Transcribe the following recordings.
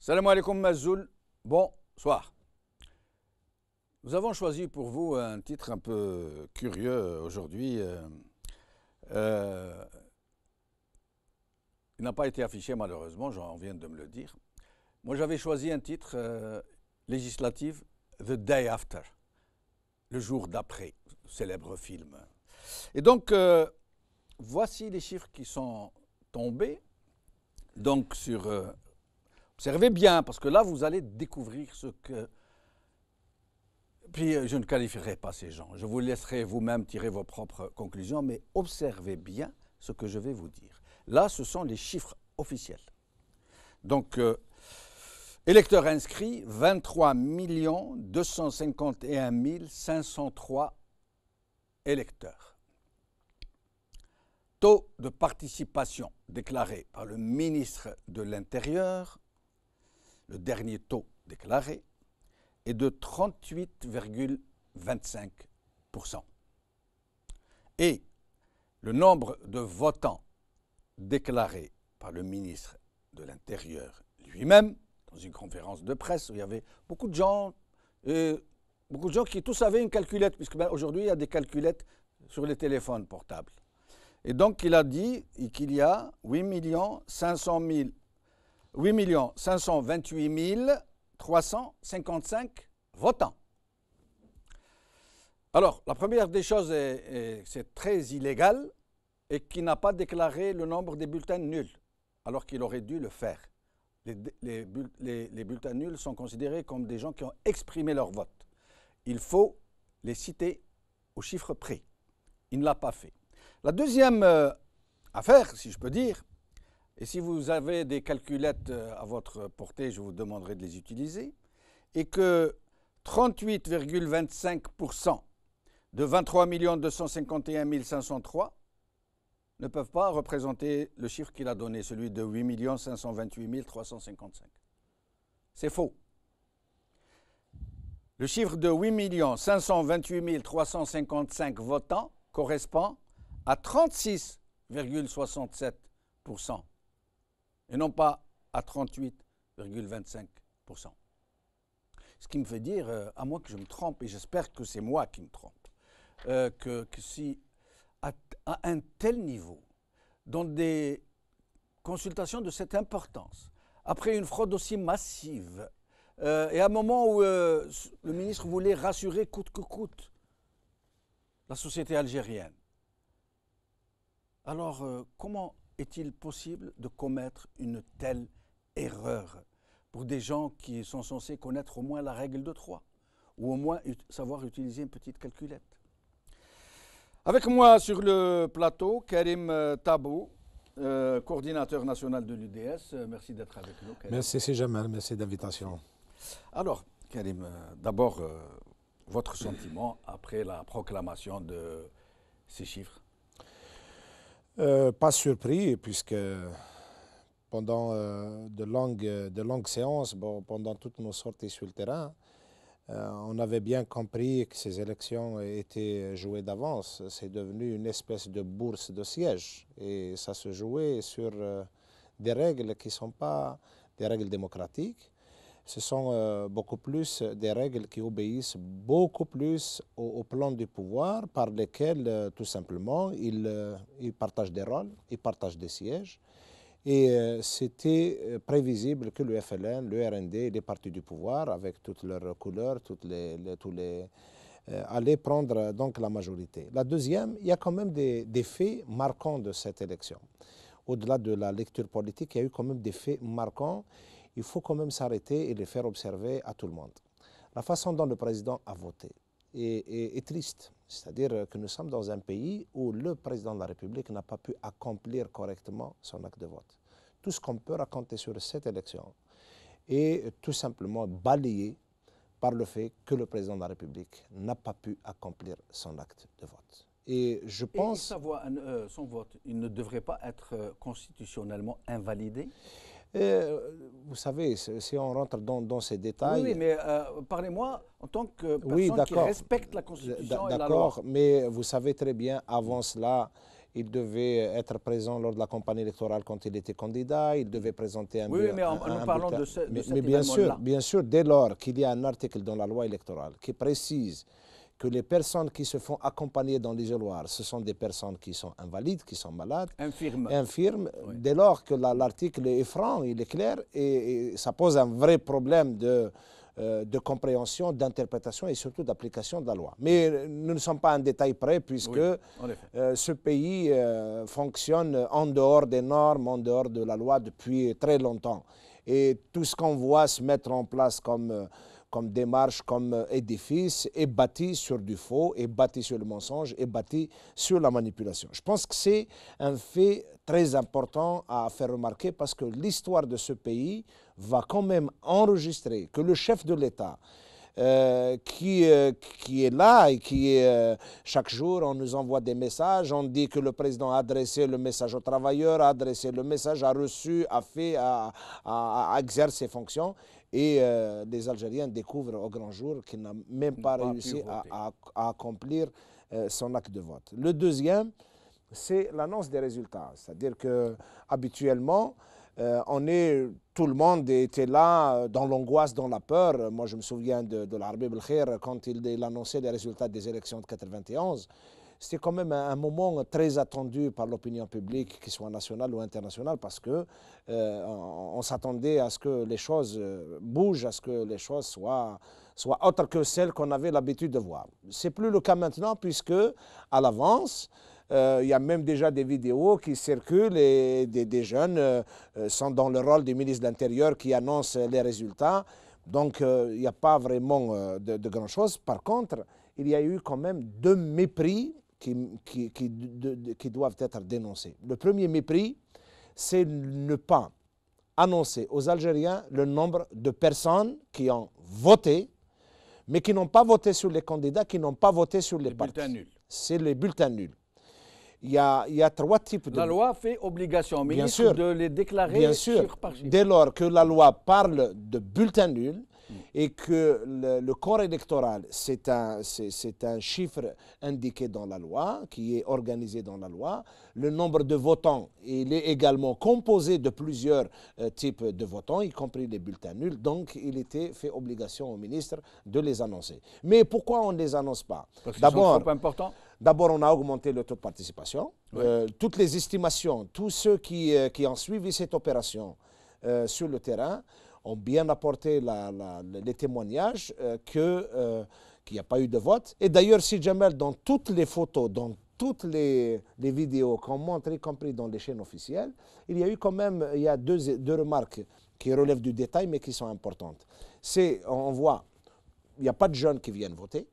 Salam alaikum Mazoul, bonsoir. Nous avons choisi pour vous un titre un peu curieux aujourd'hui. Il n'a pas été affiché malheureusement, j'en viens de me le dire. Moi j'avais choisi un titre législatif, The Day After, le jour d'après, célèbre film. Et donc voici les chiffres qui sont tombés. Donc observez bien, parce que là, vous allez découvrir ce que... Puis, je ne qualifierai pas ces gens. Je vous laisserai vous-même tirer vos propres conclusions, mais observez bien ce que je vais vous dire. Là, ce sont les chiffres officiels. Donc, électeurs inscrits, 23 251 503 électeurs. Taux de participation déclaré par le ministre de l'Intérieur, le dernier taux déclaré, est de 38,25%. Et le nombre de votants déclarés par le ministre de l'Intérieur lui-même, dans une conférence de presse où il y avait beaucoup de gens qui tous avaient une calculette, puisque aujourd'hui il y a des calculettes sur les téléphones portables. Et donc il a dit qu'il y a 8 528 355 votants. Alors, la première des choses, c'est très illégal, et qui n'a pas déclaré le nombre des bulletins nuls, alors qu'il aurait dû le faire. Les bulletins nuls sont considérés comme des gens qui ont exprimé leur vote. Il faut les citer au chiffre près. Il ne l'a pas fait. La deuxième affaire, si je peux dire, et si vous avez des calculettes à votre portée, je vous demanderai de les utiliser, et que 38,25% de 23 251 503 ne peuvent pas représenter le chiffre qu'il a donné, celui de 8 528 355. C'est faux. Le chiffre de 8 528 355 votants correspond à 36,67%. et non pas à 38,25%. Ce qui me fait dire, à moins que je me trompe, et j'espère que c'est moi qui me trompe, que si à un tel niveau, dans des consultations de cette importance, après une fraude aussi massive, et à un moment où le ministre voulait rassurer coûte que coûte la société algérienne, alors comment est-il possible de commettre une telle erreur pour des gens qui sont censés connaître au moins la règle de 3 ou au moins savoir utiliser une petite calculette? Avec moi sur le plateau, Karim Tabou, coordinateur national de l'UDS. Merci d'être avec nous, Karim. Merci, c'est Jamal, merci de l'invitation. Alors, Karim, d'abord, votre sentiment après la proclamation de ces chiffres? Pas surpris, puisque pendant de longues séances, pendant toutes nos sorties sur le terrain, on avait bien compris que ces élections étaient jouées d'avance. C'est devenu une espèce de bourse de siège. Et ça se jouait sur des règles qui ne sont pas des règles démocratiques. Ce sont beaucoup plus des règles qui obéissent beaucoup plus au plan du pouvoir par lesquels, tout simplement, ils partagent des rôles, ils partagent des sièges. Et c'était prévisible que le FLN, le RND, les partis du pouvoir, avec toutes leurs couleurs, allaient prendre donc la majorité. La deuxième, il y a quand même des faits marquants de cette élection. Au-delà de la lecture politique, il y a eu quand même des faits marquants. Il faut quand même s'arrêter et les faire observer à tout le monde. La façon dont le président a voté est triste. C'est-à-dire que nous sommes dans un pays où le président de la République n'a pas pu accomplir correctement son acte de vote. Tout ce qu'on peut raconter sur cette élection est tout simplement balayé par le fait que le président de la République n'a pas pu accomplir son acte de vote. Et je pense... Et son vote, il ne devrait pas être constitutionnellement invalidé? Vous savez, si on rentre dans ces détails... Oui, mais parlez-moi en tant que personne qui respecte la Constitution et la loi. D'accord, mais vous savez très bien, avant cela, il devait être présent lors de la campagne électorale quand il était candidat, il devait présenter un Oui, mais nous parlons de cet mais événement-là. bien sûr, dès lors qu'il y a un article dans la loi électorale qui précise que les personnes qui se font accompagner dans l'isoloir, ce sont des personnes qui sont invalides, qui sont malades, infirmes. Oui. Dès lors que l'article est franc, il est clair, et ça pose un vrai problème de compréhension, d'interprétation et surtout d'application de la loi. Mais nous ne sommes pas en détail près puisque ce pays fonctionne en dehors des normes, en dehors de la loi depuis très longtemps. Et tout ce qu'on voit se mettre en place comme démarche, comme édifice, est bâti sur du faux, est bâti sur le mensonge, est bâti sur la manipulation. Je pense que c'est un fait très important à faire remarquer parce que l'histoire de ce pays va quand même enregistrer que le chef de l'État, qui est là et qui, chaque jour, on nous envoie des messages, on dit que le président a adressé le message aux travailleurs, a adressé le message, a reçu, a fait, a exercé ses fonctions. Et les Algériens découvrent au grand jour qu'il n'a même pas réussi à accomplir son acte de vote. Le deuxième, c'est l'annonce des résultats. C'est-à-dire qu'habituellement, tout le monde était là dans l'angoisse, dans la peur. Moi, je me souviens de l'Arbi Belkhair quand il annonçait les résultats des élections de 1991. C'était quand même un moment très attendu par l'opinion publique, qu'il soit nationale ou internationale, parce qu'on s'attendait à ce que les choses bougent, à ce que les choses soient autres que celles qu'on avait l'habitude de voir. Ce n'est plus le cas maintenant, puisque à l'avance, il y a même déjà des vidéos qui circulent et des jeunes sont dans le rôle du ministre de l'Intérieur qui annonce les résultats. Donc, il n'y a pas vraiment de grand-chose. Par contre, il y a eu quand même deux mépris qui doivent être dénoncés. Le premier mépris, c'est ne pas annoncer aux Algériens le nombre de personnes qui ont voté, mais qui n'ont pas voté sur les candidats, qui n'ont pas voté sur les partis. Bulletins nuls. C'est les bulletins nuls. Il y a trois types de... La loi fait obligation au ministre de les déclarer sur par chiffre. Dès lors que la loi parle de bulletins nuls et que le corps électoral, c'est un chiffre indiqué dans la loi, qui est organisé dans la loi, le nombre de votants, il est également composé de plusieurs types de votants, y compris les bulletins nuls, donc il était fait obligation au ministre de les annoncer. Mais pourquoi on ne les annonce pas? Parce qu'ils sont trop importants. D'abord, on a augmenté le taux de participation. Oui. Toutes les estimations, tous ceux qui ont suivi cette opération sur le terrain ont bien apporté les témoignages qu'il n'y a pas eu de vote. Et d'ailleurs, si Jamel, dans toutes les photos, dans toutes les vidéos qu'on montre, y compris dans les chaînes officielles, il y a eu quand même deux remarques qui relèvent du détail, mais qui sont importantes. On voit, il n'y a pas de jeunes qui viennent voter.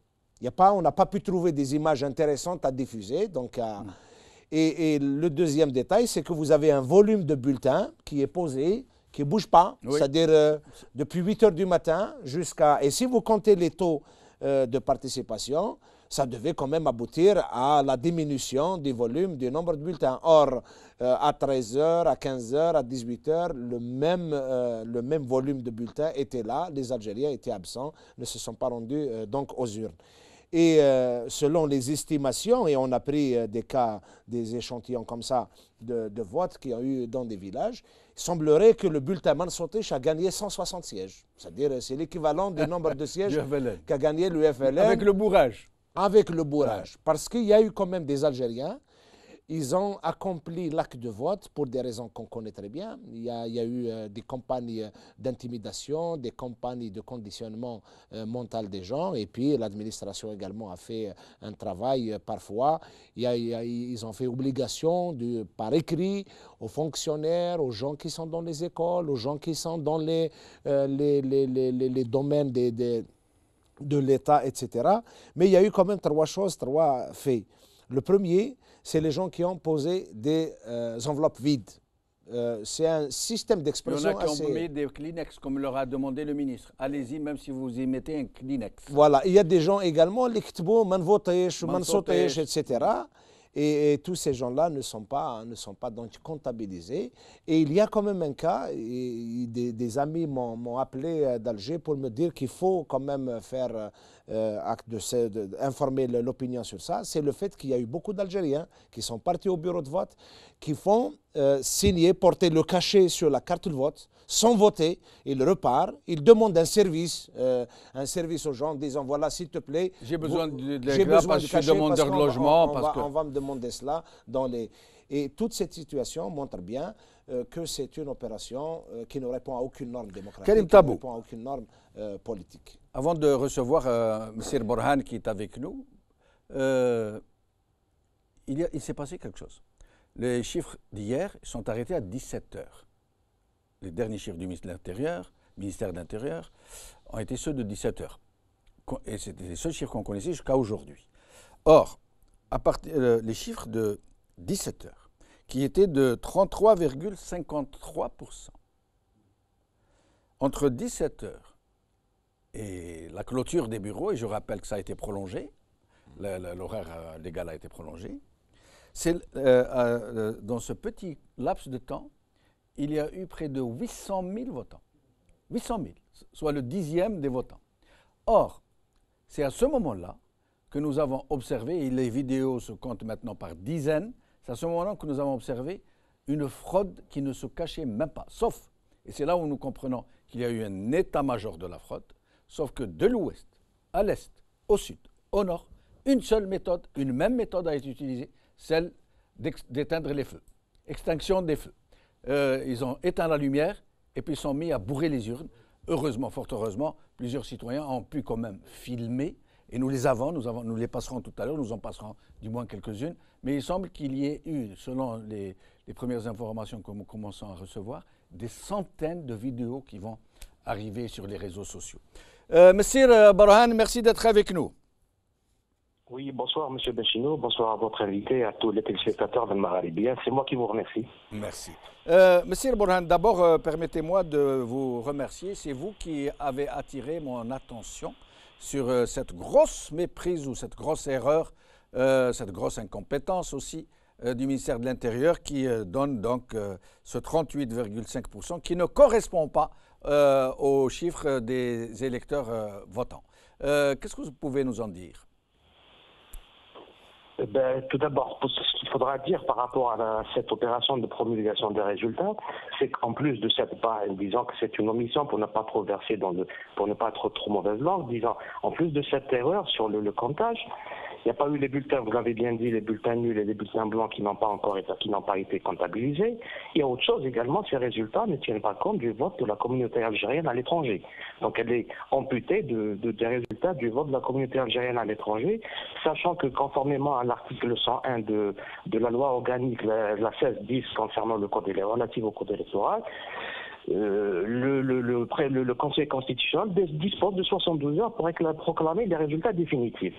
On n'a pas pu trouver des images intéressantes à diffuser. Donc, et le deuxième détail, c'est que vous avez un volume de bulletins qui est posé, qui ne bouge pas, oui. C'est-à-dire depuis 8 heures du matin jusqu'à... Et si vous comptez les taux de participation, ça devait quand même aboutir à la diminution du volume, du nombre de bulletins. Or, à 13 heures, à 15 heures, à 18 heures, le même volume de bulletins était là. Les Algériens étaient absents, ne se sont pas rendus donc aux urnes. Et selon les estimations, et on a pris des cas, des échantillons comme ça de votes qu'il y a eu dans des villages, il semblerait que le bulletin Mansotich a gagné 160 sièges. C'est-à-dire c'est l'équivalent du nombre de sièges qu'a gagné le FLN. Avec le bourrage. Avec le bourrage. Ouais. Parce qu'il y a eu quand même des Algériens, ils ont accompli l'acte de vote pour des raisons qu'on connaît très bien. Il y a eu des campagnes d'intimidation, des campagnes de conditionnement mental des gens. Et puis l'administration également a fait un travail parfois. Ils ont fait obligation par écrit aux fonctionnaires, aux gens qui sont dans les écoles, aux gens qui sont dans les domaines de l'État, etc. Mais il y a eu quand même trois faits. Le premier, c'est les gens qui ont posé des enveloppes vides. C'est un système d'expression assez... Il y en a qui ont mis des Kleenex, comme leur a demandé le ministre. Allez-y, même si vous y mettez un Kleenex. Voilà. Il y a des gens également, les ktbou, man votech, man sotech, etc. et tous ces gens-là ne sont pas donc comptabilisés. Et il y a quand même un cas, des amis m'ont appelé d'Alger pour me dire qu'il faut quand même faire acte informer l'opinion sur ça. C'est le fait qu'il y a eu beaucoup d'Algériens qui sont partis au bureau de vote, qui font signer, porter le cachet sur la carte de vote, sans voter, ils repartent, ils demandent un service aux gens en disant voilà, s'il te plaît, j'ai besoin de parce je suis demandeur de logement. On va me demander cela dans les... Et toute cette situation montre bien que c'est une opération qui ne répond à aucune norme démocratique, Karim qui Tabou, ne répond à aucune norme politique. Avant de recevoir M. Borhan qui est avec nous, il s'est passé quelque chose. Les chiffres d'hier sont arrêtés à 17 heures. Les derniers chiffres du ministère de l'Intérieur ont été ceux de 17 heures. Et c'était les seuls chiffres qu'on connaissait jusqu'à aujourd'hui. Or, les chiffres de 17 heures, qui étaient de 33,53%, entre 17 heures et la clôture des bureaux, et je rappelle que ça a été prolongé, l'horaire légal a été prolongé, dans ce petit laps de temps, il y a eu près de 800 000 votants. 800 000, soit le 10e des votants. Or, c'est à ce moment-là que nous avons observé, et les vidéos se comptent maintenant par dizaines, c'est à ce moment-là que nous avons observé une fraude qui ne se cachait même pas. Sauf, et c'est là où nous comprenons qu'il y a eu un état-major de la fraude, sauf que de l'ouest à l'est, au sud, au nord, une seule méthode, une même méthode a été utilisée, celle d'éteindre les feux, extinction des feux. Ils ont éteint la lumière et puis ils sont mis à bourrer les urnes. Heureusement, fort heureusement, plusieurs citoyens ont pu quand même filmer et nous les passerons tout à l'heure, nous en passerons du moins quelques-unes, mais il semble qu'il y ait eu, selon les premières informations que nous commençons à recevoir, des centaines de vidéos qui vont arriver sur les réseaux sociaux. Monsieur Borhan, merci d'être avec nous. Oui, bonsoir M. Bechino, bonsoir à votre invité et à tous les téléspectateurs de Magharibia. C'est moi qui vous remercie. Merci. Monsieur Borhan, d'abord, permettez-moi de vous remercier. C'est vous qui avez attiré mon attention sur cette grosse méprise ou cette grosse erreur, cette grosse incompétence aussi du ministère de l'Intérieur qui donne donc ce 38,5% qui ne correspond pas aux chiffres des électeurs votants. Qu'est-ce que vous pouvez nous en dire ? Tout d'abord, ce qu'il faudra dire par rapport à cette opération de promulgation des résultats, c'est qu'en plus de cette part, disant que c'est une omission pour ne pas trop verser pour ne pas être trop mauvaise langue, disant en plus de cette erreur sur le comptage, il n'y a pas eu les bulletins, vous l'avez bien dit, les bulletins nuls et les bulletins blancs qui n'ont pas été comptabilisés. Il y a autre chose également, ces résultats ne tiennent pas compte du vote de la communauté algérienne à l'étranger. Donc elle est amputée des résultats du vote de la communauté algérienne à l'étranger, sachant que conformément à l'article 101 de la loi organique, la 1610 concernant le code relative au code électoral, le Conseil constitutionnel dispose de 72 heures pour proclamer les résultats définitifs.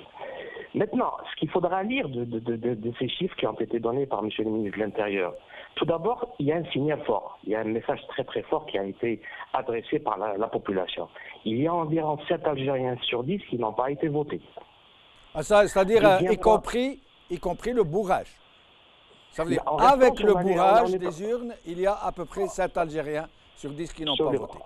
Maintenant, ce qu'il faudra lire de ces chiffres qui ont été donnés par M. le ministre de l'Intérieur, tout d'abord, il y a un signal fort, il y a un message très très fort qui a été adressé par la population. Il y a environ 7 Algériens sur 10 qui n'ont pas été votés. C'est-à-dire y compris le bourrage. Ça veut dire avec le bourrage des urnes, il y a à peu près 7 Algériens sur 10 qui n'ont pas voté.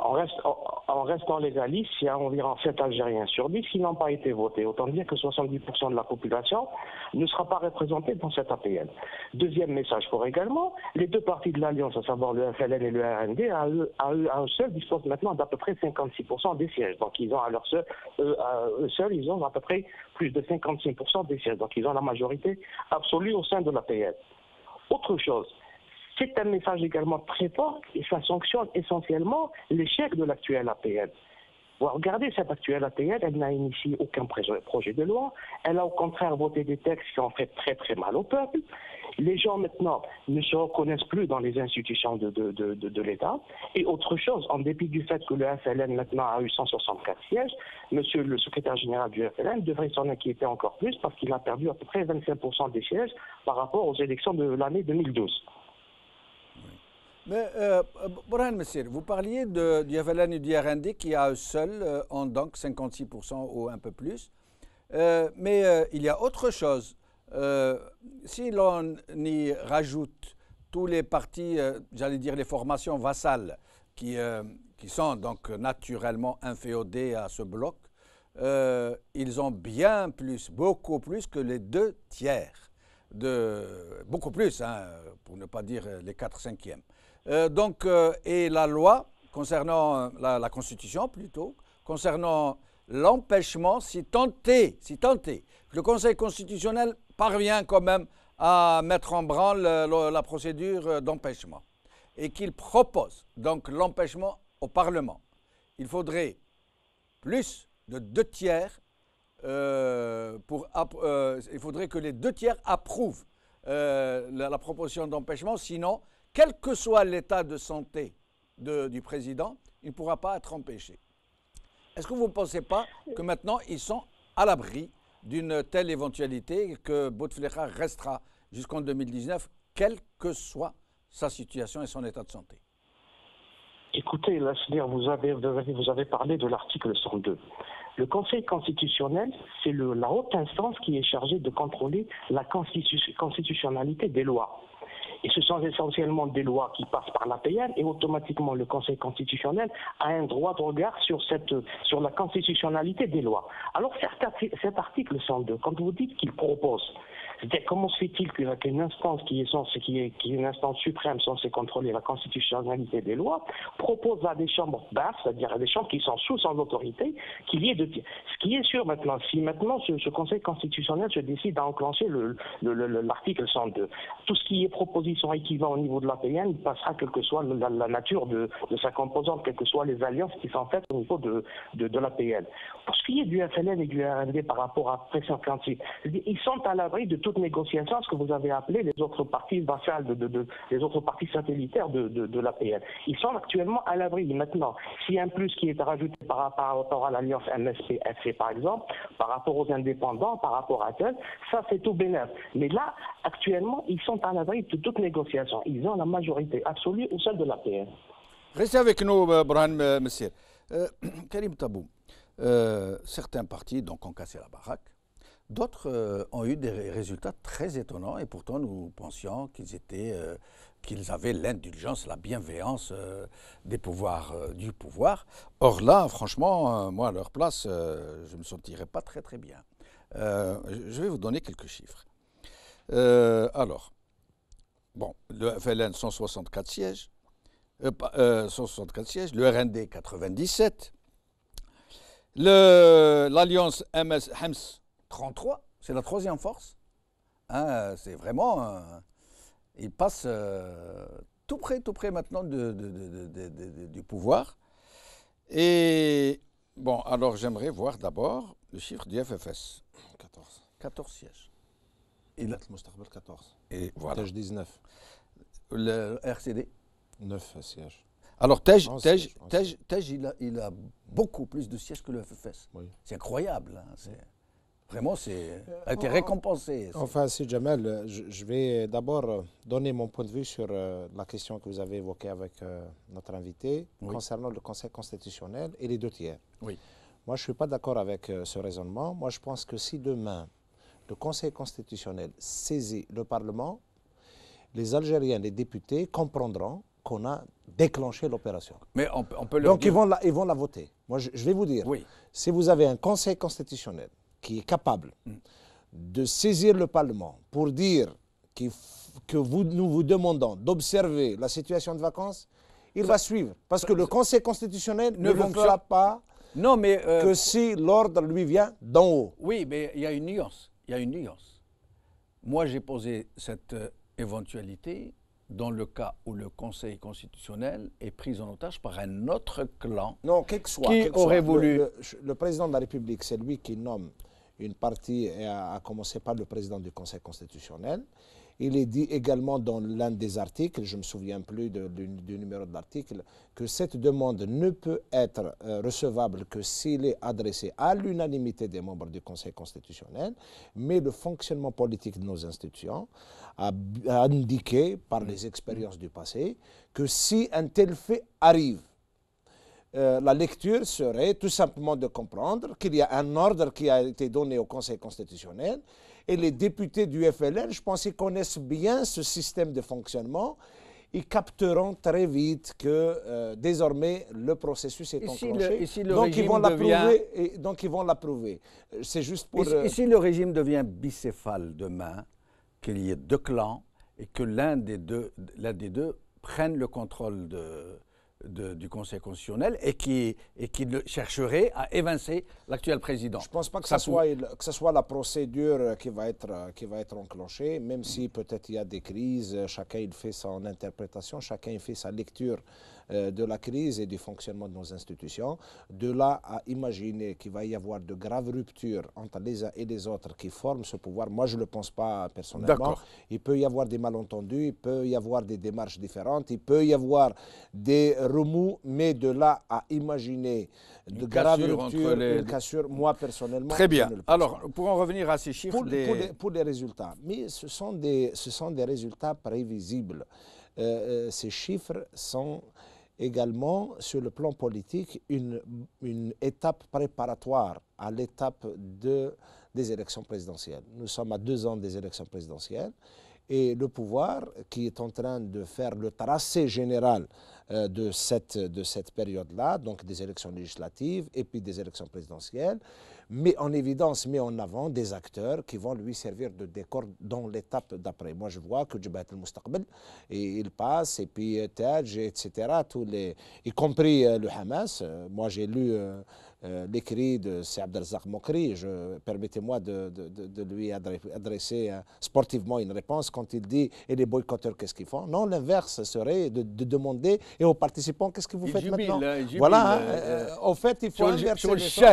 En restant légaliste, il y a environ 7 Algériens sur 10 qui n'ont pas été votés. Autant dire que 70% de la population ne sera pas représentée dans cette APN. Deuxième message fort également, les deux partis de l'Alliance, à savoir le FLN et le RND, à eux seuls disposent maintenant d'à peu près 56% des sièges. Donc ils ont à eux seuls, ils ont à peu près plus de 55% des sièges. Donc ils ont la majorité absolue au sein de l'APN. Autre chose, c'est un message également très fort et ça sanctionne essentiellement l'échec de l'actuelle APN. Vous regardez cette actuelle APN, elle n'a initié aucun projet de loi, elle a au contraire voté des textes qui ont fait très très mal au peuple. Les gens maintenant ne se reconnaissent plus dans les institutions de l'État. Et autre chose, en dépit du fait que le FLN maintenant a eu 164 sièges, monsieur le secrétaire général du FLN devrait s'en inquiéter encore plus parce qu'il a perdu à peu près 25% des sièges par rapport aux élections de l'année 2012. Mais, Borhan Messir, vous parliez du FLN et du RND qui, à eux seuls, ont donc 56% ou un peu plus. Mais il y a autre chose. Si l'on y rajoute tous les partis, j'allais dire les formations vassales, qui sont donc naturellement inféodés à ce bloc, ils ont bien plus, beaucoup plus que les 2/3. Beaucoup plus, hein, pour ne pas dire les 4/5. Et la loi concernant la Constitution plutôt, concernant l'empêchement, si tant est, le Conseil constitutionnel parvient quand même à mettre en branle la procédure d'empêchement et qu'il propose donc l'empêchement au Parlement, il faudrait plus de 2/3. Il faudrait que les 2/3 approuvent la proposition d'empêchement, sinon, quel que soit l'état de santé du président, il ne pourra pas être empêché. Est-ce que vous ne pensez pas que maintenant ils sont à l'abri d'une telle éventualité, que Bouteflika restera jusqu'en 2019, quelle que soit sa situation et son état de santé? Écoutez, là, vous avez parlé de l'article 102. Le Conseil constitutionnel, c'est la haute instance qui est chargée de contrôler la constitutionnalité des lois. Et ce sont essentiellement des lois qui passent par l'APN et automatiquement le Conseil constitutionnel a un droit de regard sur la constitutionnalité des lois. Alors cet article 102, quand vous dites qu'il propose, comment se fait-il qu'une instance qui est une instance suprême censée contrôler la constitutionnalité des lois propose à des chambres basses, c'est-à-dire à des chambres qui sont sous son autorité, qu'il y ait ce qui est sûr maintenant, si maintenant ce Conseil constitutionnel se décide à enclencher l'article 102, tout ce qui est proposition équivalente au niveau de l'APN, il passera quelle que soit la nature de sa composante, quelles que soient les alliances qui sont faites au niveau de l'APN. Pour ce qui est du FLN et du RND par rapport à Pression Atlantique, ils sont à l'abri de toute négociation, ce que vous avez appelé les autres parties vassales, les autres parties satellitaires de l'APN. Ils sont actuellement à l'abri. Maintenant, s'il y a un plus qui est rajouté par rapport à l'alliance MSP-FC par exemple, par rapport aux indépendants, par rapport à tel, ça c'est tout bénéfice. Mais là, actuellement, ils sont à l'abri de toute négociation. Ils ont la majorité absolue au sein de l'APN. Restez avec nous, Brahim Messir. Karim Tabou, certains partis donc, ont cassé la baraque. D'autres ont eu des résultats très étonnants et pourtant nous pensions qu'ils avaient l'indulgence, la bienveillance du pouvoir. Or là, franchement, moi à leur place, je ne me sentirais pas très très bien. Je vais vous donner quelques chiffres. Alors, bon, le FLN 164 sièges, le RND 97, l'alliance Hems 33, c'est la troisième force. Hein, c'est vraiment... il passe tout près maintenant du pouvoir. Et bon, alors j'aimerais voir d'abord le chiffre du FFS. 14 sièges. Il a 14. Et voilà. Tej 19. Le RCD 9 sièges. Alors Tej, il a beaucoup plus de sièges que le FFS. Oui. C'est incroyable. Hein, vraiment, a été récompensé. Enfin, si Jamel, je vais d'abord donner mon point de vue sur la question que vous avez évoquée avec notre invité concernant le Conseil constitutionnel et les 2/3. Oui. Moi, je ne suis pas d'accord avec ce raisonnement. Moi, je pense que si demain, le Conseil constitutionnel saisit le Parlement, les Algériens, les députés comprendront qu'on a déclenché l'opération. Mais on peut leur Donc, dire... ils vont la voter. Moi, je vais vous dire, si vous avez un Conseil constitutionnel qui est capable de saisir le Parlement pour dire que nous vous demandons d'observer la situation de vacances, il va suivre. Parce que le Conseil constitutionnel ne le fera pas que si l'ordre lui vient d'en haut. Oui, mais il y a une nuance. Moi, j'ai posé cette éventualité dans le cas où le Conseil constitutionnel est pris en otage par un autre clan. Non, quel que soit. Qui aurait voulu... Le président de la République, c'est lui qui nomme une partie, et à commencer par le président du Conseil constitutionnel. Il est dit également dans l'un des articles, je ne me souviens plus du numéro de l'article, que cette demande ne peut être recevable que s'il est adressé à l'unanimité des membres du Conseil constitutionnel, mais le fonctionnement politique de nos institutions a indiqué par les expériences du passé que si un tel fait arrive, la lecture serait tout simplement de comprendre qu'il y a un ordre qui a été donné au Conseil constitutionnel Et les députés du FLN, je pense qu'ils connaissent bien ce système de fonctionnement. Ils capteront très vite que désormais le processus est enclenché. Donc ils vont l'approuver. C'est juste pour... Et si le régime devient bicéphale demain, qu'il y ait deux clans et que l'un des deux prenne le contrôle du Conseil constitutionnel et qui chercherait à évincer l'actuel président. Je ne pense pas que ce soit la procédure qui va être enclenchée, même si peut-être il y a des crises, chacun il fait son interprétation, chacun il fait sa lecture de la crise et du fonctionnement de nos institutions. De là à imaginer qu'il va y avoir de graves ruptures entre les uns et les autres qui forment ce pouvoir, moi je ne le pense pas personnellement. Il peut y avoir des malentendus, il peut y avoir des démarches différentes, il peut y avoir des remous, mais de là à imaginer de graves ruptures, une cassure, moi personnellement... Très bien. Alors, pour en revenir à ces chiffres... Pour les résultats, mais ce sont des résultats prévisibles. Ces chiffres sont également, sur le plan politique, une étape préparatoire à l'étape des élections présidentielles. Nous sommes à 2 ans des élections présidentielles et le pouvoir, qui est en train de faire le tracé général de cette période-là, donc des élections législatives et puis des élections présidentielles, met en évidence, met en avant des acteurs qui vont lui servir de décor dans l'étape d'après. Moi, je vois que Jabhat al-Mustaqbal, il passe, et puis Taj, etc., y compris le Hamas. Moi, j'ai lu l'écrit de C. Abdelrazak Mokri. Permettez-moi de lui adresser sportivement une réponse quand il dit « Et les boycotteurs, qu'est-ce qu'ils font ?» Non, l'inverse serait de demander « Et aux participants, qu'est-ce que vous faites maintenant ?» Voilà, au fait, il faut inverser les choses.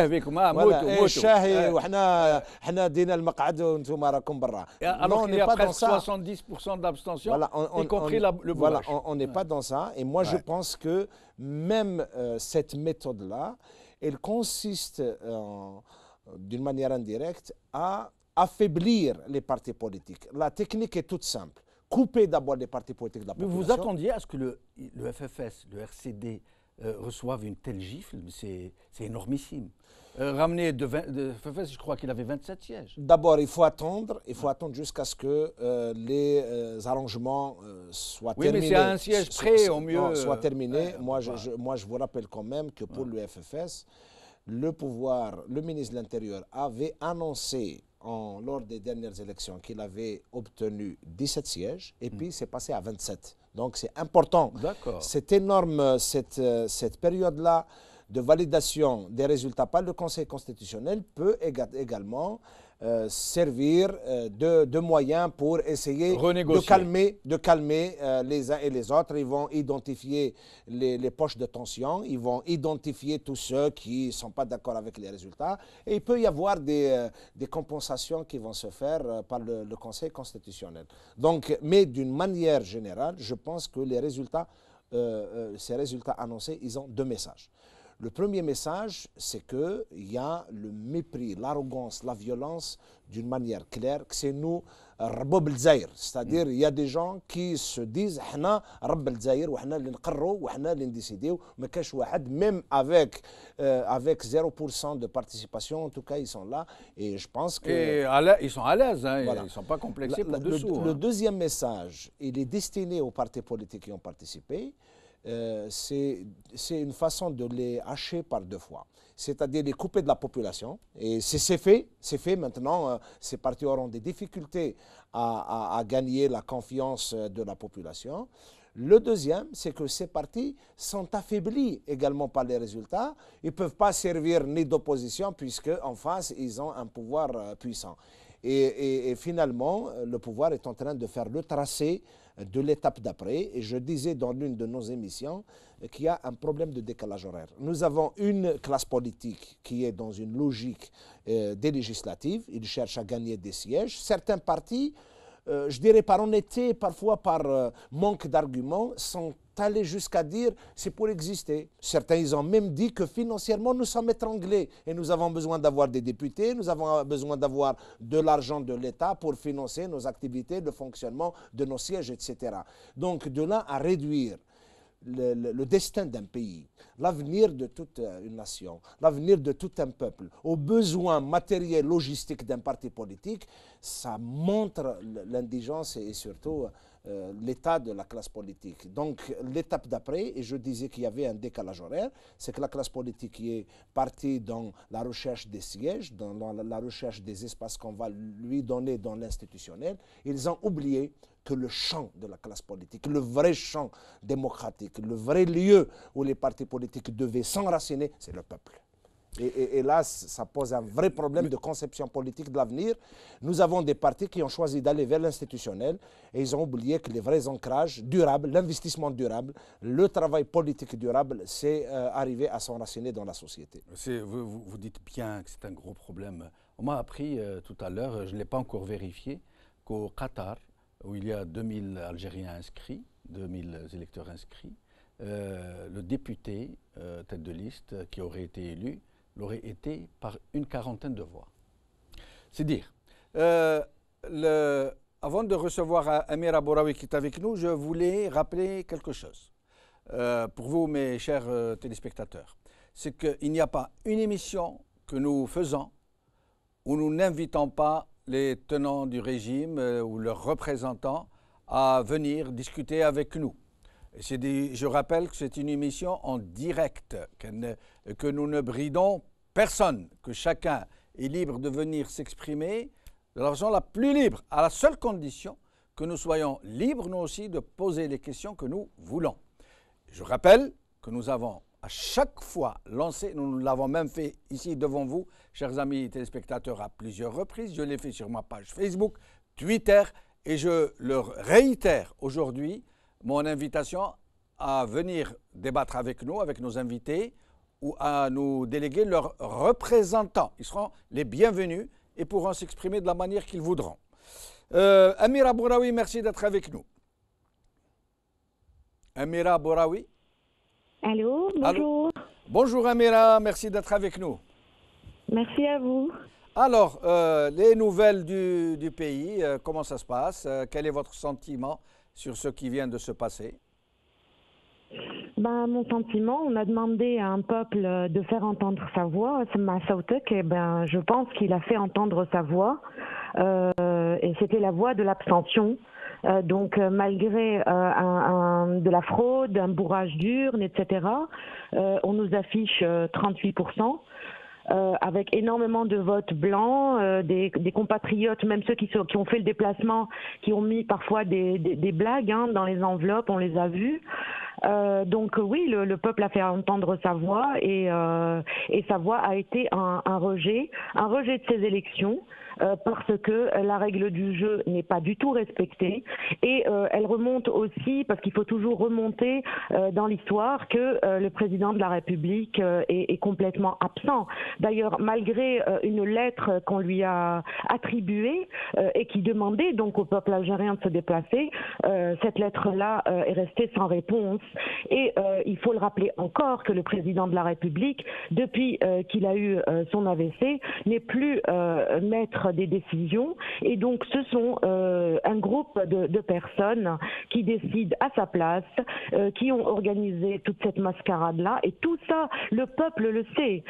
Alors qu'il y a presque 70% d'abstention, y compris le bourrage. Voilà, on n'est pas dans ça. Et moi, je pense que même cette méthode-là, elle consiste d'une manière indirecte à affaiblir les partis politiques. La technique est toute simple. Couper d'abord les partis politiques de la population. Mais vous attendiez à ce que le FFS, le RCD, reçoivent une telle gifle? C'est énormissime. Ramené de FFS, je crois qu'il avait 27 sièges. D'abord, il faut attendre jusqu'à ce que les arrangements soient terminés. Oui, mais c'est à un siège près, au mieux. Soit terminés. Moi, je vous rappelle quand même que pour le FFS, le ministre de l'Intérieur avait annoncé lors des dernières élections qu'il avait obtenu 17 sièges et puis c'est passé à 27. Donc c'est important. C'est énorme cette période-là de validation des résultats par le Conseil constitutionnel peut également servir de moyen pour essayer de calmer les uns et les autres. Ils vont identifier les poches de tension, ils vont identifier tous ceux qui ne sont pas d'accord avec les résultats. Et il peut y avoir des compensations qui vont se faire par le Conseil constitutionnel. Donc, mais d'une manière générale, je pense que ces résultats annoncés, ils ont 2 messages. Le premier message, c'est qu'il y a le mépris, l'arrogance, la violence d'une manière claire, que c'est nous, Rabob el-Zahir. C'est-à-dire, il y a des gens qui se disent, Hna, Rabob el-Zahir, ou Hna l'Inqarro, ou Hna l'Indécidé, mais Kash Wahad, même avec 0% de participation, en tout cas, ils sont là. Et je pense que. Et ils sont à l'aise, hein, voilà. Ils ne sont pas complexés pour dessous. Le deuxième message, il est destiné aux partis politiques qui ont participé. C'est une façon de les hacher par 2 fois. C'est-à-dire les couper de la population. Et c'est fait maintenant. Ces partis auront des difficultés à gagner la confiance de la population. Le deuxième, c'est que ces partis sont affaiblis également par les résultats. Ils ne peuvent pas servir ni d'opposition puisque en face, ils ont un pouvoir puissant. Et finalement, le pouvoir est en train de faire le tracé de l'étape d'après. Et je disais dans l'une de nos émissions qu'il y a un problème de décalage horaire. Nous avons une classe politique qui est dans une logique des législatives. Ils cherchent à gagner des sièges. Certains partis, je dirais par honnêteté, parfois par manque d'arguments, sont allés jusqu'à dire c'est pour exister. Certains, ils ont même dit que financièrement, nous sommes étranglés et nous avons besoin d'avoir des députés, nous avons besoin d'avoir de l'argent de l'État pour financer nos activités, le fonctionnement de nos sièges, etc. Donc, de là à réduire le destin d'un pays, l'avenir de toute une nation, l'avenir de tout un peuple, aux besoins matériels, logistiques d'un parti politique, ça montre l'indigence et surtout l'état de la classe politique. Donc l'étape d'après, et je disais qu'il y avait un décalage horaire, c'est que la classe politique qui est partie dans la recherche des sièges, dans la recherche des espaces qu'on va lui donner dans l'institutionnel, ils ont oublié que le champ de la classe politique, le vrai champ démocratique, le vrai lieu où les partis politiques devaient s'enraciner, c'est le peuple. Et là, ça pose un vrai problème de conception politique de l'avenir. Nous avons des partis qui ont choisi d'aller vers l'institutionnel et ils ont oublié que les vrais ancrages durables, l'investissement durable, le travail politique durable, c'est arriver à s'enraciner dans la société. Vous dites bien que c'est un gros problème. On m'a appris tout à l'heure, je ne l'ai pas encore vérifié, qu'au Qatar, où il y a 2000 Algériens inscrits, 2000 électeurs inscrits, le député tête de liste qui aurait été élu l'aurait été par une quarantaine de voix. C'est dire. Avant de recevoir Amira Bouraoui qui est avec nous, je voulais rappeler quelque chose. Pour vous, mes chers téléspectateurs, c'est qu'il n'y a pas une émission que nous faisons où nous n'invitons pas les tenants du régime ou leurs représentants à venir discuter avec nous. Je rappelle que c'est une émission en direct, que nous ne bridons personne, que chacun est libre de venir s'exprimer de la façon la plus libre, à la seule condition que nous soyons libres, nous aussi, de poser les questions que nous voulons. Je rappelle que nous avons à chaque fois lancé, nous l'avons même fait ici devant vous, chers amis téléspectateurs, à plusieurs reprises. Je l'ai fait sur ma page Facebook, Twitter, et je leur réitère aujourd'hui mon invitation à venir débattre avec nous, avec nos invités, ou à nous déléguer leurs représentants. Ils seront les bienvenus et pourront s'exprimer de la manière qu'ils voudront. Amira Bouraoui, merci d'être avec nous. Amira Bouraoui. Allô, bonjour. Allô. Bonjour Amira, merci d'être avec nous. Merci à vous. Alors, les nouvelles du pays, comment ça se passe? Quel est votre sentiment sur ce qui vient de se passer? Mon sentiment, on a demandé à un peuple de faire entendre sa voix. Massautek, je pense qu'il a fait entendre sa voix. Et c'était la voix de l'abstention. Donc malgré de la fraude, un bourrage d'urnes, etc., on nous affiche 38%. Avec énormément de votes blancs, des compatriotes, même ceux qui ont fait le déplacement, qui ont mis parfois des blagues dans les enveloppes, on les a vus. Donc oui, le peuple a fait entendre sa voix et sa voix a été un rejet de ces élections. Parce que la règle du jeu n'est pas du tout respectée et elle remonte aussi, parce qu'il faut toujours remonter dans l'histoire, que le président de la République est complètement absent. D'ailleurs, malgré une lettre qu'on lui a attribuée et qui demandait donc au peuple algérien de se déplacer, cette lettre-là est restée sans réponse. Et il faut le rappeler encore que le président de la République, depuis qu'il a eu son AVC, n'est plus maître des décisions et donc ce sont un groupe de personnes qui décident à sa place, qui ont organisé toute cette mascarade-là et tout ça, le peuple le sait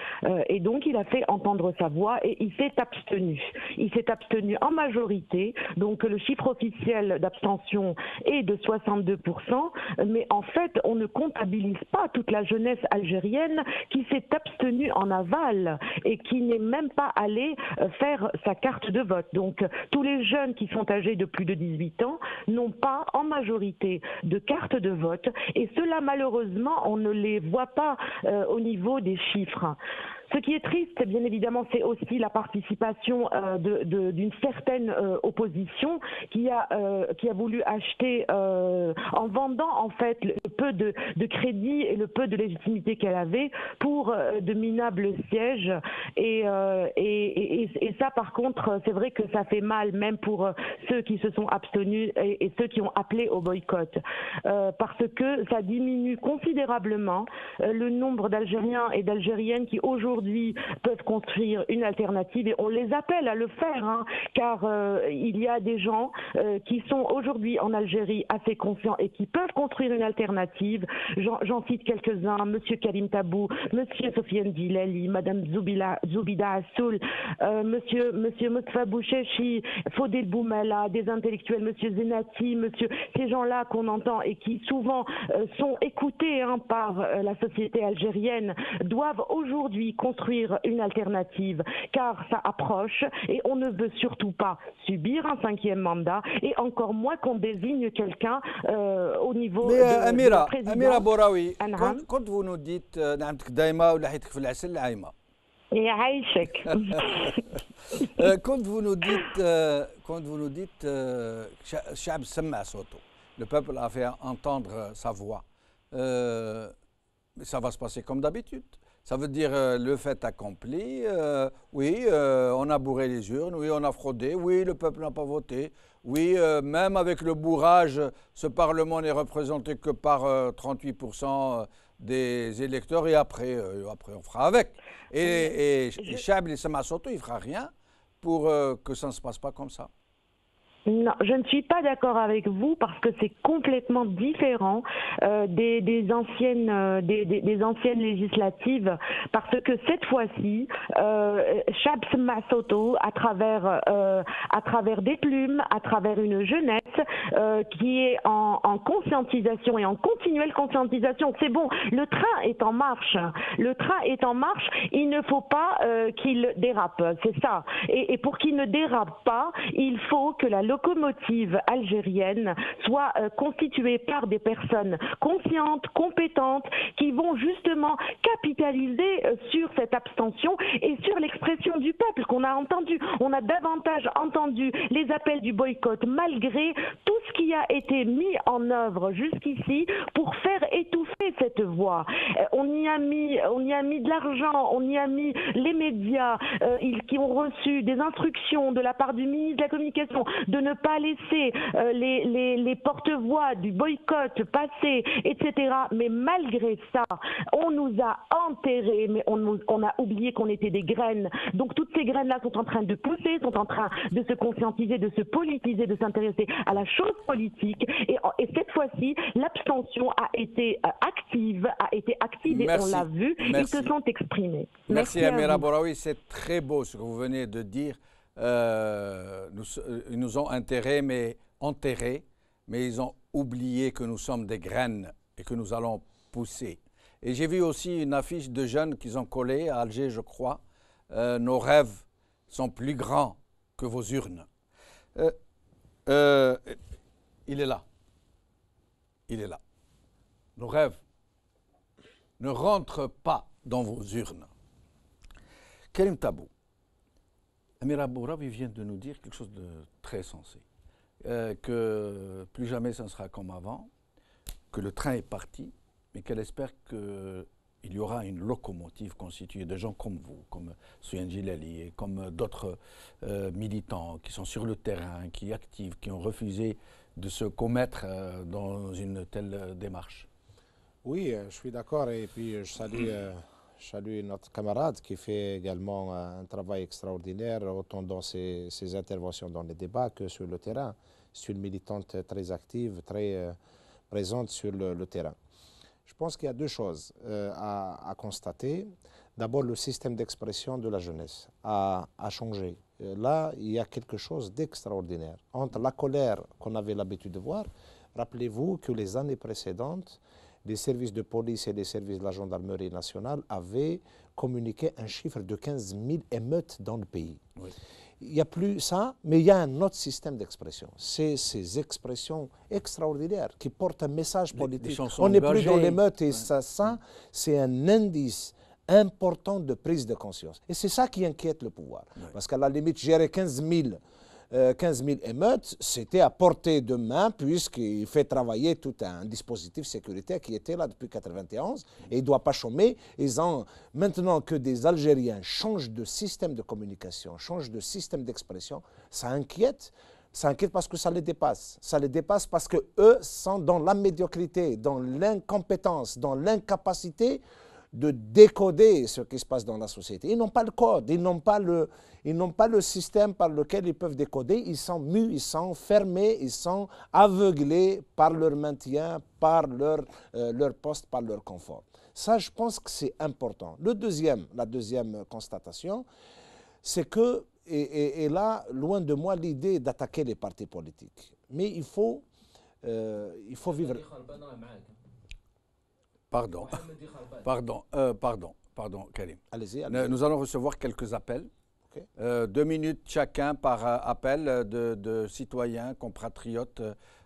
et donc il a fait entendre sa voix et il s'est abstenu. Il s'est abstenu en majorité, donc le chiffre officiel d'abstention est de 62%, mais en fait on ne comptabilise pas toute la jeunesse algérienne qui s'est abstenue en aval et qui n'est même pas allée faire sa carte de vote. Donc tous les jeunes qui sont âgés de plus de 18 ans n'ont pas en majorité de carte de vote et cela malheureusement on ne les voit pas au niveau des chiffres. Ce qui est triste, bien évidemment, c'est aussi la participation d'une certaine opposition qui a voulu acheter, en vendant en fait le peu de crédit et le peu de légitimité qu'elle avait pour de minables sièges. Et ça, par contre, c'est vrai que ça fait mal, même pour ceux qui se sont abstenus et ceux qui ont appelé au boycott, parce que ça diminue considérablement le nombre d'Algériens et d'Algériennes qui aujourd'hui aujourd'hui peuvent construire une alternative, et on les appelle à le faire, hein, car il y a des gens qui sont aujourd'hui en Algérie assez conscients et qui peuvent construire une alternative. J'en cite quelques-uns, Monsieur Karim Tabou, Monsieur Sofiane Djilali, Madame Zoubida Assoul, Monsieur Moustapha Bouchechi, Fodel Boumela, des intellectuels, Monsieur Zenati, ces gens-là qu'on entend et qui souvent sont écoutés, hein, par la société algérienne, doivent aujourd'hui construire une alternative, car ça approche et on ne veut surtout pas subir un 5e mandat, et encore moins qu'on désigne quelqu'un au niveau de la présidence. Amira Boraoui, quand vous nous dites نعمتك دايمة ولا حياتك في العسل عايمة. يعيشك. Quand vous nous dites الشعب سمع صوته, le peuple a fait entendre sa voix, ça va se passer comme d'habitude. Ça veut dire le fait accompli, oui, on a bourré les urnes, oui, on a fraudé, oui, le peuple n'a pas voté, oui, même avec le bourrage, ce Parlement n'est représenté que par 38% des électeurs, et après on fera avec. Et Chab el Sema Soto, il ne fera rien pour que ça ne se passe pas comme ça. Non, je ne suis pas d'accord avec vous, parce que c'est complètement différent des anciennes législatives, parce que cette fois-ci, Chab el Sema Soto, à travers des plumes, à travers une jeunesse qui est en conscientisation et en continuelle conscientisation. C'est bon, le train est en marche. Le train est en marche, il ne faut pas qu'il dérape, c'est ça. Et pour qu'il ne dérape pas, il faut que la locomotive algérienne soit constituée par des personnes conscientes, compétentes, qui vont justement capitaliser sur cette abstention et sur l'expression du peuple qu'on a entendu. On a davantage entendu les appels du boycott, malgré tout ce qui a été mis en œuvre jusqu'ici pour faire étouffer cette voix. On y a mis de l'argent, on y a mis les médias qui ont reçu des instructions de la part du ministre de la Communication de ne pas laisser les porte-voix du boycott passer, etc. Mais malgré ça, on nous a enterrés, mais on a oublié qu'on était des graines. Donc toutes ces graines-là sont en train de pousser, sont en train de se conscientiser, de se politiser, de s'intéresser à la chose politique. Et cette fois-ci, l'abstention a été active, et Merci. on l'a vu, Merci. ils se sont exprimés. Merci Amira Boraoui, c'est très beau ce que vous venez de dire. Ils nous ont enterrés, mais ils ont oublié que nous sommes des graines et que nous allons pousser. Et j'ai vu aussi une affiche de jeunes qu'ils ont collée à Alger, je crois. Nos rêves sont plus grands que vos urnes. Il est là. Il est là. Nos rêves ne rentrent pas dans vos urnes. Karim Tabou, Amira Boraoui vient de nous dire quelque chose de très sensé, que plus jamais ça ne sera comme avant, que le train est parti, mais qu'elle espère qu'il y aura une locomotive constituée de gens comme vous, comme Sofiane Djilali et comme d'autres militants qui sont sur le terrain, qui activent, qui ont refusé de se commettre dans une telle démarche. Oui, je suis d'accord, et puis je salue notre camarade qui fait également un travail extraordinaire, autant dans ses interventions dans les débats que sur le terrain. C'est une militante très active, très présente sur le terrain. Je pense qu'il y a deux choses à constater. D'abord, le système d'expression de la jeunesse a changé. Là, il y a quelque chose d'extraordinaire. Entre la colère qu'on avait l'habitude de voir, rappelez-vous que les années précédentes, les services de police et les services de la gendarmerie nationale avaient communiqué un chiffre de 15 000 émeutes dans le pays. Oui. Il n'y a plus ça, mais il y a un autre système d'expression. C'est ces expressions extraordinaires qui portent un message politique. On n'est plus dans l'émeute, et ça c'est un indice important de prise de conscience. Et c'est ça qui inquiète le pouvoir. Oui. Parce qu'à la limite, gérer 15 000 émeutes, c'était à portée de main, puisqu'il fait travailler tout un dispositif sécuritaire qui était là depuis 1991 et il ne doit pas chômer. Maintenant que des Algériens changent de système de communication, changent de système d'expression, ça inquiète. Ça inquiète parce que ça les dépasse. Ça les dépasse parce qu'eux sont dans la médiocrité, dans l'incompétence, dans l'incapacité de décoder ce qui se passe dans la société. Ils n'ont pas le code, ils n'ont pas le système par lequel ils peuvent décoder. Ils sont mus, ils sont fermés, ils sont aveuglés par leur maintien, par leur poste, par leur confort. Ça, je pense que c'est important. La deuxième constatation, c'est que, et là, loin de moi l'idée d'attaquer les partis politiques. Mais il faut vivre... Pardon, Karim. Allez-y. Nous allons recevoir quelques appels. Okay. 2 minutes chacun par appel de citoyens, compatriotes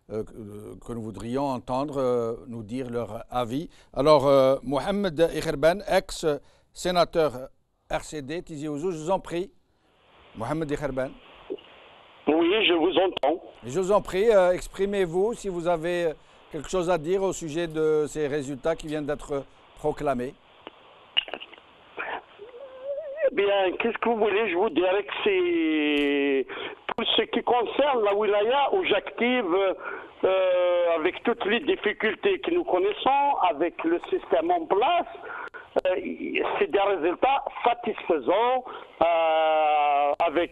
que nous voudrions entendre nous dire leur avis. Alors, Mohamed Ikherban, ex-sénateur RCD, Tizi Ouzou, je vous en prie. Mohamed Ikherban. Oui, je vous entends. Je vous en prie, exprimez-vous si vous avez quelque chose à dire au sujet de ces résultats qui viennent d'être proclamés. Eh bien, qu'est-ce que vous voulez? Je vous dirais que c'est tout ce qui concerne la wilaya où j'active avec toutes les difficultés que nous connaissons, avec le système en place. C'est des résultats satisfaisants avec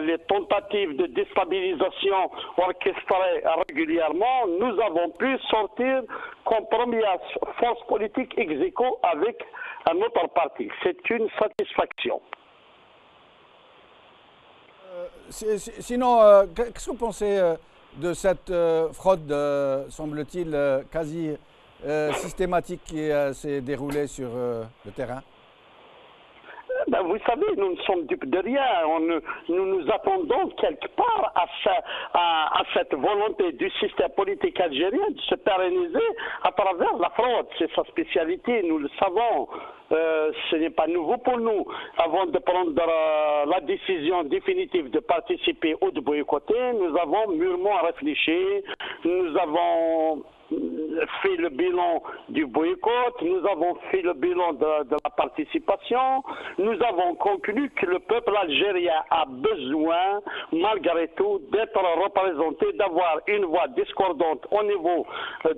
les tentatives de déstabilisation orchestrées régulièrement. Nous avons pu sortir comme première force politique ex aequo avec un autre parti. C'est une satisfaction. Sinon, qu'est-ce que vous pensez de cette fraude, semble-t-il, quasi systématique qui s'est déroulée sur le terrain? Ben, vous savez, nous ne sommes dupes de rien. Nous nous attendons quelque part à cette volonté du système politique algérien de se pérenniser à travers la fraude. C'est sa spécialité, nous le savons. Ce n'est pas nouveau pour nous. Avant de prendre la décision définitive de participer ou de boycotter, nous avons mûrement réfléchi. Nous avons fait le bilan du boycott, nous avons fait le bilan de la participation, nous avons conclu que le peuple algérien a besoin, malgré tout, d'être représenté, d'avoir une voix discordante au niveau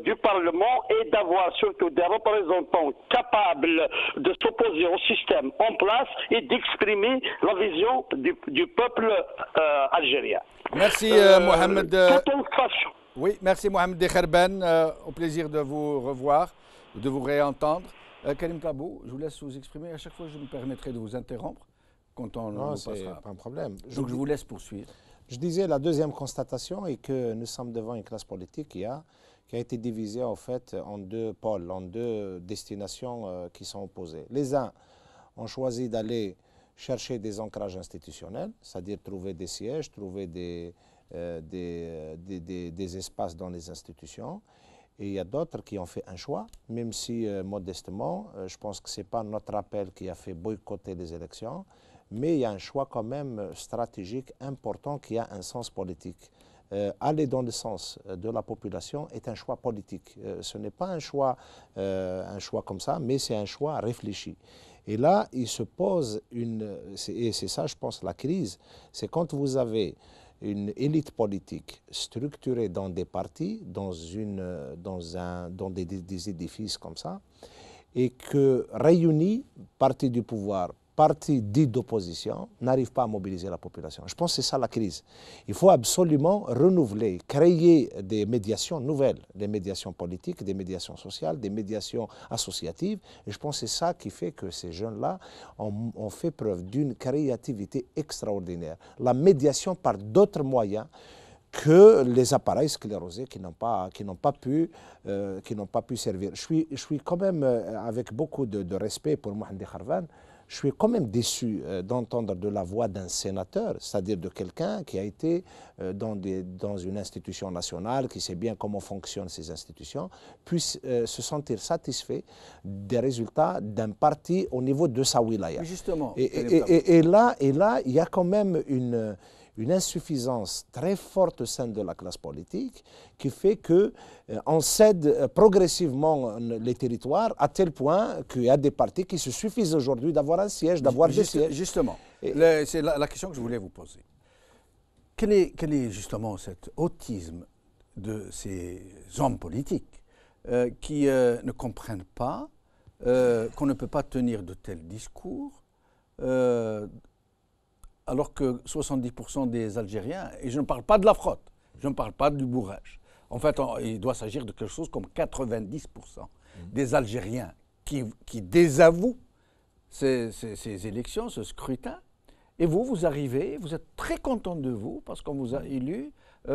du Parlement et d'avoir surtout des représentants capables de s'opposer au système en place et d'exprimer la vision du peuple algérien. Merci Mohamed. Oui, merci Mohamed Ikherban. Au plaisir de vous revoir, de vous réentendre. Karim Tabou, je vous laisse vous exprimer. À chaque fois, je me permettrai de vous interrompre quand on non, passera. C'est pas un problème. Donc je vous laisse poursuivre. Je disais, la deuxième constatation est que nous sommes devant une classe politique qui a été divisée en fait en deux pôles, en deux destinations qui sont opposées. Les uns ont choisi d'aller chercher des ancrages institutionnels, c'est-à-dire trouver des sièges, trouver des espaces dans les institutions. Et il y a d'autres qui ont fait un choix, même si modestement, je pense que ce n'est pas notre appel qui a fait boycotter les élections, mais il y a un choix quand même stratégique important qui a un sens politique. Aller dans le sens de la population est un choix politique. Ce n'est pas un choix comme ça, mais c'est un choix réfléchi. Et là, il se pose et c'est ça, je pense, la crise, c'est quand vous avez une élite politique structurée dans des partis, dans des édifices comme ça, et que réunis, partis du pouvoir, partis dits d'opposition, n'arrivent pas à mobiliser la population. Je pense que c'est ça la crise. Il faut absolument renouveler, créer des médiations nouvelles, des médiations politiques, des médiations sociales, des médiations associatives. Et je pense que c'est ça qui fait que ces jeunes-là ont fait preuve d'une créativité extraordinaire. La médiation par d'autres moyens que les appareils sclérosés qui n'ont pas pu servir. Je suis quand même, avec beaucoup de respect pour Mohamed Ikherban, je suis quand même déçu d'entendre de la voix d'un sénateur, c'est-à-dire de quelqu'un qui a été dans une institution nationale, qui sait bien comment fonctionnent ces institutions, puisse se sentir satisfait des résultats d'un parti au niveau de sa wilaya. Justement. Et là, il y a quand même une insuffisance très forte au sein de la classe politique qui fait qu'on cède progressivement les territoires à tel point qu'il y a des partis qui se suffisent aujourd'hui d'avoir un siège, d'avoir des sièges. Justement, c'est la question que je voulais vous poser. Quel est justement cet autisme de ces hommes politiques qui ne comprennent pas qu'on ne peut pas tenir de tels discours alors que 70% des Algériens, et je ne parle pas de la fraude, je ne parle pas du bourrage. En fait, il doit s'agir de quelque chose comme 90% des Algériens qui désavouent ces élections, ce scrutin. Et vous arrivez, vous êtes très content de vous parce qu'on vous a élu,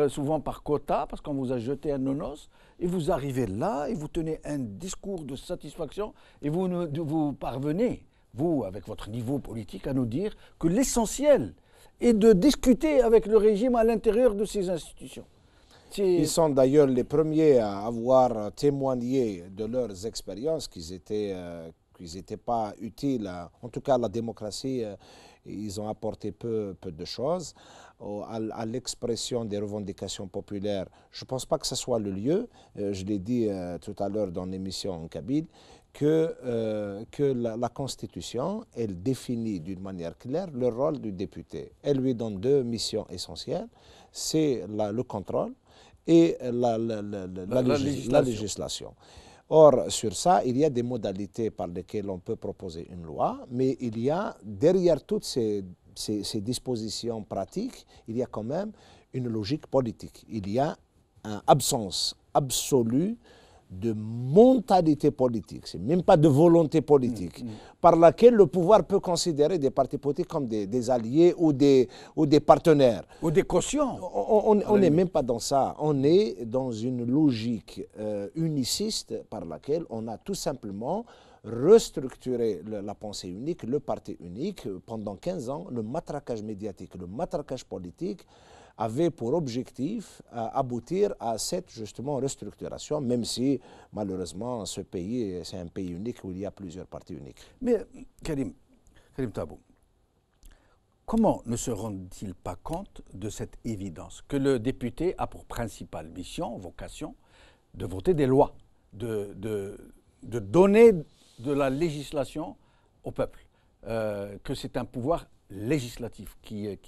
souvent par quota, parce qu'on vous a jeté un nonos, et vous arrivez là et vous tenez un discours de satisfaction et vous parvenez, vous, avec votre niveau politique, à nous dire que l'essentiel est de discuter avec le régime à l'intérieur de ces institutions. Ils sont d'ailleurs les premiers à avoir témoigné de leurs expériences qu'ils n'étaient pas utiles, en tout cas à la démocratie. Ils ont apporté peu de choses à l'expression des revendications populaires. Je ne pense pas que ce soit le lieu, je l'ai dit tout à l'heure dans l'émission en Kabyle, que la Constitution, elle définit d'une manière claire le rôle du député. Elle lui donne deux missions essentielles, c'est le contrôle et la législation. Or, sur ça, il y a des modalités par lesquelles on peut proposer une loi, mais il y a, derrière toutes ces dispositions pratiques, il y a quand même une logique politique. Il y a une absence absolue de mentalité politique, c'est même pas de volonté politique, par laquelle le pouvoir peut considérer des partis politiques comme des alliés ou des partenaires. Ou des cautions. On n'est même pas dans ça. On est dans une logique uniciste par laquelle on a tout simplement restructuré la pensée unique, le parti unique. Pendant 15 ans, le matraquage médiatique, le matraquage politique avait pour objectif aboutir à cette justement restructuration, même si malheureusement ce pays, c'est un pays unique où il y a plusieurs partis uniques. Mais Karim Tabou, comment ne se rendent-ils pas compte de cette évidence que le député a pour principale mission, vocation, de voter des lois, de donner de la législation au peuple, que c'est un pouvoir législatif qui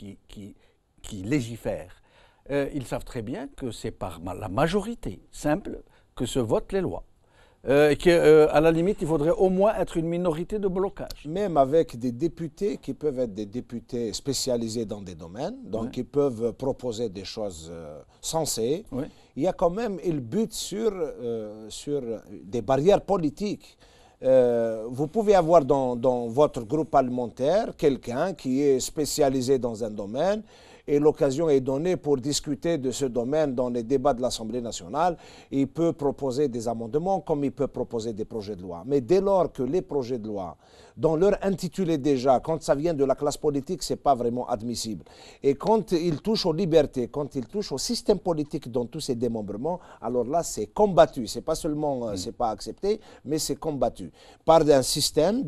légifère. Ils savent très bien que c'est par la majorité simple que se votent les lois. Et qu'à la limite, il faudrait au moins être une minorité de blocage. Même avec des députés qui peuvent être des députés spécialisés dans des domaines, donc qui peuvent proposer des choses sensées, il y a quand même, ils butent sur des barrières politiques. Vous pouvez avoir dans votre groupe parlementaire quelqu'un qui est spécialisé dans un domaine et l'occasion est donnée pour discuter de ce domaine dans les débats de l'Assemblée nationale. Il peut proposer des amendements comme il peut proposer des projets de loi. Mais dès lors que les projets de loi, dans leur intitulé déjà, quand ça vient de la classe politique, ce n'est pas vraiment admissible. Et quand ils touchent aux libertés, quand ils touchent au système politique dans tous ces démembrements, alors là, c'est combattu. Ce n'est pas seulement, c'est pas accepté, mais c'est combattu par un système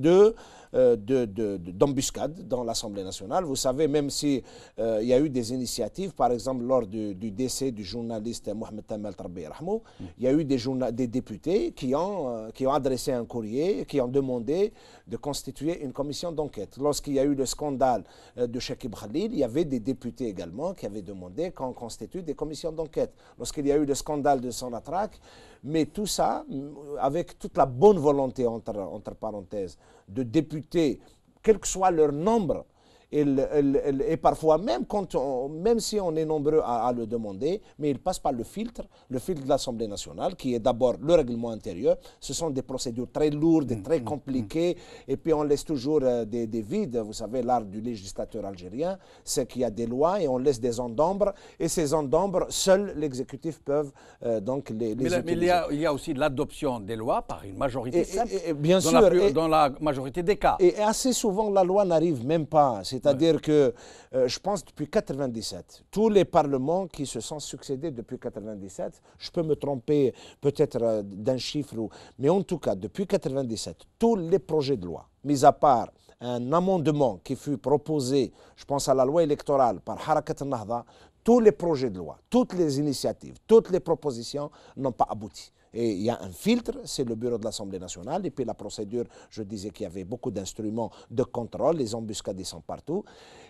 d'embuscade dans l'Assemblée nationale. Vous savez, même si il y a eu des initiatives, par exemple lors du décès du journaliste Mohamed Tamel Tarbi Rahmou, il y a eu des députés qui ont adressé un courrier, qui ont demandé de constituer une commission d'enquête. Lorsqu'il y a eu le scandale de Chekib Khalil, il y avait des députés également qui avaient demandé qu'on constitue des commissions d'enquête. Lorsqu'il y a eu le scandale de Sonatrach, mais tout ça, avec toute la bonne volonté, entre parenthèses, de députés, quel que soit leur nombre, et parfois même si on est nombreux à le demander, mais il passe par le filtre de l'Assemblée nationale, qui est d'abord le règlement intérieur. Ce sont des procédures très lourdes et très compliquées, et puis on laisse toujours des vides. Vous savez, l'art du législateur algérien, c'est qu'il y a des lois et on laisse des zones d'ombre, et ces zones d'ombre, seul l'exécutif peut donc les utiliser. Mais il y a aussi l'adoption des lois par une majorité simple, bien sûr, dans la majorité des cas. Et assez souvent, la loi n'arrive même pas. C'est-à-dire que, je pense, depuis 1997, tous les parlements qui se sont succédés depuis 1997, je peux me tromper peut-être d'un chiffre, mais en tout cas, depuis 1997, tous les projets de loi, mis à part un amendement qui fut proposé, je pense à la loi électorale par Harakat al-Nahda, tous les projets de loi, toutes les initiatives, toutes les propositions n'ont pas abouti. Et il y a un filtre, c'est le bureau de l'Assemblée nationale, et puis la procédure, je disais qu'il y avait beaucoup d'instruments de contrôle, les embuscades sont partout,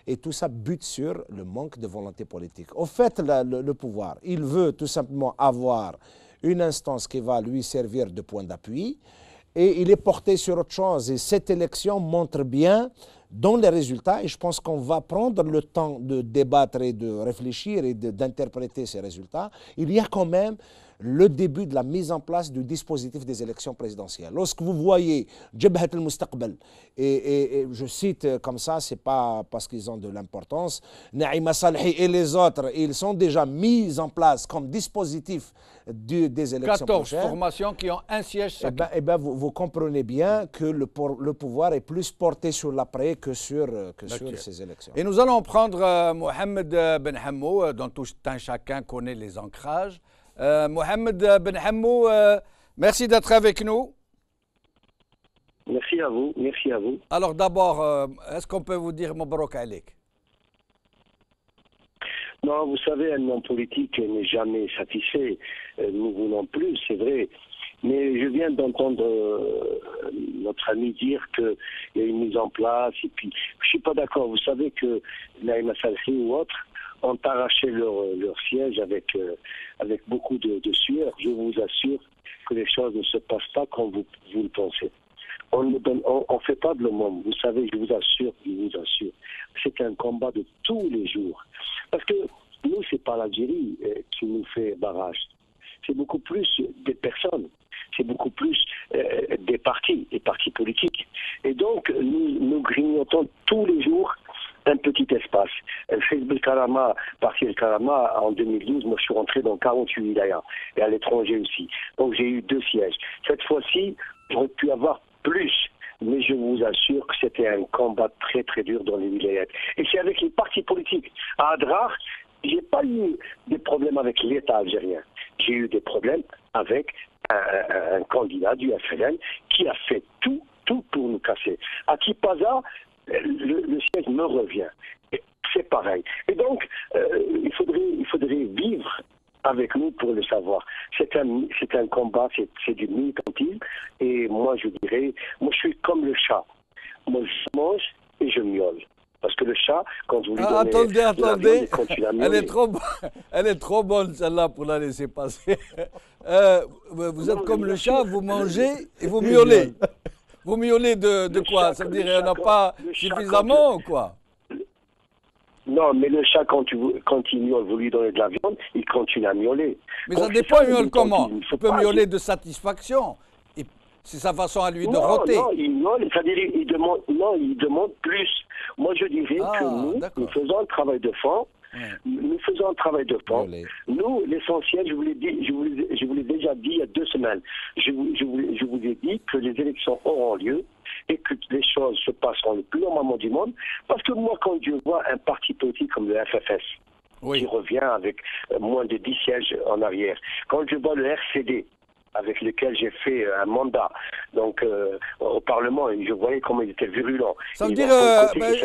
et tout ça bute sur le manque de volonté politique. Au fait, le pouvoir, il veut tout simplement avoir une instance qui va lui servir de point d'appui, et il est porté sur autre chose. Et cette élection montre bien dans les résultats, et je pense qu'on va prendre le temps de débattre et de réfléchir et d'interpréter ces résultats, il y a quand même le début de la mise en place du dispositif des élections présidentielles. Lorsque vous voyez Jabhat al-Mustaqbal, et je cite comme ça, c'est pas parce qu'ils ont de l'importance, Naïma Salhi et les autres, ils sont déjà mis en place comme dispositif des élections 14 prochaines. formations qui ont un siège chacun. Vous comprenez bien que le pouvoir est plus porté sur l'après que sur ces élections. Et nous allons prendre Mohamed Ben Hammou, dont tout un chacun connaît les ancrages. Mohamed Ben Hammou, merci d'être avec nous. Merci à vous, merci à vous. Alors d'abord, est-ce qu'on peut vous dire Mabrouk Alik? Non, vous savez, un homme politique n'est jamais satisfait. Nous non plus, c'est vrai. Mais je viens d'entendre notre ami dire qu'il y a une mise en place. Et puis, je ne suis pas d'accord. Vous savez que Naïma Salhi ou autres ont arraché leur siège avec beaucoup de sueur. Je vous assure que les choses ne se passent pas comme vous le pensez. On ne fait pas de l'aumône. Vous savez, je vous assure. C'est un combat de tous les jours. Parce que nous, c'est pas l'Algérie qui nous fait barrage. C'est beaucoup plus des personnes. C'est beaucoup plus des partis politiques. Et donc, nous grignotons tous les jours un petit espace. Facebook Karama, parti El Karama, en 2012, moi je suis rentré dans 48 wilayas, et à l'étranger aussi. Donc j'ai eu 2 sièges. Cette fois-ci, j'aurais pu avoir plus, mais je vous assure que c'était un combat très très dur dans les wilayas. Et c'est avec les partis politiques. À Adrar, j'ai pas eu des problèmes avec l'État algérien. J'ai eu des problèmes avec un candidat du FLN qui a fait tout pour nous casser. À Tipaza, le siège me revient. C'est pareil. Et donc, il faudrait vivre avec nous pour le savoir. C'est un combat, c'est du militantisme. Et moi, je dirais, moi, je suis comme le chat. Moi, je mange et je miaule. Parce que le chat, quand vous lui donnez... Attendez, elle est trop bonne, celle-là, pour la laisser passer. Vous êtes comme le chat, vous mangez et vous miaulez. Vous miaulez de quoi? Ça veut dire qu'il n'y en a pas suffisamment ou quoi? Non, mais le chat, quand il miaule, vous lui donnez de la viande, il continue à miauler. Mais ça dépend, il miaule comment? Il peut miauler de satisfaction. C'est sa façon à lui de rôter. Non, il miaule, c'est-à-dire il demande plus. Moi, je dirais que nous faisons un travail de fond. Nous faisons un travail de fond. Nous, l'essentiel, je vous l'ai déjà dit il y a 2 semaines. Je vous ai dit que les élections auront lieu et que les choses se passeront le plus normalement du monde. Parce que moi, quand je vois un parti politique comme le FFS, qui revient avec moins de 10 sièges en arrière, quand je vois le RCD, avec lequel j'ai fait un mandat, donc au Parlement, et je voyais comment ils étaient virulents. Ça veut dire,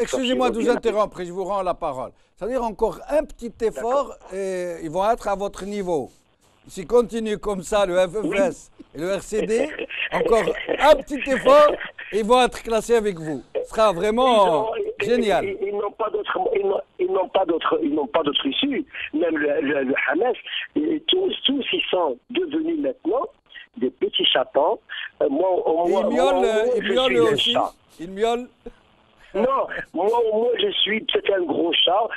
excusez-moi de vous interrompre, je vous rends la parole. Ça veut dire encore un petit effort et ils vont être à votre niveau. S'ils continuent comme ça, le FFS et le RCD, encore un petit effort, ils vont être classés avec vous. Ce sera vraiment génial. Ils n'ont pas d'autre issue. Même le Hamas, et tous ils sont devenus maintenant des petits chatons. Ils miaulent aussi. Ils miaulent. Non, moi c'est un gros chat,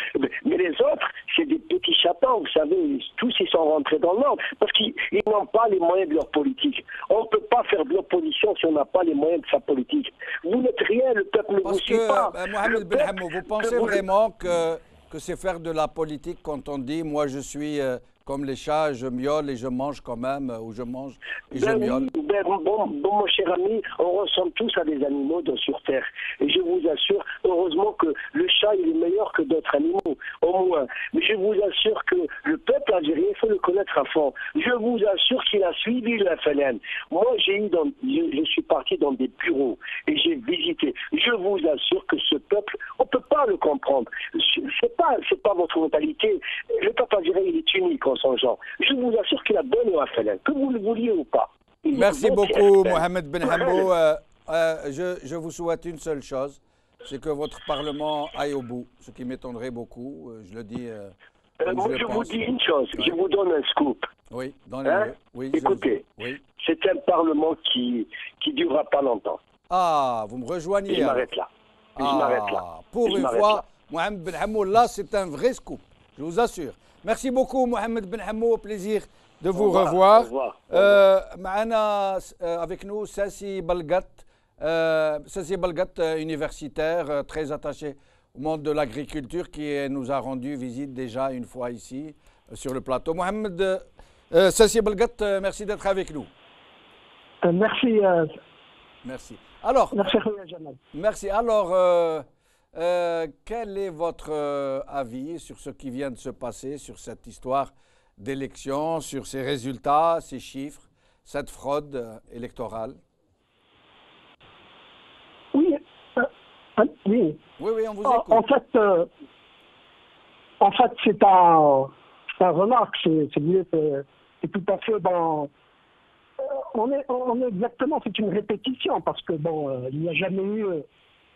mais les autres, c'est des petits chatons, vous savez, tous ils sont rentrés dans l'ordre, parce qu'ils n'ont pas les moyens de leur politique. On ne peut pas faire de l'opposition si on n'a pas les moyens de sa politique. Vous n'êtes rien, le peuple ne vous suit pas. Mohamed Ben Hammou, vous pensez vraiment que c'est faire de la politique quand on dit, moi je suis comme les chats, je miaule et je mange quand même, ou je mange et je miaule? Bon, mon cher ami, on ressemble tous à des animaux sur Terre. Et je vous assure, heureusement que le chat il est meilleur que d'autres animaux, au moins. Mais je vous assure que le peuple algérien, il faut le connaître à fond. Je vous assure qu'il a suivi le FLN. Moi, je suis parti dans des bureaux et j'ai visité. Je vous assure que ce peuple, on ne peut pas le comprendre. C'est pas votre mentalité. Le peuple algérien, il est unique en son genre. Je vous assure qu'il a donné au FLN, que vous le vouliez ou pas. Merci beaucoup, Mohamed Ben Hammou. Je vous souhaite une seule chose, c'est que votre Parlement aille au bout, ce qui m'étonnerait beaucoup. Je le dis comme moi, je je pense. vous dis une chose, Ouais. je vous donne un scoop. Oui, oui, Écoutez, oui. c'est un Parlement qui durera pas longtemps. Ah, vous me rejoignez. Je m'arrête là. Je m'arrête là. Pour Je une m'arrête fois, là. Mohamed Ben Hammou, là, c'est un vrai scoop, je vous assure. Merci beaucoup, Mohamed Ben Hammou. Plaisir de vous revoir. Au revoir. معنا avec nous Sassi Balgat, universitaire, très attaché au monde de l'agriculture, qui nous a rendu visite déjà une fois ici sur le plateau. Mohamed Sassi Balgat, merci d'être avec nous. Merci. Merci. Alors, Merci, Jamal. merci. Alors, quel est votre avis sur ce qui vient de se passer, sur cette histoire d'élection, sur ces résultats, ces chiffres, cette fraude électorale? Oui, oui. Oui, on vous écoute. En fait, c'est un remarque. C'est tout à fait dans. On est exactement. C'est une répétition parce que bon, il n'y a jamais eu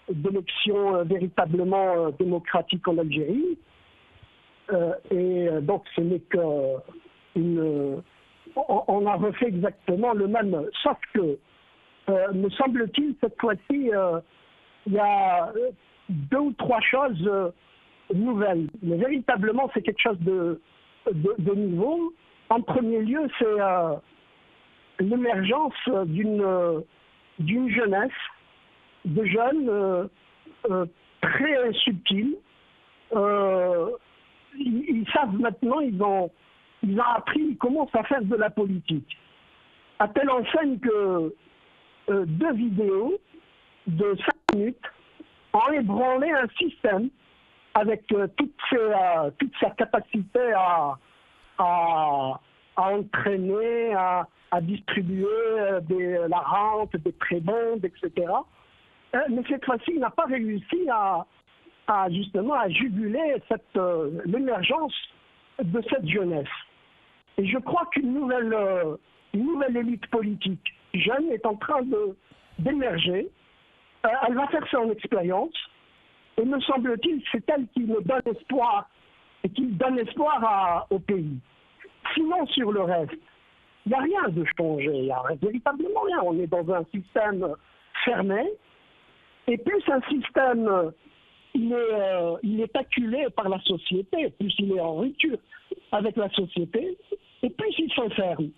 d'élection véritablement démocratique en Algérie. Et donc, ce n'est que on a refait exactement le même. Sauf que, me semble-t-il, cette fois-ci, il y a 2 ou 3 choses nouvelles. Mais véritablement, c'est quelque chose de nouveau. En premier lieu, c'est l'émergence d'une jeunesse, de jeunes très subtils. Ils savent maintenant, ils ont appris, ils commencent à faire de la politique. À telle enseigne que 2 vidéos de 5 minutes ont ébranlé un système avec toute sa capacité à entraîner, à distribuer la rente, des prébendes, etc. Mais cette fois-ci, il n'a pas réussi justement à juguler l'émergence de cette jeunesse. Et je crois qu'une nouvelle élite politique jeune est en train d'émerger. Elle va faire son expérience. Et me semble-t-il, c'est elle qui me donne espoir et qui donne espoir au pays. Sinon, sur le reste, il n'y a rien de changé. Il n'y a véritablement rien. On est dans un système fermé. Et plus un système il est acculé par la société, plus il est en rupture avec la société, et plus il s'enferme.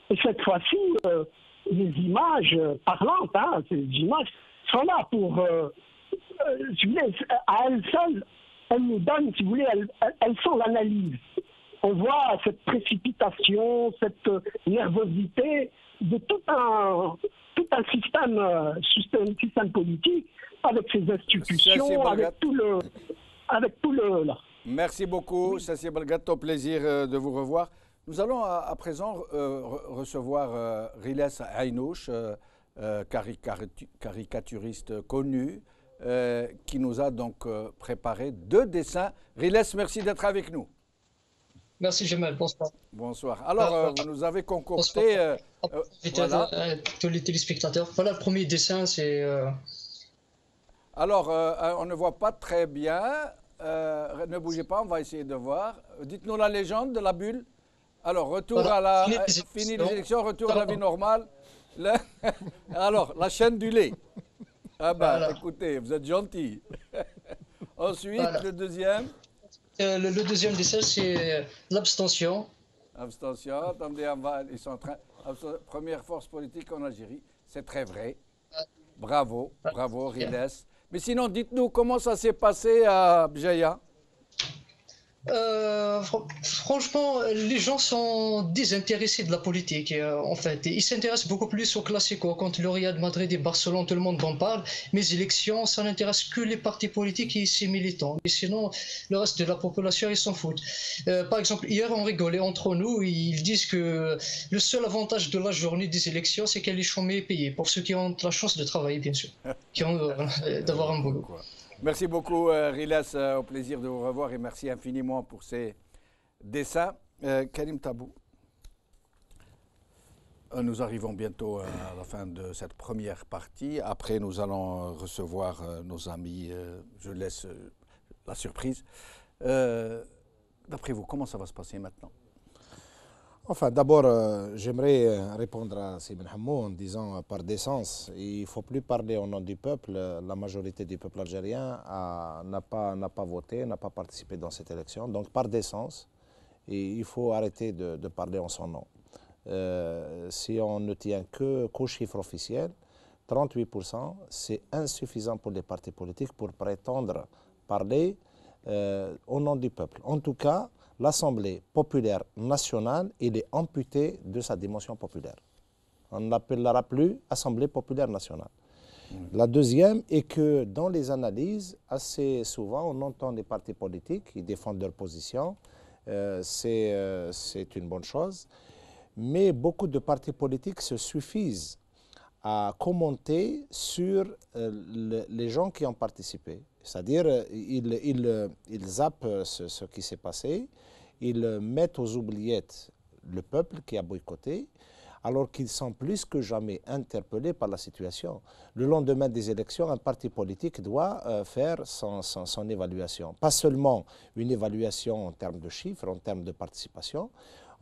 Et cette fois-ci, les images parlantes, ces images sont là pour, si vous voulez, à elles seules, elles nous donnent, si vous voulez, elles sont l'analyse. On voit cette précipitation, cette nervosité de tout un système politique avec ses institutions, avec tout le là. Merci beaucoup, Sassi Balgat, au plaisir de vous revoir. Nous allons à présent recevoir Riles Aynouch, caricaturiste connu, qui nous a donc préparé 2 dessins. Riles, merci d'être avec nous. Merci Jamal, bonsoir. Bonsoir. Alors, vous nous avez concocté... voilà. Tous les téléspectateurs. Voilà, le premier dessin, c'est... Alors, on ne voit pas très bien. Ne bougez pas, on va essayer de voir. Dites-nous la légende de la bulle. Alors, retour voilà. Fini les élections, retour à la vie normale. Alors, la chaîne du lait. Ah ben, voilà. Écoutez, vous êtes gentil. Ensuite, voilà. Le deuxième. Le deuxième dessin, c'est l'abstention. Abstention, attendez, ils sont en train... Première force politique en Algérie, c'est très vrai. Bravo, bravo, Riles. Mais sinon, dites-nous comment ça s'est passé à Bjaya. Franchement, les gens sont désintéressés de la politique, en fait. Ils s'intéressent beaucoup plus aux classicos. Quand le Real Madrid et Barcelone, tout le monde en parle. Mais les élections, ça n'intéresse que les partis politiques et ses militants. Mais sinon, le reste de la population, ils s'en foutent. Par exemple, hier, on rigolait entre nous. Ils disent que le seul avantage de la journée des élections, c'est qu'elle est chômée et payée. Pour ceux qui ont la chance de travailler, bien sûr. Qui ont d'avoir un boulot. Merci beaucoup, Riles. Au plaisir de vous revoir et merci infiniment pour ces dessins. Karim Tabou, nous arrivons bientôt à la fin de cette première partie. Après, nous allons recevoir nos amis. Je laisse la surprise. D'après vous, comment ça va se passer maintenant? Enfin, d'abord, j'aimerais répondre à Sibin Hamou en disant, par décence, il ne faut plus parler au nom du peuple. La majorité du peuple algérien n'a pas voté, n'a pas participé dans cette élection. Donc, par décence, il faut arrêter de parler en son nom. Si on ne tient qu'aux chiffres officiels, 38%, c'est insuffisant pour les partis politiques pour prétendre parler au nom du peuple. En tout cas, l'Assemblée populaire nationale, il est amputé de sa dimension populaire. On ne l'appellera plus Assemblée populaire nationale. La deuxième est que dans les analyses, assez souvent, on entend les partis politiques qui défendent leur position. C'est une bonne chose. Mais beaucoup de partis politiques se suffisent à commenter sur les gens qui ont participé. C'est-à-dire, ils zappent ce qui s'est passé, ils mettent aux oubliettes le peuple qui a boycotté, alors qu'ils sont plus que jamais interpellés par la situation. Le lendemain des élections, un parti politique doit faire son évaluation. Pas seulement une évaluation en termes de chiffres, en termes de participation,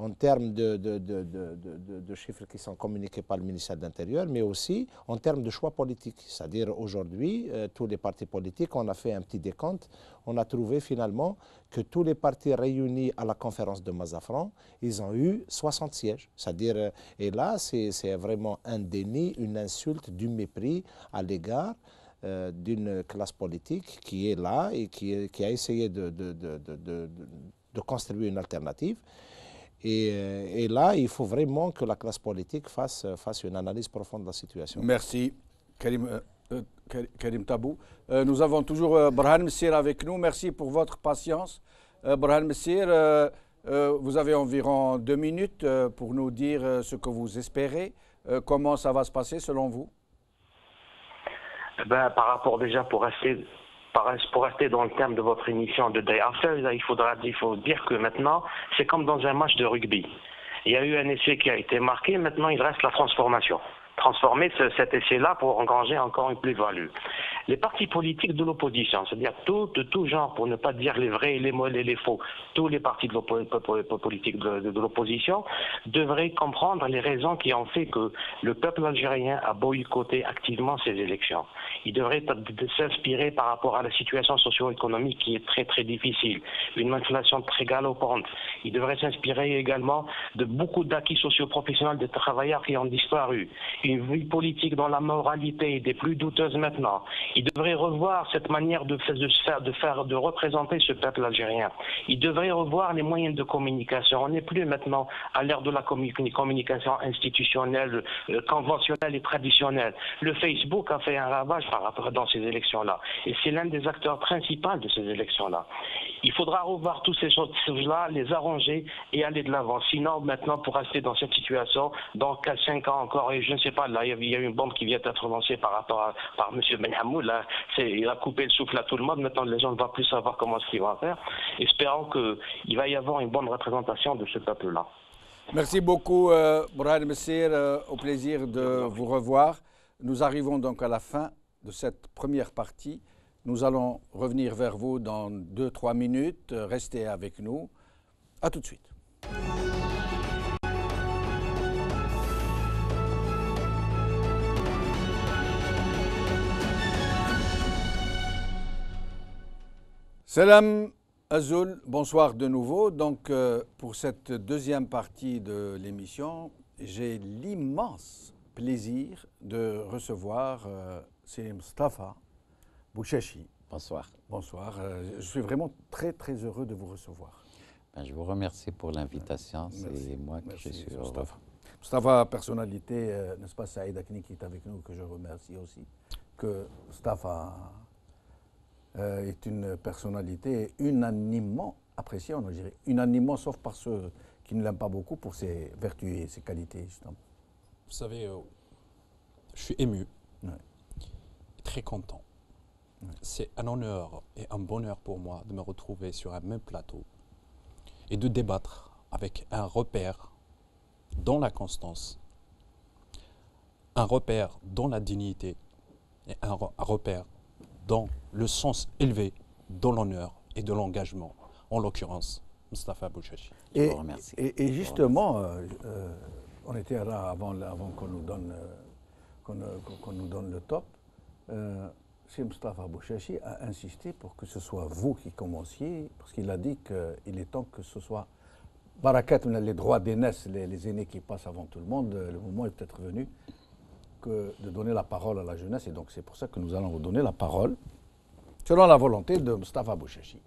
en termes de chiffres qui sont communiqués par le ministère de l'Intérieur, mais aussi en termes de choix politiques. C'est-à-dire aujourd'hui, tous les partis politiques, on a fait un petit décompte, on a trouvé finalement que tous les partis réunis à la conférence de Mazafran, ils ont eu 60 sièges. C'est-à-dire, et là, c'est vraiment un déni, une insulte, du mépris à l'égard d'une classe politique qui est là et qui a essayé de construire une alternative. Et là, il faut vraiment que la classe politique fasse une analyse profonde de la situation. Merci, Karim Tabou. Nous avons toujours Brahane Messir avec nous. Merci pour votre patience. Brahane Messir, vous avez environ 2 minutes pour nous dire ce que vous espérez. Comment ça va se passer selon vous? Par rapport déjà, pour rester dans le thème de votre émission de Day After, il faut dire que maintenant, c'est comme dans un match de rugby. Il y a eu un essai qui a été marqué, maintenant il reste la transformation. Transformer cet essai-là pour engranger encore une plus-value. Les partis politiques de l'opposition, c'est-à-dire de tout genre, pour ne pas dire les vrais, les molles et les faux, tous les partis politiques de l'opposition devraient comprendre les raisons qui ont fait que le peuple algérien a boycotté activement ces élections. Il devrait s'inspirer par rapport à la situation socio-économique qui est très très difficile, une inflation très galopante. Il devrait s'inspirer également de beaucoup d'acquis socio-professionnels des travailleurs qui ont disparu. Une vie politique dont la moralité est des plus douteuses maintenant. Il devrait revoir cette manière de représenter ce peuple algérien. Il devrait revoir les moyens de communication. On n'est plus maintenant à l'ère de la communication institutionnelle, conventionnelle et traditionnelle. Le Facebook a fait un ravage par rapport dans ces élections-là. Et c'est l'un des acteurs principaux de ces élections-là. Il faudra revoir toutes ces choses-là, les arranger et aller de l'avant. Sinon, maintenant, pour rester dans cette situation, dans 5 ans encore, et je ne sais pas, là, il y a une bombe qui vient d'être lancée par M. Benhamou, là, il a coupé le souffle à tout le monde, maintenant les gens ne vont plus savoir comment ce qu'ils vont faire. Espérons qu'il va y avoir une bonne représentation de ce peuple-là. Merci beaucoup, Brahane Messir, au plaisir de vous revoir. Nous arrivons donc à la fin de cette première partie. Nous allons revenir vers vous dans 2-3 minutes. Restez avec nous. À tout de suite. Salam Azul, bonsoir de nouveau. Donc, pour cette deuxième partie de l'émission, j'ai l'immense plaisir de recevoir c'est Mustapha Bouchachi. Bonsoir. Bonsoir. Je suis vraiment très, très heureux de vous recevoir. Je vous remercie pour l'invitation. C'est moi que je suis heureux. Mustapha, personnalité, n'est-ce pas, Saïd Akni qui est avec nous, que je remercie aussi. Que Mustapha est une personnalité unanimement appréciée en Algérie. Unanimement, sauf par ceux qui ne l'aiment pas beaucoup pour ses vertus et ses qualités, justement. Vous savez, je suis ému, ouais. Très content. Ouais. C'est un honneur et un bonheur pour moi de me retrouver sur un même plateau et de débattre avec un repère dans la constance, un repère dans la dignité et un repère dans le sens élevé, dans l'honneur et de l'engagement, en l'occurrence Mustafa Bouchachi. Je vous remercie. Et justement, on était là avant qu'on nous donne, qu'on nous donne le top. Cheikh Mustafa Bouchachi a insisté pour que ce soit vous qui commenciez, parce qu'il a dit qu'il est temps que ce soit Barakat, les droits d'aînesse, les aînés qui passent avant tout le monde. Le moment est peut-être venu de donner la parole à la jeunesse, et donc c'est pour ça que nous allons vous donner la parole, selon la volonté de Mustafa Bouchachi.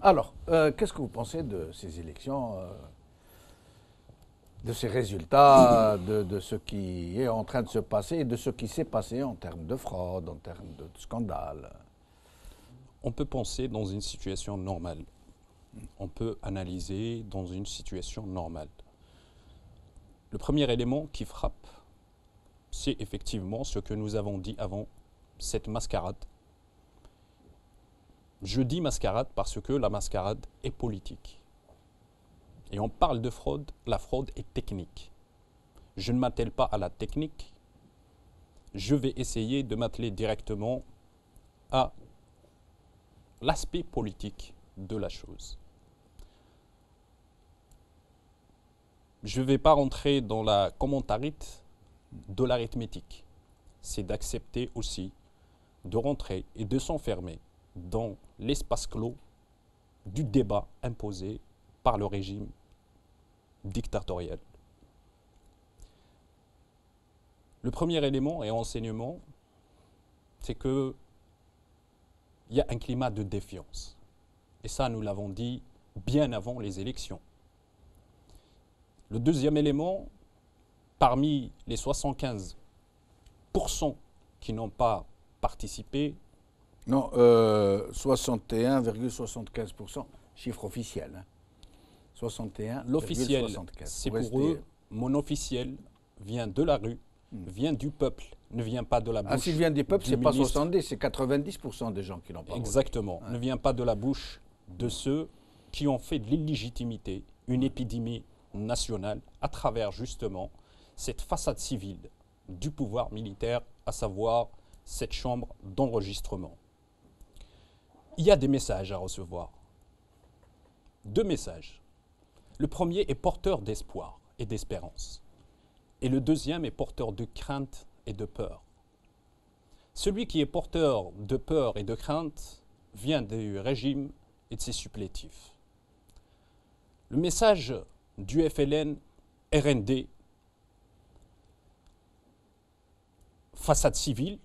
Alors, qu'est-ce que vous pensez de ces élections, de ces résultats, de ce qui est en train de se passer et de ce qui s'est passé en termes de fraude, en termes de scandale? On peut penser dans une situation normale. On peut analyser dans une situation normale. Le premier élément qui frappe, c'est effectivement ce que nous avons dit avant, cette mascarade. Je dis mascarade parce que la mascarade est politique. Et on parle de fraude, la fraude est technique. Je ne m'attelle pas à la technique, je vais essayer de m'atteler directement à l'aspect politique de la chose. Je ne vais pas rentrer dans la commentarite de l'arithmétique. C'est d'accepter aussi de rentrer et de s'enfermer dans l'espace clos du débat imposé par le régime dictatorial. Le premier élément et enseignement, c'est qu'il y a un climat de défiance. Et ça, nous l'avons dit bien avant les élections. Le deuxième élément, parmi les 75% qui n'ont pas participé. Non, 61,75%, chiffre officiel. Hein. 61,75%. L'officiel, c'est pour eux, mon officiel vient de la rue, vient du peuple, ne vient pas de la bouche. Ah, s'il vient du peuple, c'est pas ministre. 70, c'est 90% des gens qui n'ont pas Exactement, voté. ne vient pas de la bouche de ceux qui ont fait de l'illégitimité une épidémie nationale à travers justement cette façade civile du pouvoir militaire, à savoir cette chambre d'enregistrement. Il y a des messages à recevoir. Deux messages. Le premier est porteur d'espoir et d'espérance. Et le deuxième est porteur de crainte et de peur. Celui qui est porteur de peur et de crainte vient du régime et de ses supplétifs. Le message du FLN, RND, façade civile,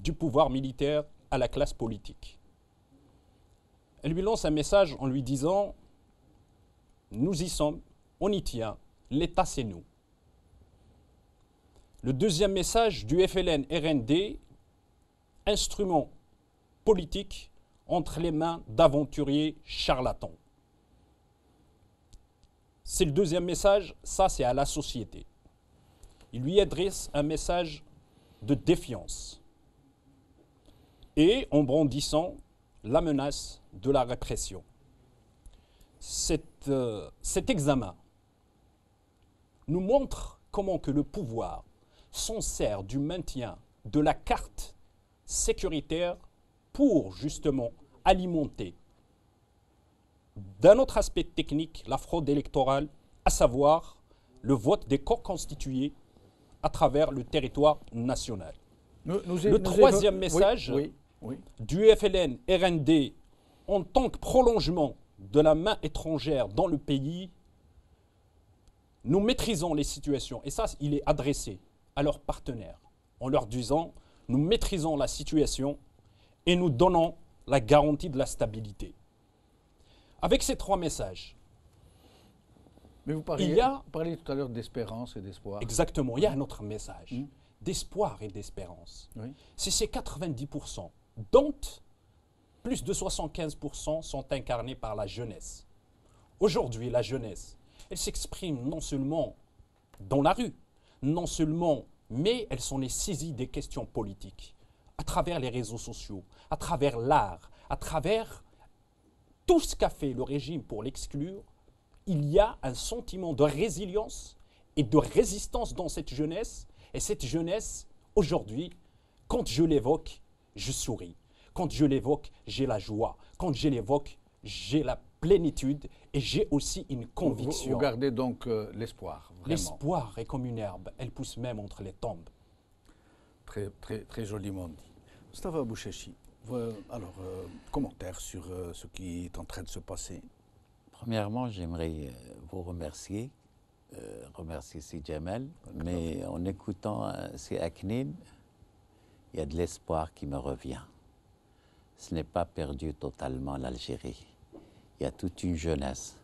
du pouvoir militaire à la classe politique. Elle lui lance un message en lui disant « Nous y sommes, on y tient, l'État c'est nous ». Le deuxième message du FLN RND, instrument politique entre les mains d'aventuriers charlatans. C'est le deuxième message, ça c'est à la société. Il lui adresse un message de défiance et en brandissant la menace de la répression. Cet examen nous montre comment que le pouvoir s'en sert du maintien de la carte sécuritaire pour justement alimenter d'un autre aspect technique la fraude électorale, à savoir le vote des corps constitués à travers le territoire national. Le troisième message du FLN RND en tant que prolongement de la main étrangère dans le pays, nous maîtrisons les situations. Et ça, il est adressé à leurs partenaires en leur disant « Nous maîtrisons la situation et nous donnons la garantie de la stabilité ». Avec ces trois messages, mais vous parliez tout à l'heure d'espérance et d'espoir. Exactement, il y a un autre message d'espoir et d'espérance. Oui. C'est ces 90%, dont plus de 75% sont incarnés par la jeunesse. Aujourd'hui, la jeunesse, elle s'exprime non seulement dans la rue, non seulement, mais elle s'en est saisie des questions politiques, à travers les réseaux sociaux, à travers l'art, à travers tout ce qu'a fait le régime pour l'exclure. Il y a un sentiment de résilience et de résistance dans cette jeunesse. Et cette jeunesse, aujourd'hui, quand je l'évoque, je souris. Quand je l'évoque, j'ai la joie. Quand je l'évoque, j'ai plénitude et j'ai aussi une conviction. Vous gardez donc l'espoir, vraiment. L'espoir est comme une herbe, elle pousse même entre les tombes. Très, très, très joliment dit. Mustafa Bouchechi, alors, commentaire sur ce qui est en train de se passer. Premièrement, j'aimerais vous remercier, remercier Si Djamel, mais en écoutant Si Aknin, il y a de l'espoir qui me revient. Ce n'est pas perdu totalement l'Algérie. Il y a toute une jeunesse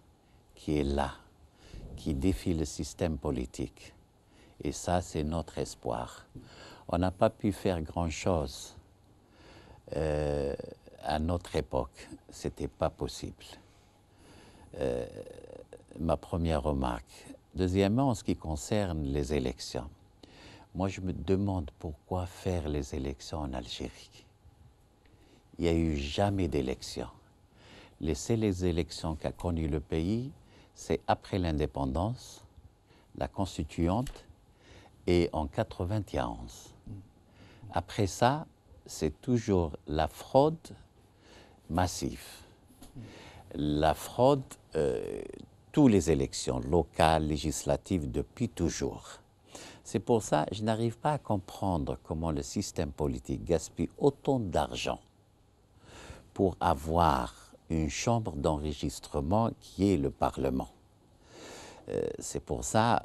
qui est là, qui défie le système politique. Et ça, c'est notre espoir. On n'a pas pu faire grand-chose à notre époque. Ce n'était pas possible. Ma première remarque. Deuxièmement, en ce qui concerne les élections, moi je me demande pourquoi faire les élections en Algérie. Il n'y a eu jamais d'élections. Les seules élections qu'a connues le pays, c'est après l'indépendance, la constituante et en 91. Après ça, c'est toujours la fraude massive. La fraude, toutes les élections locales, législatives, depuis toujours. C'est pour ça que je n'arrive pas à comprendre comment le système politique gaspille autant d'argent pour avoir une chambre d'enregistrement qui est le Parlement. C'est pour ça,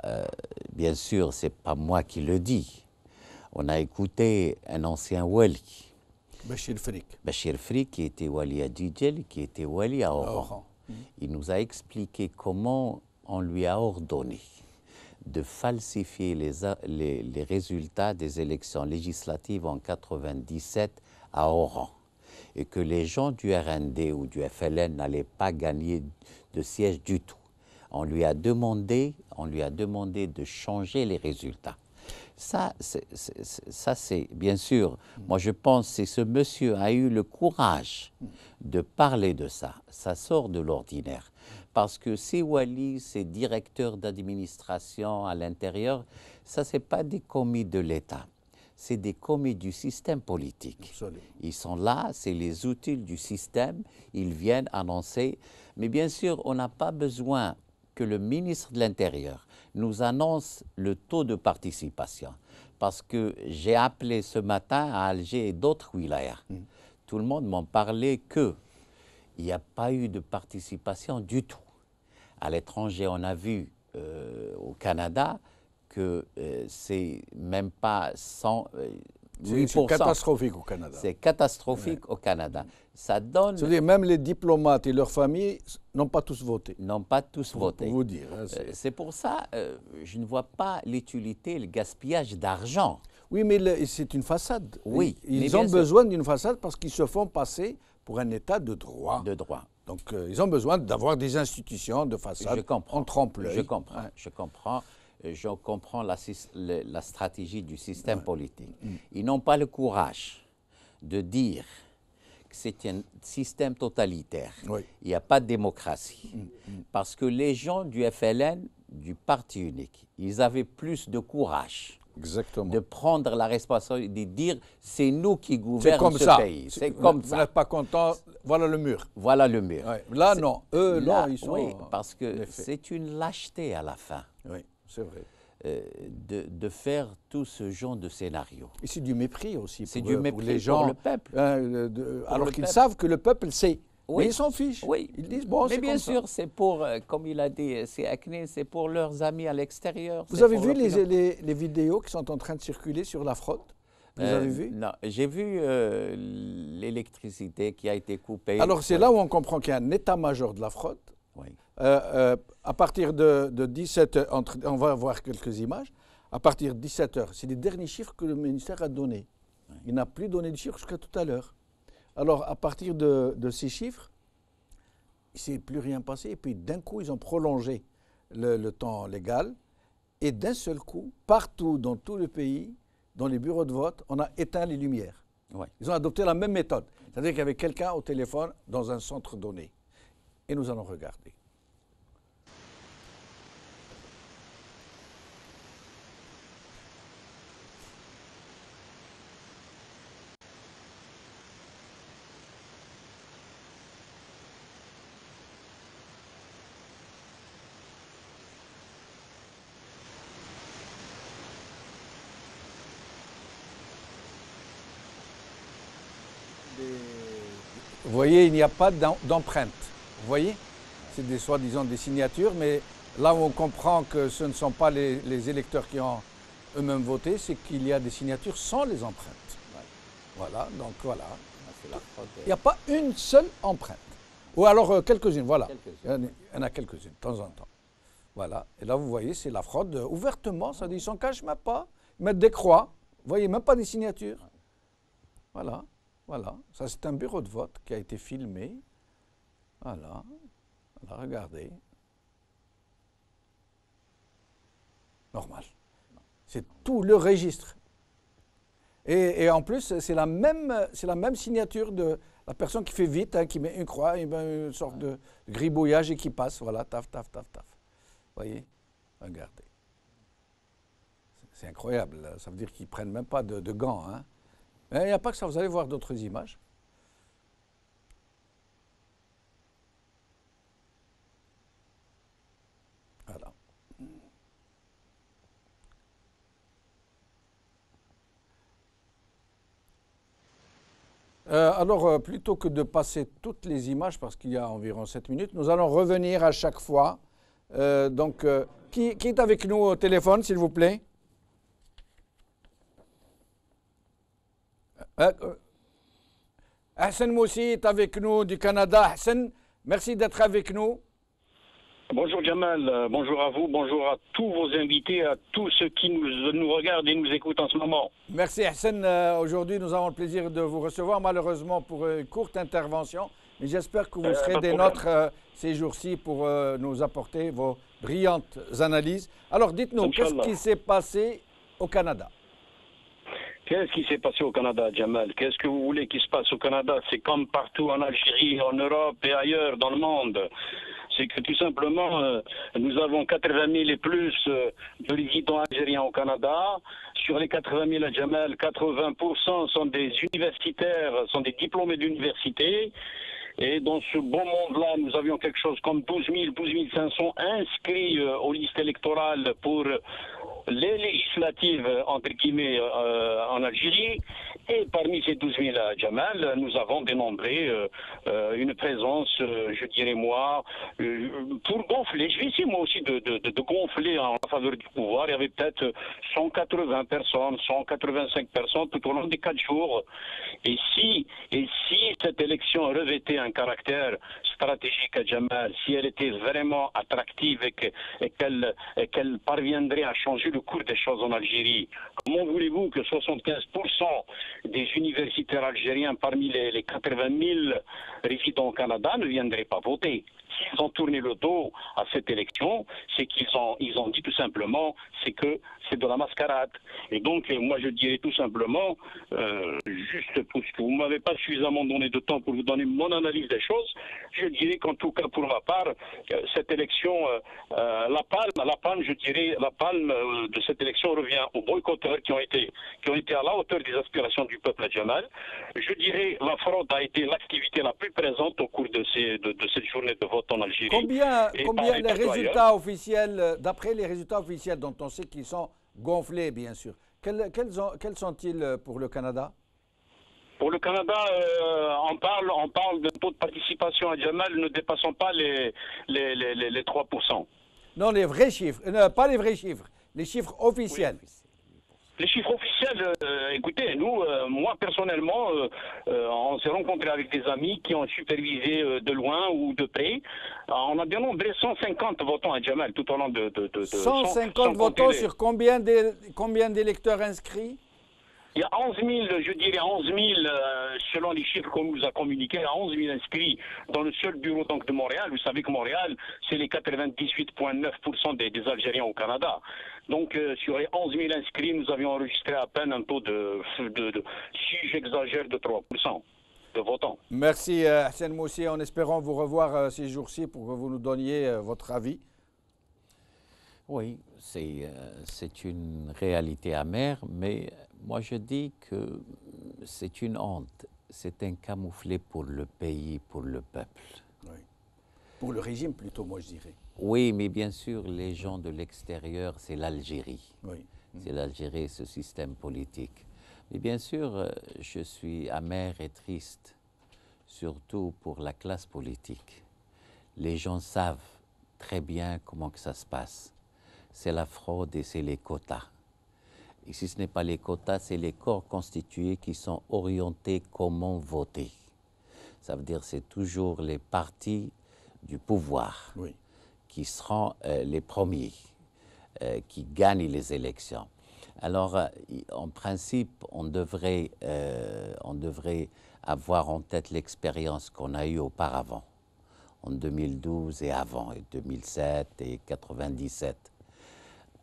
bien sûr, ce n'est pas moi qui le dis. On a écouté un ancien wali, Bachir Frik. Bachir Frik, qui était wali à Djidjel, qui était wali à Oran. Il nous a expliqué comment on lui a ordonné de falsifier les résultats des élections législatives en 97 à Oran et que les gens du RND ou du FLN n'allaient pas gagner de siège du tout. On lui a demandé de changer les résultats. Ça, c'est bien sûr, moi je pense que ce monsieur a eu le courage de parler de ça. Ça sort de l'ordinaire. Parce que ces walis, ces directeurs d'administration à l'intérieur, ça, ce n'est pas des commis de l'État. C'est des commis du système politique. Absolument. Ils sont là, c'est les outils du système, ils viennent annoncer. Mais bien sûr, on n'a pas besoin que le ministre de l'Intérieur nous annonce le taux de participation. Parce que j'ai appelé ce matin à Alger et d'autres wilayas. Tout le monde m'en parlait qu'il n'y a pas eu de participation du tout. À l'étranger, on a vu au Canada que c'est même pas 100... C'est catastrophique au Canada. C'est catastrophique au Canada. Ça donne... C'est-à-dire même les diplomates et leurs familles n'ont pas tous voté. N'ont pas tous voté. Pour vous dire. Hein, c'est pour ça je ne vois pas l'utilité, le gaspillage d'argent. Oui, mais c'est une façade. Oui. Ils ont besoin d'une façade parce qu'ils se font passer pour un État de droit. De droit. Donc ils ont besoin d'avoir des institutions de façade. Je comprends. En trompe-l'œil. Je comprends. Ouais. Je comprends la stratégie du système politique. Ils n'ont pas le courage de dire que c'est un système totalitaire. Oui. Il n'y a pas de démocratie. Parce que les gens du FLN, du parti unique, ils avaient plus de courage. Exactement. De prendre la responsabilité, de dire c'est nous qui gouvernons ce pays. C'est comme ça. Vous n'êtes pas content, voilà le mur. Voilà le mur. Ouais. Là, non. Eux, là, non, ils sont... Oui, parce que c'est une lâcheté à la fin. Oui, c'est vrai. De faire tout ce genre de scénario. Et c'est du mépris aussi pour, du mépris pour les gens. Pour le peuple. Alors qu'ils savent que le peuple sait. Oui. Mais ils s'en fichent. Oui. Ils disent, bon, mais c'est bien comme sûr, ça. c'est pour, comme il a dit, c'est Aknin, c'est pour leurs amis à l'extérieur. Vous avez vu les vidéos qui sont en train de circuler sur la fraude? Vous avez vu? Non, j'ai vu l'électricité qui a été coupée. Alors c'est là où on comprend qu'il y a un état-major de la fraude. Oui. À partir de 17h, on va voir quelques images, à partir de 17h, c'est les derniers chiffres que le ministère a donnés. Oui. Il n'a plus donné de chiffres jusqu'à tout à l'heure. Alors à partir de ces chiffres, il ne s'est plus rien passé. Et puis d'un coup, ils ont prolongé le temps légal. Et d'un seul coup, partout dans tout le pays, dans les bureaux de vote, on a éteint les lumières. Oui. Ils ont adopté la même méthode. C'est-à-dire qu'il y avait quelqu'un au téléphone dans un centre donné. Et nous allons regarder. Vous voyez, il n'y a pas d'empreinte. Vous voyez? C'est des soi-disant des signatures, mais là où on comprend que ce ne sont pas les électeurs qui ont eux-mêmes voté, c'est qu'il y a des signatures sans les empreintes. Voilà, donc voilà. Il n'y a pas une seule empreinte. Ou alors quelques-unes, voilà. Il y en a quelques-unes, de temps en temps. Voilà. Et là, vous voyez, c'est la fraude ouvertement. Ça dit, ils ne s'en cachent même pas. Ils mettent des croix. Vous voyez, même pas des signatures. Voilà. Voilà. Ça, c'est un bureau de vote qui a été filmé. Voilà. Voilà, regardez. Normal. C'est tout le registre. Et en plus, c'est la même signature de la personne qui fait vite, hein, qui met une croix, une sorte de gribouillage et qui passe. Voilà, taf, taf, taf, taf. Vous voyez? Regardez. C'est incroyable. Là. Ça veut dire qu'ils ne prennent même pas de gants. Hein. Mais il n'y a pas que ça. Vous allez voir d'autres images. Voilà. Alors, plutôt que de passer toutes les images, parce qu'il y a environ 7 minutes, nous allons revenir à chaque fois. Qui est avec nous au téléphone, s'il vous plaît? Hassan Moussi est avec nous du Canada. Hassan, merci d'être avec nous. Bonjour Jamal, bonjour à vous, bonjour à tous vos invités, à tous ceux qui nous regardent et nous écoutent en ce moment. Merci Hassan. Aujourd'hui, nous avons le plaisir de vous recevoir, malheureusement pour une courte intervention. Mais j'espère que vous serez des nôtres ces jours-ci pour nous apporter vos brillantes analyses. Alors dites-nous, qu'est-ce qui s'est passé au Canada? Qu'est-ce qui s'est passé au Canada, Jamal? Qu'est-ce que vous voulez qu'il se passe au Canada? C'est comme partout en Algérie, en Europe et ailleurs dans le monde. C'est que tout simplement, nous avons 80 000 et plus de résidents algériens au Canada. Sur les 80 000 à Jamal, 80% sont des universitaires, sont des diplômés d'université. Et dans ce beau monde-là, nous avions quelque chose comme 12 500 inscrits aux listes électorales pour les législatives, entre guillemets, en Algérie. Et parmi ces 12 000 à Jamal, nous avons dénombré une présence, je dirais moi, pour gonfler. Je vais essayer moi aussi de gonfler en faveur du pouvoir. Il y avait peut-être 180 personnes, 185 personnes tout au long des 4 jours. Et si cette élection revêtait un caractère stratégique à Jamal, si elle était vraiment attractive et qu'elle parviendrait à changer le cours des choses en Algérie, comment voulez-vous que 75% des universitaires algériens parmi les 80 000 résidents au Canada ne viendraient pas voter? S'ils ont tourné le dos à cette élection, c'est qu'ils ont dit tout simplement, c'est que c'est de la mascarade. Et donc, moi, je dirais tout simplement, juste parce que vous ne m'avez pas suffisamment donné de temps pour vous donner mon analyse des choses, je dirais qu'en tout cas, pour ma part, cette élection, la palme, je dirais, la palme de cette élection revient aux boycotteurs qui ont été à la hauteur des aspirations du peuple à Jamal. Je dirais, la fraude a été l'activité la plus présente au cours de cette journée de vote en Algérie. Combien les résultats officiels, d'après les résultats officiels dont on sait qu'ils sont gonflés, bien sûr, quels sont-ils pour le Canada? Pour le Canada, on parle de taux de participation à Jamal ne dépassant pas les 3%. Non, les vrais chiffres, pas les vrais chiffres, les chiffres officiels. Oui. Les chiffres officiels, écoutez, nous, moi personnellement, on s'est rencontrés avec des amis qui ont supervisé de loin ou de près. On a dénombré 150 votants à Jamal tout au long de 150 votants sur combien d'électeurs inscrits? Il y a 11 000, je dirais 11 000, selon les chiffres qu'on nous a communiqués, il y a 11 000 inscrits dans le seul bureau donc, de Montréal. Vous savez que Montréal, c'est les 98,9% des Algériens au Canada. Donc, sur les 11 000 inscrits, nous avions enregistré à peine un taux si j'exagère, de 3% de votants. Merci Hassan Moussi, en espérant vous revoir ces jours-ci pour que vous nous donniez votre avis. Oui, c'est une réalité amère, mais moi je dis que c'est une honte. C'est un camouflet pour le pays, pour le peuple. Oui. Pour le régime plutôt, moi je dirais. Oui, mais bien sûr, les gens de l'extérieur, c'est l'Algérie. Oui. C'est l'Algérie, ce système politique. Mais bien sûr, je suis amer et triste surtout pour la classe politique. Les gens savent très bien comment que ça se passe. C'est la fraude et c'est les quotas. Et si ce n'est pas les quotas, c'est les corps constitués qui sont orientés comment voter. Ça veut dire que c'est toujours les partis du pouvoir qui seront les premiers, qui gagnent les élections. Alors, en principe, on devrait avoir en tête l'expérience qu'on a eue auparavant, en 2012 et avant, et 2007 et 97.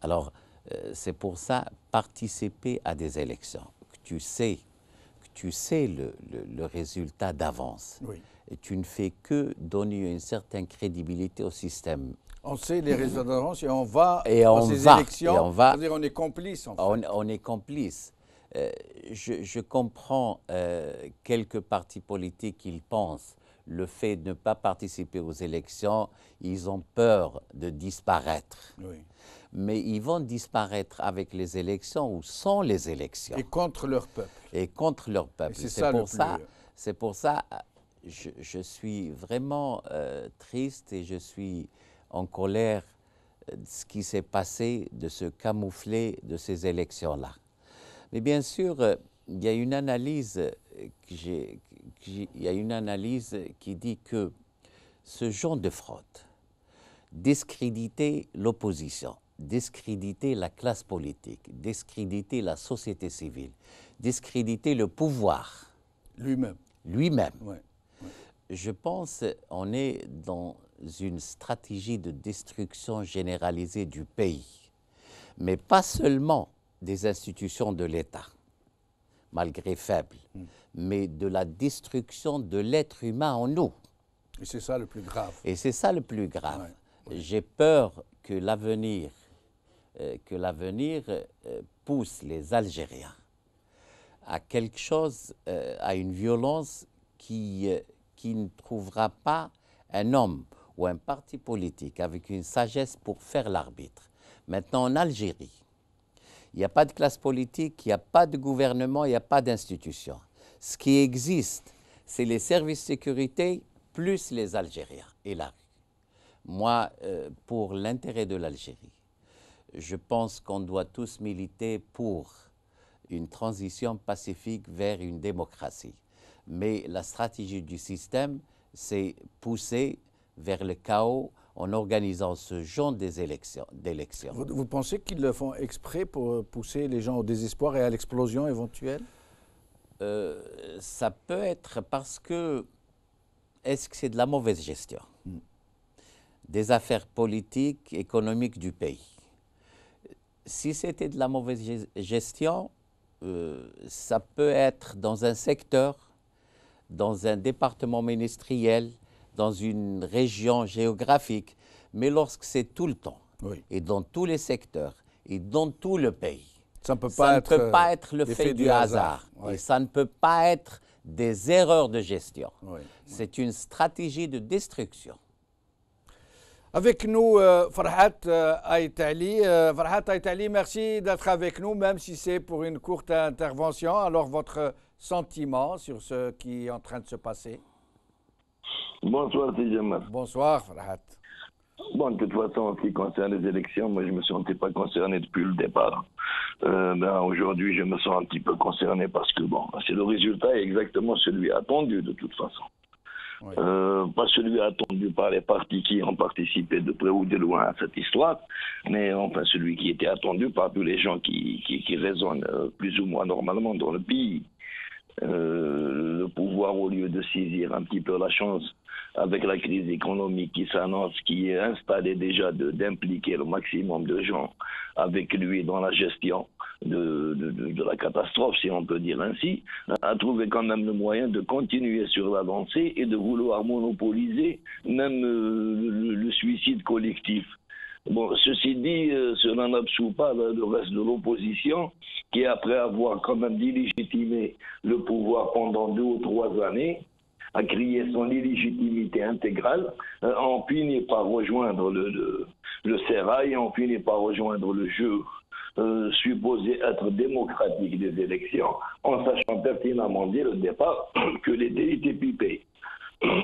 Alors, c'est pour ça, participer à des élections, que tu sais le résultat d'avance. Oui. Et tu ne fais que donner une certaine crédibilité au système. On sait les résultats d'avance et on va dans ces élections, c'est-à-dire on est complice en fait. On est complice. Je comprends quelques partis politiques qui pensent le fait de ne pas participer aux élections, ils ont peur de disparaître. Oui. Mais ils vont disparaître avec les élections ou sans les élections. Et contre leur peuple. Et contre leur peuple. C'est pour ça, je suis vraiment triste et je suis en colère de ce qui s'est passé, de se camoufler de ces élections-là. Mais bien sûr, il y a une analyse qui dit que ce genre de fraude, discréditer l'opposition, discréditer la classe politique, discréditer la société civile, discréditer le pouvoir lui-même. Ouais. Je pense qu'on est dans une stratégie de destruction généralisée du pays, mais pas seulement des institutions de l'État, malgré faibles, mais de la destruction de l'être humain en nous. Et c'est ça le plus grave. Et c'est ça le plus grave. Ouais. J'ai peur que l'avenir pousse les Algériens à quelque chose, à une violence qui ne trouvera pas un homme ou un parti politique avec une sagesse pour faire l'arbitre. Maintenant, en Algérie, il n'y a pas de classe politique, il n'y a pas de gouvernement, il n'y a pas d'institution. Ce qui existe, c'est les services de sécurité plus les Algériens et la rue. Moi, pour l'intérêt de l'Algérie, je pense qu'on doit tous militer pour une transition pacifique vers une démocratie. Mais la stratégie du système, c'est pousser vers le chaos en organisant ce genre d'élections. Vous pensez qu'ils le font exprès pour pousser les gens au désespoir et à l'explosion éventuelle? Ça peut être parce que, est-ce que c'est de la mauvaise gestion des affaires politiques, économiques du pays? Si c'était de la mauvaise gestion, ça peut être dans un secteur, dans un département ministériel, dans une région géographique, mais lorsque c'est tout le temps, et dans tous les secteurs, et dans tout le pays, ça ne peut pas être le fait du hasard. Et ça ne peut pas être des erreurs de gestion. C'est une stratégie de destruction. Avec nous, Farhat Aït-Ali. Farhat Aït-Ali, merci d'être avec nous, même si c'est pour une courte intervention. Alors, votre sentiment sur ce qui est en train de se passer? Bonsoir, Tijamal. Bonsoir, Farhat. Bon, de toute façon, en ce qui concerne les élections, moi, je ne me sentais pas concerné depuis le départ. Aujourd'hui, je me sens un petit peu concerné parce que, bon, c'est le résultat est exactement celui attendu, de toute façon. Oui. Pas celui attendu par les partis qui ont participé de près ou de loin à cette histoire, mais enfin celui qui était attendu par tous les gens qui raisonnent plus ou moins normalement dans le pays. Le pouvoir, au lieu de saisir un petit peu la chance avec la crise économique qui s'annonce, qui est installée déjà d'impliquer le maximum de gens avec lui dans la gestion de la catastrophe, si on peut dire ainsi, a trouvé quand même le moyen de continuer sur la lancée et de vouloir monopoliser même le suicide collectif. Bon, ceci dit, cela n'absout pas le reste de l'opposition qui, après avoir quand même délégitimé le pouvoir pendant 2 ou 3 années, a crié son illégitimité intégrale, on finit par rejoindre le sérail, on finit par rejoindre le jeu supposé être démocratique des élections, en sachant pertinemment dès le départ que les dés étaient pipés.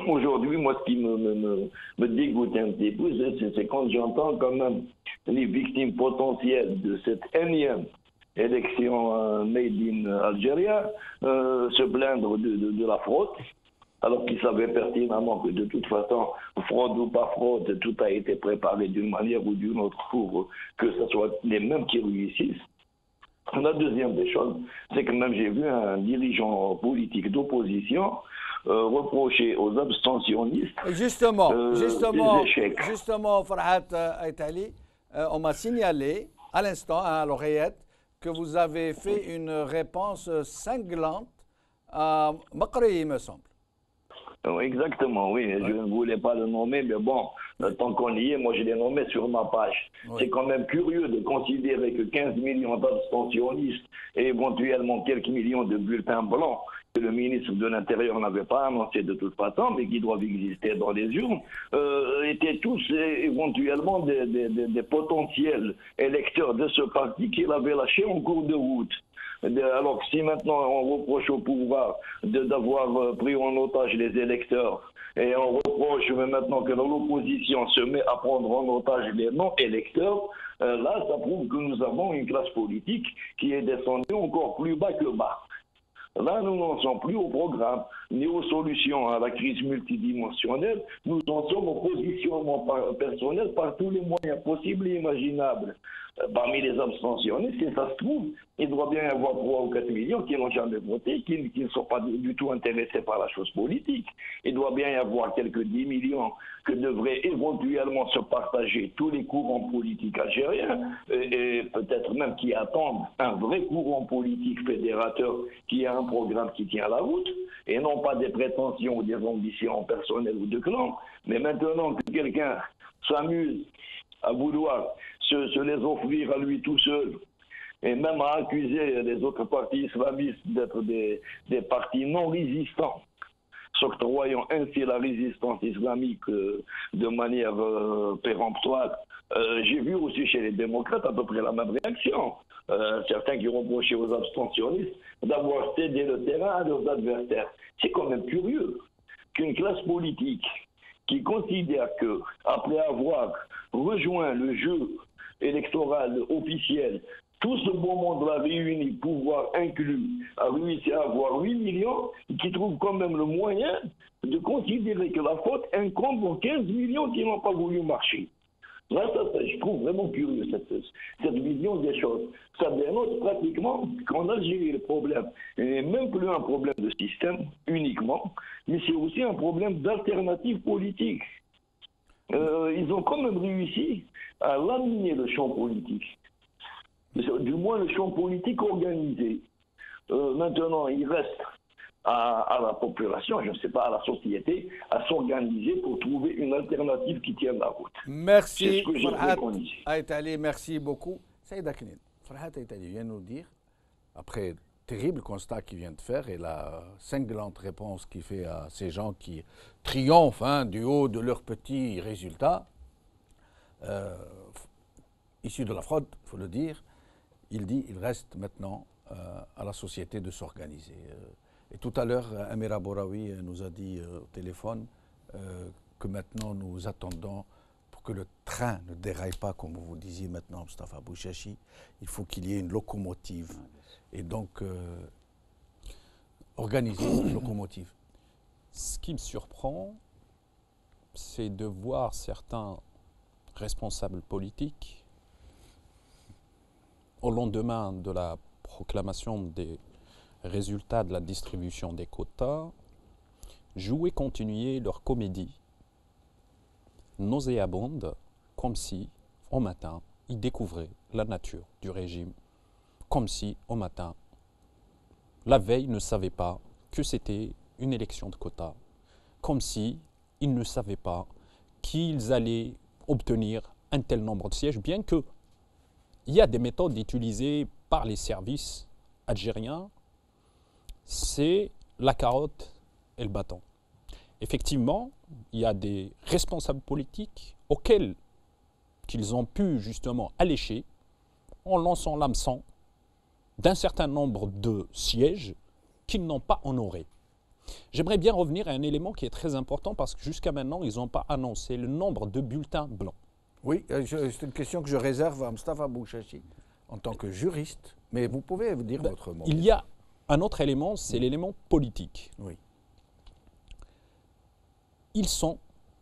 Aujourd'hui, moi, ce qui me dégoûte un petit peu, c'est quand j'entends quand même les victimes potentielles de cette énième élection made in Algérie se plaindre de la fraude, alors qu'ils savaient pertinemment que de toute façon, fraude ou pas fraude, tout a été préparé d'une manière ou d'une autre pour que ce soit les mêmes qui réussissent. La deuxième des choses, c'est que même j'ai vu un dirigeant politique d'opposition reprocher aux abstentionnistes Justement, des échecs. justement, Farhat Aitali, on m'a signalé à l'instant, à l'oreillette, que vous avez fait une réponse cinglante à Makri, il me semble. Exactement, oui. Je ne voulais pas le nommer, mais bon, tant qu'on y est, moi je l'ai nommé sur ma page. Oui. C'est quand même curieux de considérer que 15 millions d'abstentionnistes et éventuellement quelques millions de bulletins blancs que le ministre de l'Intérieur n'avait pas annoncé de toute façon, mais qui doivent exister dans les urnes, étaient tous éventuellement des potentiels électeurs de ce parti qu'il avait lâché en cours de route. Alors que si maintenant on reproche au pouvoir d'avoir pris en otage les électeurs et on reproche maintenant que l'opposition se met à prendre en otage les non-électeurs, là ça prouve que nous avons une classe politique qui est descendue encore plus bas que bas. Là, nous n'en sommes plus au programme, ni aux solutions à la crise multidimensionnelle. Nous en sommes au positionnement personnel par tous les moyens possibles et imaginables. Parmi les abstentionnistes, si ça se trouve, il doit bien y avoir 3 ou 4 millions qui n'ont jamais voté, qui ne sont pas du tout intéressés par la chose politique. Il doit bien y avoir quelques 10 millions que devraient éventuellement se partager tous les courants politiques algériens, et peut-être même qui attendent un vrai courant politique fédérateur qui a un programme qui tient la route, et non pas des prétentions ou des ambitions personnelles ou de clan. Mais maintenant que quelqu'un s'amuse à vouloir se les offrir à lui tout seul, et même à accuser les autres partis islamistes d'être des partis non résistants, s'octroyant ainsi la résistance islamique de manière péremptoire. J'ai vu aussi chez les démocrates à peu près la même réaction. Certains qui reprochaient aux abstentionnistes d'avoir cédé le terrain à leurs adversaires. C'est quand même curieux qu'une classe politique qui considère que, après avoir rejoint le jeu électoral officiel, tout ce beau monde-là réuni, pouvoir inclus, a réussi à avoir 8 millions, qui trouve quand même le moyen de considérer que la faute incombe aux 15 millions qui n'ont pas voulu marcher. Là, je trouve vraiment curieux cette vision des choses. Ça dénonce pratiquement qu'en Algérie, le problème n'est même plus un problème de système uniquement, mais c'est aussi un problème d'alternative politique. Ils ont quand même réussi à laminer le champ politique. Du moins le champ politique organisé. Maintenant, il reste à la population, je ne sais pas, à la société, à s'organiser pour trouver une alternative qui tienne la route. Merci, Farhat Aitali, merci beaucoup. Saïd Aknin, Farhat Aitali vient nous dire, après le terrible constat qu'il vient de faire et la cinglante réponse qu'il fait à ces gens qui triomphent du haut de leurs petits résultats, issus de la fraude, il faut le dire, il dit qu'il reste maintenant à la société de s'organiser. Et tout à l'heure, Amira Bouraoui nous a dit au téléphone que maintenant nous attendons pour que le train ne déraille pas, comme vous disiez maintenant, Moustapha Bouchachi, il faut qu'il y ait une locomotive. Et donc, organiser une locomotive. Ce qui me surprend, c'est de voir certains responsables politiques, au lendemain de la proclamation des résultats de la distribution des quotas, jouer, continuer leur comédie nauséabonde, comme si, au matin, ils découvraient la nature du régime, comme si, au matin, la veille, ils ne savaient pas que c'était une élection de quotas, comme si ils ne savaient pas qu'ils allaient obtenir un tel nombre de sièges, bien que il y a des méthodes utilisées par les services algériens, c'est la carotte et le bâton. Effectivement, il y a des responsables politiques auxquels qu'ils ont pu justement allécher en lançant l'hameçon d'un certain nombre de sièges qu'ils n'ont pas honorés. J'aimerais bien revenir à un élément qui est très important parce que jusqu'à maintenant, ils n'ont pas annoncé le nombre de bulletins blancs. Oui, c'est une question que je réserve à Moustapha Bouchachi en tant que juriste, mais vous pouvez vous dire votre mot. Il y a un autre élément, c'est l'élément politique. Oui. Ils sont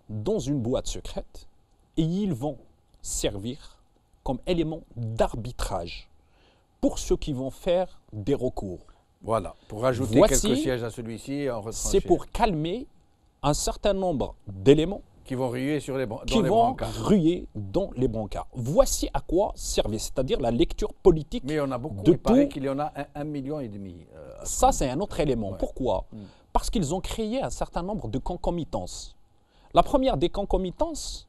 dans une boîte secrète et ils vont servir comme élément d'arbitrage pour ceux qui vont faire des recours. Voilà, pour ajouter quelques sièges à celui-ci. C'est pour calmer un certain nombre d'éléments qui vont ruer sur les dans les brancards. Voici à quoi servait, c'est-à-dire la lecture politique. Mais on a beaucoup, il paraît qu'il y en a 1,5 million. Ça, c'est un autre élément. Ouais. Pourquoi ? Parce qu'ils ont créé un certain nombre de concomitances. La première des concomitances,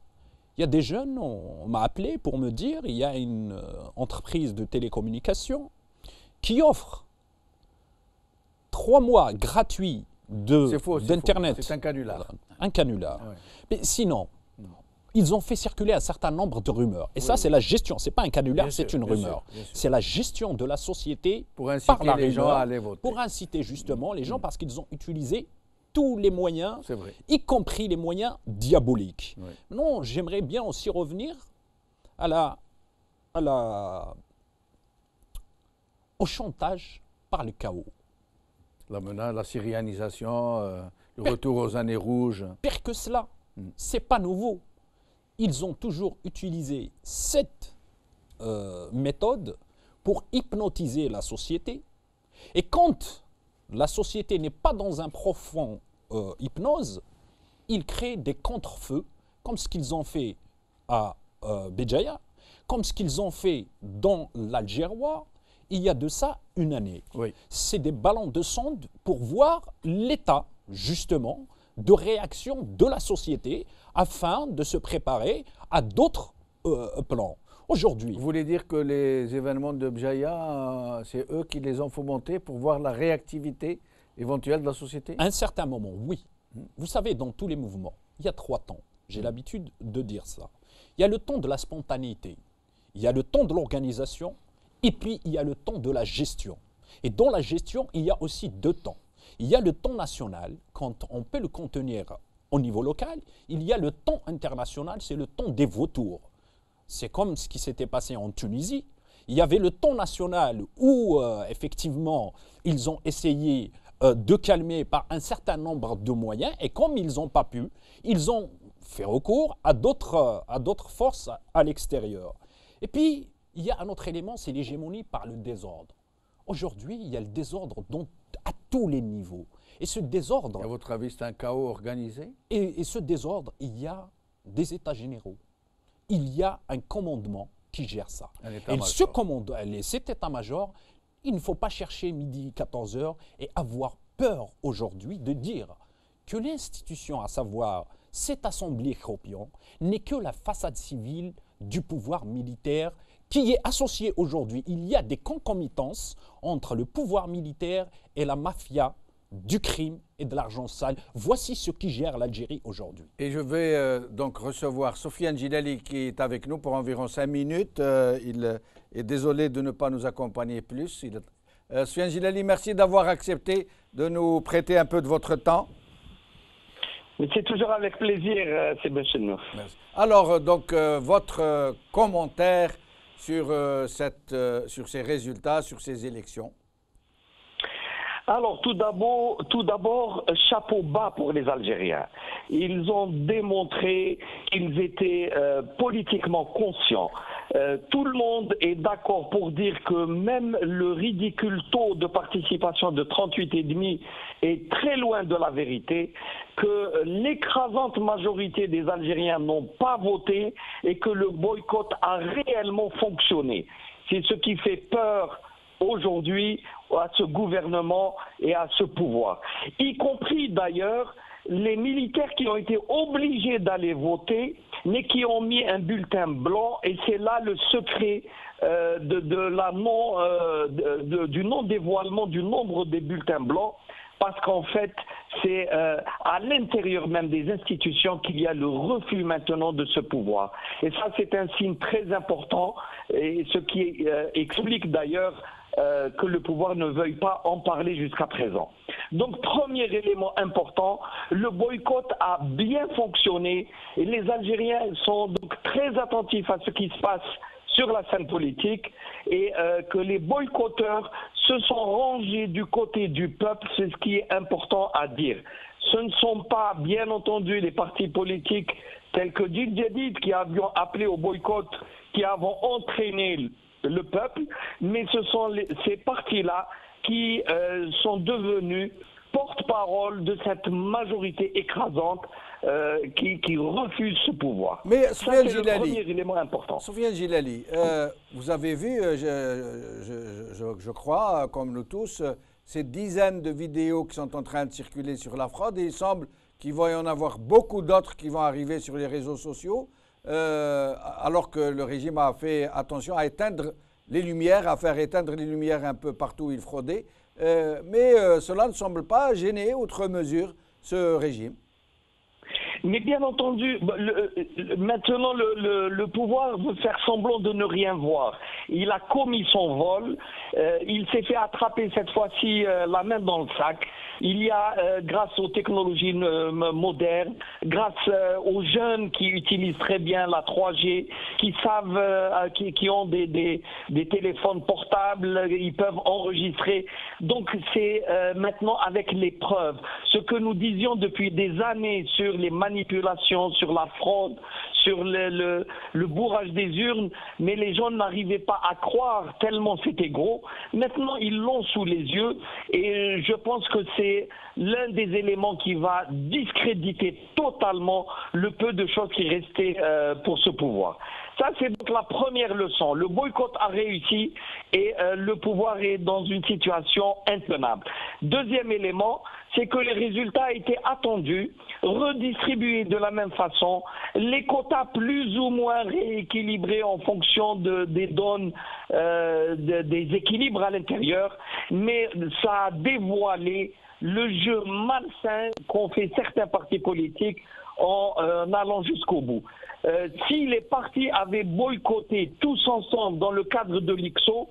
il y a des jeunes, on m'a appelé pour me dire, il y a une entreprise de télécommunications qui offre 3 mois gratuits d'Internet. C'est un canular. Un canular. Ouais. Mais sinon, ils ont fait circuler un certain nombre de rumeurs. Et ça, c'est la gestion. Ce n'est pas un canular, c'est une rumeur. C'est la gestion de la société pour inciter les gens à aller voter. Pour inciter justement les gens parce qu'ils ont utilisé tous les moyens, y compris les moyens diaboliques. Oui. Non, j'aimerais bien aussi revenir au chantage par le chaos. La menace, la syrianisation, le retour aux années rouges. Pire que cela, ce n'est pas nouveau. Ils ont toujours utilisé cette méthode pour hypnotiser la société. Et quand la société n'est pas dans un profond hypnose, ils créent des contre-feux, comme ce qu'ils ont fait à Béjaïa, comme ce qu'ils ont fait dans l'Algérois, il y a de ça une année. Oui. C'est des ballons de sonde pour voir l'état, justement, de réaction de la société afin de se préparer à d'autres plans. Aujourd'hui. Vous voulez dire que les événements de Béjaïa, c'est eux qui les ont fomentés pour voir la réactivité éventuelle de la société ? À un certain moment, oui. Vous savez, dans tous les mouvements, il y a 3 temps. J'ai l'habitude de dire ça. Il y a le temps de la spontanéité, il y a le temps de l'organisation, et puis il y a le temps de la gestion. Et dans la gestion, il y a aussi 2 temps. Il y a le temps national, quand on peut le contenir au niveau local. Il y a le temps international, c'est le temps des vautours. C'est comme ce qui s'était passé en Tunisie. Il y avait le temps national où, effectivement, ils ont essayé de calmer par un certain nombre de moyens. Et comme ils n'ont pas pu, ils ont fait recours à d'autres forces à l'extérieur. Et puis, il y a un autre élément, c'est l'hégémonie par le désordre. Aujourd'hui, il y a le désordre à tous les niveaux. Et ce désordre... À votre avis, c'est un chaos organisé ? Et ce désordre, il y a des états généraux. Il y a un commandement qui gère ça. Et cet état-major, il ne faut pas chercher midi 14h et avoir peur aujourd'hui de dire que l'institution, à savoir cette assemblée Khopian, n'est que la façade civile du pouvoir militaire qui est associé aujourd'hui. Il y a des concomitances entre le pouvoir militaire et la mafia du crime et de l'argent sale. Voici ce qui gère l'Algérie aujourd'hui. Et je vais donc recevoir Sofiane Djilali qui est avec nous pour environ 5 minutes. Il est désolé de ne pas nous accompagner plus. Sofiane Djilali, merci d'avoir accepté de nous prêter un peu de votre temps. Mais c'est toujours avec plaisir, c'est monsieur Nouf. Alors, donc, votre commentaire sur ces résultats, sur ces élections? Alors, tout d'abord, chapeau bas pour les Algériens. Ils ont démontré qu'ils étaient politiquement conscients. Tout le monde est d'accord pour dire que même le ridicule taux de participation de 38,5 est très loin de la vérité, que l'écrasante majorité des Algériens n'ont pas voté et que le boycott a réellement fonctionné. C'est ce qui fait peur aujourd'hui à ce gouvernement et à ce pouvoir, y compris d'ailleurs les militaires qui ont été obligés d'aller voter, mais qui ont mis un bulletin blanc, et c'est là le secret du non-dévoilement du nombre des bulletins blancs, parce qu'en fait, c'est à l'intérieur même des institutions qu'il y a le refus maintenant de ce pouvoir. Et ça, c'est un signe très important, et ce qui explique d'ailleurs que le pouvoir ne veuille pas en parler jusqu'à présent. Donc, premier élément important, le boycott a bien fonctionné et les Algériens sont donc très attentifs à ce qui se passe sur la scène politique et que les boycotteurs se sont rangés du côté du peuple, c'est ce qui est important à dire. Ce ne sont pas, bien entendu, les partis politiques tels que Djadid qui avions appelé au boycott, qui avons entraîné le peuple, mais ce sont ces partis-là qui sont devenus porte-parole de cette majorité écrasante qui refuse ce pouvoir. Mais ça, c'est le premier élément important. Soufiane Djilali, vous avez vu, je crois, comme nous tous, ces dizaines de vidéos qui sont en train de circuler sur la fraude, et il semble qu'il va y en avoir beaucoup d'autres qui vont arriver sur les réseaux sociaux, alors que le régime a fait attention à éteindre les lumières, à faire éteindre les lumières un peu partout où il fraudait. Mais cela ne semble pas gêner outre mesure ce régime. Mais bien entendu, maintenant le pouvoir veut faire semblant de ne rien voir. Il a commis son vol, il s'est fait attraper cette fois-ci la main dans le sac. Il y a, grâce aux technologies modernes, grâce aux jeunes qui utilisent très bien la 3G, qui savent, qui ont des téléphones portables, ils peuvent enregistrer. Donc c'est maintenant avec les preuves. Ce que nous disions depuis des années sur les manipulations, sur la fraude, sur le bourrage des urnes, mais les gens n'arrivaient pas à croire tellement c'était gros. Maintenant, ils l'ont sous les yeux et je pense que c'est l'un des éléments qui va discréditer totalement le peu de choses qui restaient pour ce pouvoir. Ça, c'est donc la première leçon. Le boycott a réussi et le pouvoir est dans une situation intenable. Deuxième élément, c'est que les résultats étaient attendus, redistribués de la même façon, les quotas plus ou moins rééquilibrés en fonction des donnes, des équilibres à l'intérieur, mais ça a dévoilé le jeu malsain qu'ont fait certains partis politiques en allant jusqu'au bout. Si les partis avaient boycotté tous ensemble dans le cadre de l'ICSO,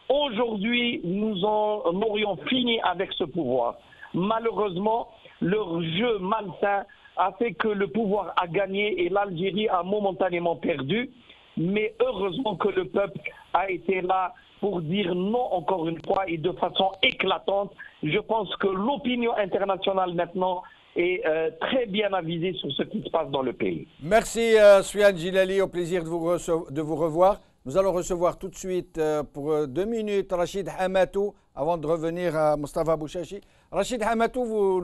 aujourd'hui, nous en aurions fini avec ce pouvoir. Malheureusement, leur jeu malsain a fait que le pouvoir a gagné et l'Algérie a momentanément perdu. Mais heureusement que le peuple a été là pour dire non encore une fois et de façon éclatante. Je pense que l'opinion internationale maintenant est très bien avisée sur ce qui se passe dans le pays. Merci Soufiane Djilali, au plaisir de vous revoir. Nous allons recevoir tout de suite pour 2 minutes Rachid Hamatou avant de revenir à Mostafa Bouchachi. Rachid Hamatou,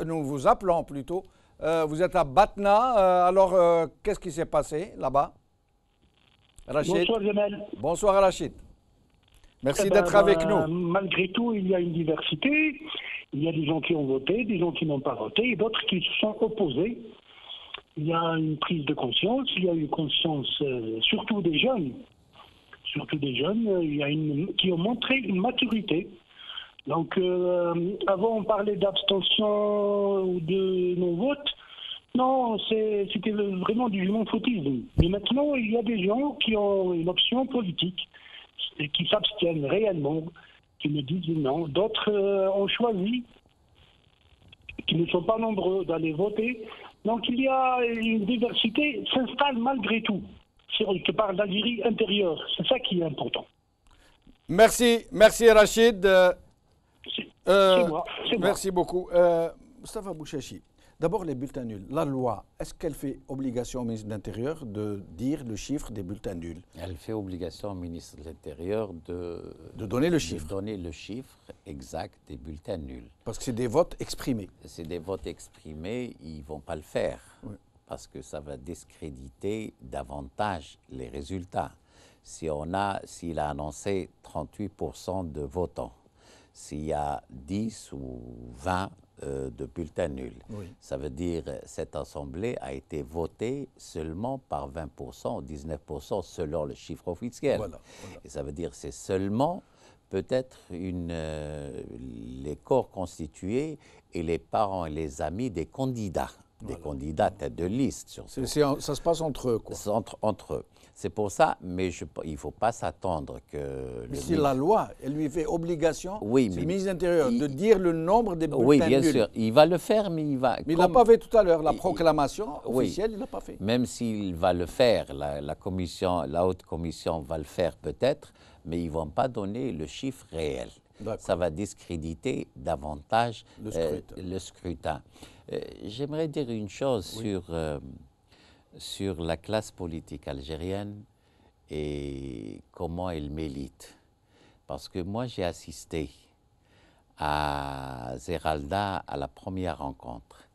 nous vous appelons plutôt. Vous êtes à Batna. Alors, qu'est-ce qui s'est passé là-bas? Rachid. Bonsoir Jamel. Bonsoir Rachid. Merci d'être avec nous. Malgré tout, il y a une diversité. Il y a des gens qui ont voté, des gens qui n'ont pas voté, et d'autres qui se sont opposés. Il y a une prise de conscience, il y a une conscience surtout des jeunes. Qui ont montré une maturité. Donc, avant, on parlait d'abstention ou de non-vote. Non, c'était vraiment du fautisme. Mais maintenant, il y a des gens qui ont une option politique, et qui s'abstiennent réellement, qui me disent non. D'autres ont choisi, qui ne sont pas nombreux, d'aller voter. Donc, il y a une diversité qui s'installe malgré tout. Je parle d'Algérie intérieure, c'est ça qui est important. Merci Rachid. C'est moi. Merci beaucoup. Mostafa Bouchachi, d'abord les bulletins nuls. La loi, est-ce qu'elle fait obligation au ministre de l'Intérieur de dire le chiffre des bulletins nuls? Elle fait obligation au ministre de l'Intérieur de donner le chiffre. De donner le chiffre exact des bulletins nuls. Parce que c'est des votes exprimés. C'est des votes exprimés, ils ne vont pas le faire. Oui. Parce que ça va discréditer davantage les résultats. S'il a annoncé 38% de votants, s'il y a 10 ou 20 de bulletins nuls, oui, ça veut dire que cette assemblée a été votée seulement par 20% ou 19% selon le chiffre officiel. Voilà. Et ça veut dire que c'est seulement peut-être les corps constitués et les parents et les amis des candidats des candidats tête de liste. Surtout. Ça se passe entre eux, quoi. Entre eux. C'est pour ça, mais il ne faut pas s'attendre que... Mais si la loi, elle lui fait obligation, oui, c'est le ministre de l'Intérieur, de dire le nombre des bulletins oui, bien nuls. sûr. Il va le faire, mais il va... Mais il ne l'a pas fait tout à l'heure. La proclamation officielle, il ne l'a pas fait. Même s'il va le faire, la haute commission va le faire peut-être, mais ils ne vont pas donner le chiffre réel. Ça va discréditer davantage le scrutin. J'aimerais dire une chose sur la classe politique algérienne et comment elle milite. Parce que moi, j'ai assisté à Zeralda à la première rencontre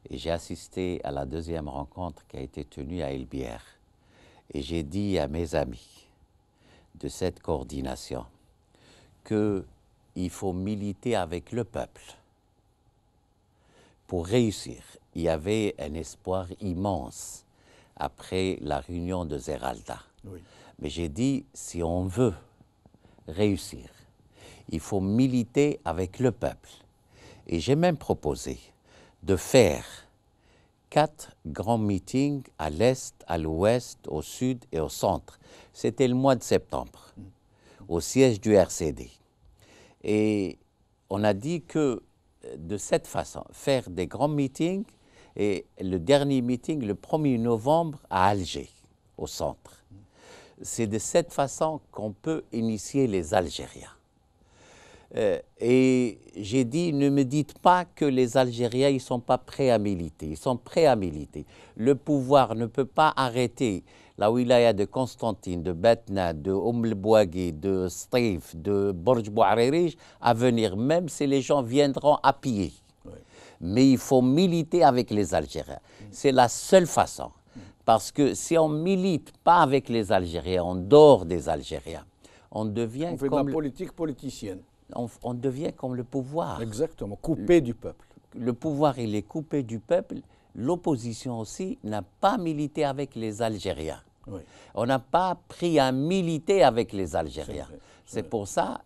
et j'ai assisté à la deuxième rencontre qui a été tenue à El Bière. Et j'ai dit à mes amis de cette coordination qu'il faut militer avec le peuple pour réussir. Il y avait un espoir immense après la réunion de Zeralda. Oui. Mais j'ai dit, si on veut réussir, il faut militer avec le peuple. Et j'ai même proposé de faire 4 grands meetings à l'est, à l'ouest, au sud et au centre. C'était le mois de septembre, au siège du RCD. Et on a dit que de cette façon, faire des grands meetings, et le dernier meeting, le 1er novembre, à Alger, au centre. C'est de cette façon qu'on peut initier les Algériens. Et j'ai dit, ne me dites pas que les Algériens, ils ne sont pas prêts à militer. Ils sont prêts à militer. Le pouvoir ne peut pas arrêter la wilaya de Constantine, de Batna, de El Bouaghi, de Stif, de Borj Bouarerij à venir, même si les gens viendront à pied. Oui. Mais il faut militer avec les Algériens. C'est la seule façon. Parce que si on ne milite pas avec les Algériens, en dehors des Algériens, on devient on fait comme... de la politique politicienne. On devient comme le pouvoir. Exactement, coupé du peuple. Le pouvoir, il est coupé du peuple. L'opposition aussi n'a pas milité avec les Algériens. Oui. On n'a pas pris à militer avec les Algériens. C'est pour ça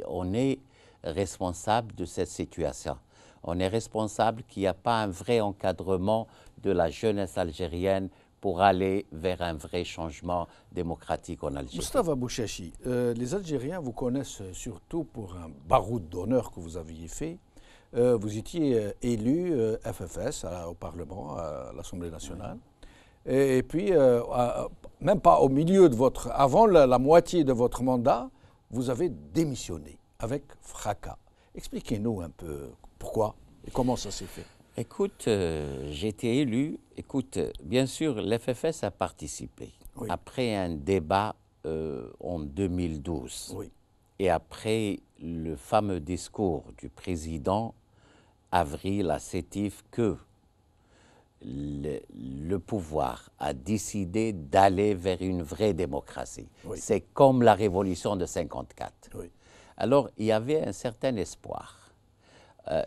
on est responsable de cette situation. On est responsable qu'il n'y a pas un vrai encadrement de la jeunesse algérienne pour aller vers un vrai changement démocratique en Algérie. Moustapha Bouchachi, les Algériens vous connaissent surtout pour un baroud d'honneur que vous aviez fait. Vous étiez élu FFS au Parlement, à l'Assemblée nationale. Et puis, même pas au milieu de votre... Avant la moitié de votre mandat, vous avez démissionné avec fracas. Expliquez-nous un peu pourquoi et comment ça s'est fait. Écoute, j'ai été élu. Écoute, bien sûr, l'FFS a participé. Oui. Après un débat en 2012 oui. et après le fameux discours du président Avril à Sétif que le pouvoir a décidé d'aller vers une vraie démocratie. Oui. C'est comme la révolution de 1954. Oui. Alors, il y avait un certain espoir.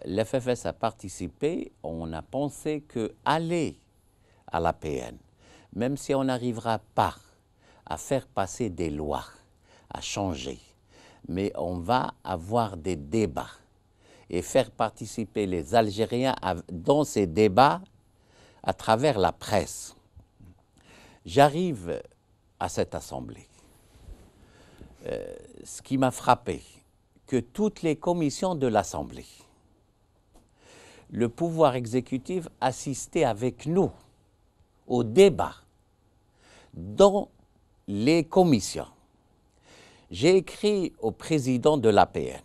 L'FFS a participé, on a pensé qu'aller à l'APN, même si on n'arrivera pas à faire passer des lois, à changer, mais on va avoir des débats et faire participer les Algériens dans ces débats à travers la presse. J'arrive à cette assemblée. Ce qui m'a frappé, que toutes les commissions de l'Assemblée, le pouvoir exécutif assistait avec nous au débat dans les commissions. J'ai écrit au président de l'APN.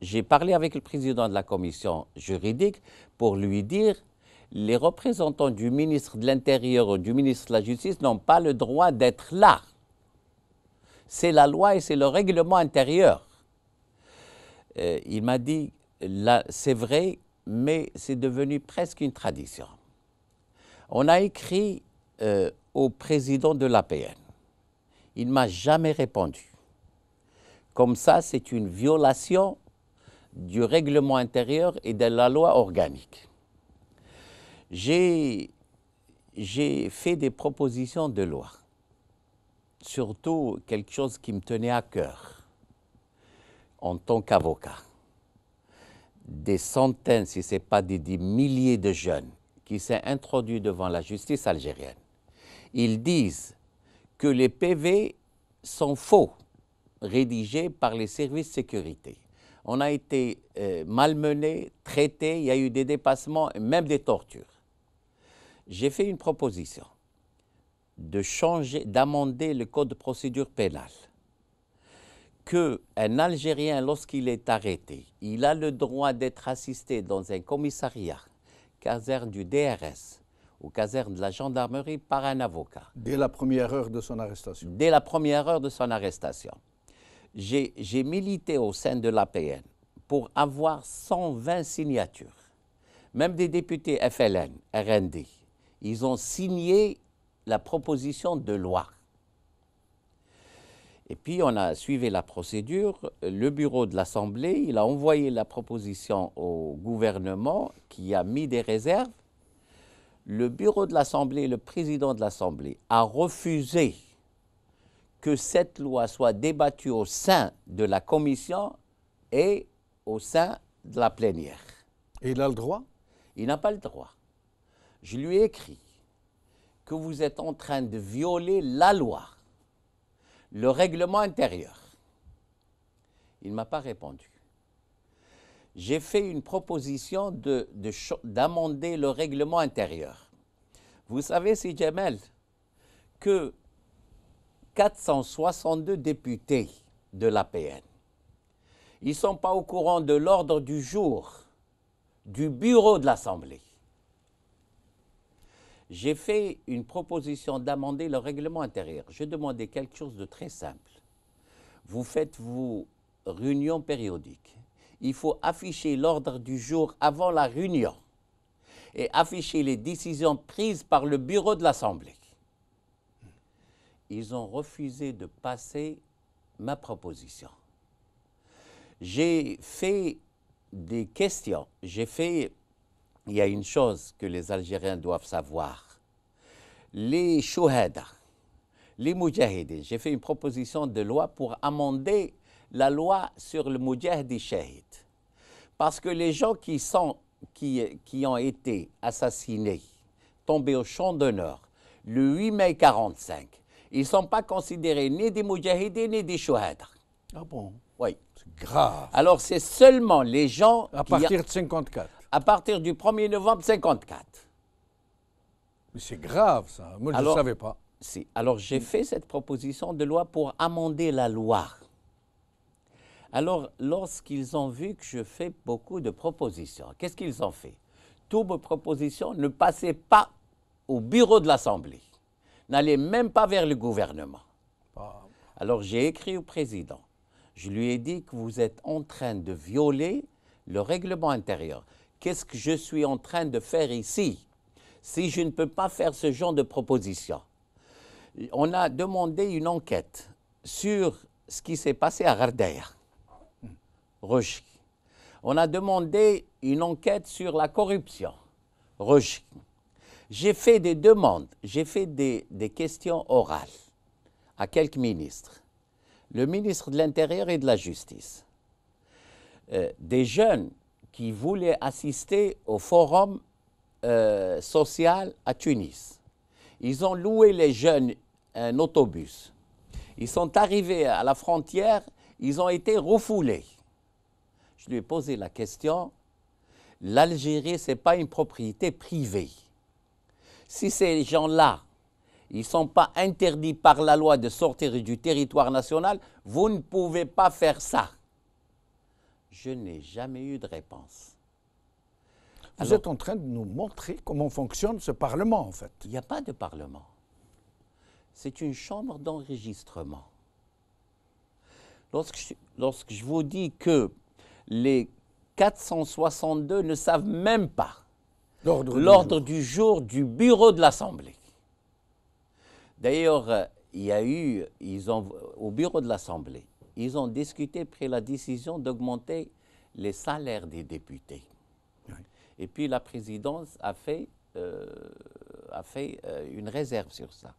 J'ai parlé avec le président de la commission juridique pour lui dire les représentants du ministre de l'Intérieur ou du ministre de la Justice n'ont pas le droit d'être là. C'est la loi et c'est le règlement intérieur. Il m'a dit, c'est vrai, mais c'est devenu presque une tradition. On a écrit au président de l'APN. Il ne m'a jamais répondu. Comme ça, c'est une violation du règlement intérieur et de la loi organique. J'ai fait des propositions de loi, surtout quelque chose qui me tenait à cœur en tant qu'avocat. des centaines, si ce n'est pas des milliers de jeunes qui s'est introduit devant la justice algérienne. Ils disent que les PV sont faux, rédigés par les services de sécurité. On a été malmenés, traités, il y a eu des dépassements, même des tortures. J'ai fait une proposition de changer, d'amender le code de procédure pénale. Qu'un Algérien, lorsqu'il est arrêté, il a le droit d'être assisté dans un commissariat, caserne du DRS ou caserne de la gendarmerie par un avocat. Dès la première heure de son arrestation. Dès la première heure de son arrestation. J'ai milité au sein de l'APN pour avoir 120 signatures. Même des députés FLN, RND, ils ont signé la proposition de loi. Et puis on a suivi la procédure. Le bureau de l'Assemblée, il a envoyé la proposition au gouvernement qui a mis des réserves. Le bureau de l'Assemblée, le président de l'Assemblée a refusé que cette loi soit débattue au sein de la commission et au sein de la plénière. Et il a le droit? Il n'a pas le droit. Je lui ai écrit que vous êtes en train de violer la loi, le règlement intérieur. Il ne m'a pas répondu. J'ai fait une proposition d'amender le règlement intérieur. Vous savez, si Jamel, que 462 députés de l'APN, ils ne sont pas au courant de l'ordre du jour du bureau de l'Assemblée. J'ai fait une proposition d'amender le règlement intérieur. Je demandais quelque chose de très simple. Vous faites vos réunions périodiques. Il faut afficher l'ordre du jour avant la réunion et afficher les décisions prises par le bureau de l'Assemblée. Ils ont refusé de passer ma proposition. J'ai fait des questions. Il y a une chose que les Algériens doivent savoir. Les chouhada, les moudjahidines, j'ai fait une proposition de loi pour amender la loi sur le moudjahidi shahid. Parce que les gens qui ont été assassinés, tombés au champ d'honneur, le 8 mai 1945, ils ne sont pas considérés ni des moudjahidines ni des chouhada. Ah bon? Oui. C'est grave. Alors c'est seulement les gens... À partir de 1954. À partir du 1er novembre 1954. Mais c'est grave ça, moi je ne savais pas. Si. Alors j'ai fait cette proposition de loi pour amender la loi. Alors lorsqu'ils ont vu que je fais beaucoup de propositions, qu'est-ce qu'ils ont fait? Toutes mes propositions ne passaient pas au bureau de l'Assemblée, n'allaient même pas vers le gouvernement. Alors j'ai écrit au président. Je lui ai dit que vous êtes en train de violer le règlement intérieur. Qu'est-ce que je suis en train de faire ici si je ne peux pas faire ce genre de proposition? On a demandé une enquête sur ce qui s'est passé à Ghardaïa, Rochi. On a demandé une enquête sur la corruption, Rochi. J'ai fait des demandes, j'ai fait des questions orales à quelques ministres. Le ministre de l'Intérieur et de la Justice. Des jeunes qui voulaient assister au forum social à Tunis. Ils ont loué les jeunes un autobus. Ils sont arrivés à la frontière, ils ont été refoulés. Je lui ai posé la question, l'Algérie, ce n'est pas une propriété privée. Si ces gens-là, ils ne sont pas interdits par la loi de sortir du territoire national, vous ne pouvez pas faire ça. Je n'ai jamais eu de réponse. Vous êtes en train de nous montrer comment fonctionne ce Parlement, en fait. Il n'y a pas de Parlement. C'est une chambre d'enregistrement. Lorsque je vous dis que les 462 ne savent même pas l'ordre du jour du bureau de l'Assemblée. D'ailleurs, au bureau de l'Assemblée, ils ont discuté, pris la décision d'augmenter les salaires des députés. Oui. Et puis la présidence a fait une réserve sur ça.